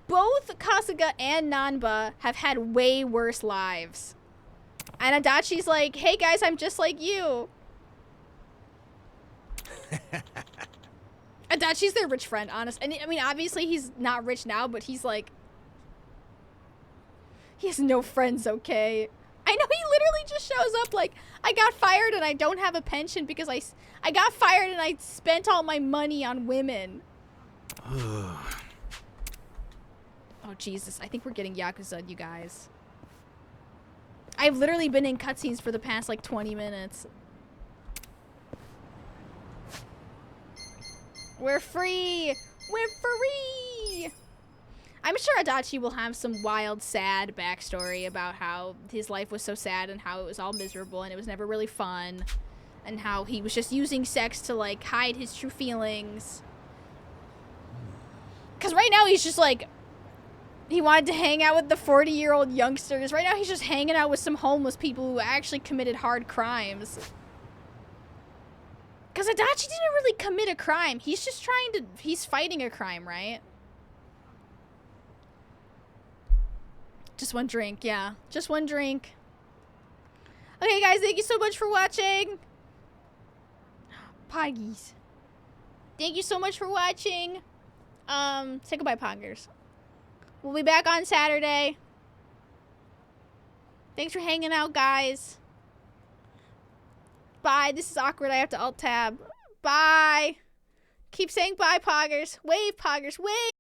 both Kasuga and Nanba have had way worse lives. And Adachi's like, hey guys, I'm just like you. Adachi's their rich friend, honest. And I mean, obviously he's not rich now, but he's like... He has no friends, okay? I know, he literally just shows up like, I got fired and I don't have a pension because I got fired and I spent all my money on women. Oh, Jesus. I think we're getting Yakuza, you guys. I've literally been in cutscenes for the past, like, 20 minutes. We're free! We're free! I'm sure Adachi will have some wild, sad backstory about how his life was so sad and how it was all miserable and it was never really fun. And how he was just using sex to, like, hide his true feelings. Because right now he's just, like... He wanted to hang out with the 40-year-old youngsters. Right now he's just hanging out with some homeless people who actually committed hard crimes. Because Adachi didn't really commit a crime. He's just trying to... He's fighting a crime, right? Just one drink, yeah. Just one drink. Okay, guys, thank you so much for watching. Poggies. Thank you so much for watching. Say goodbye, Pongers. We'll be back on Saturday. Thanks for hanging out, guys. Bye. This is awkward. I have to alt-tab. Bye. Keep saying bye, Poggers. Wave, Poggers. Wave.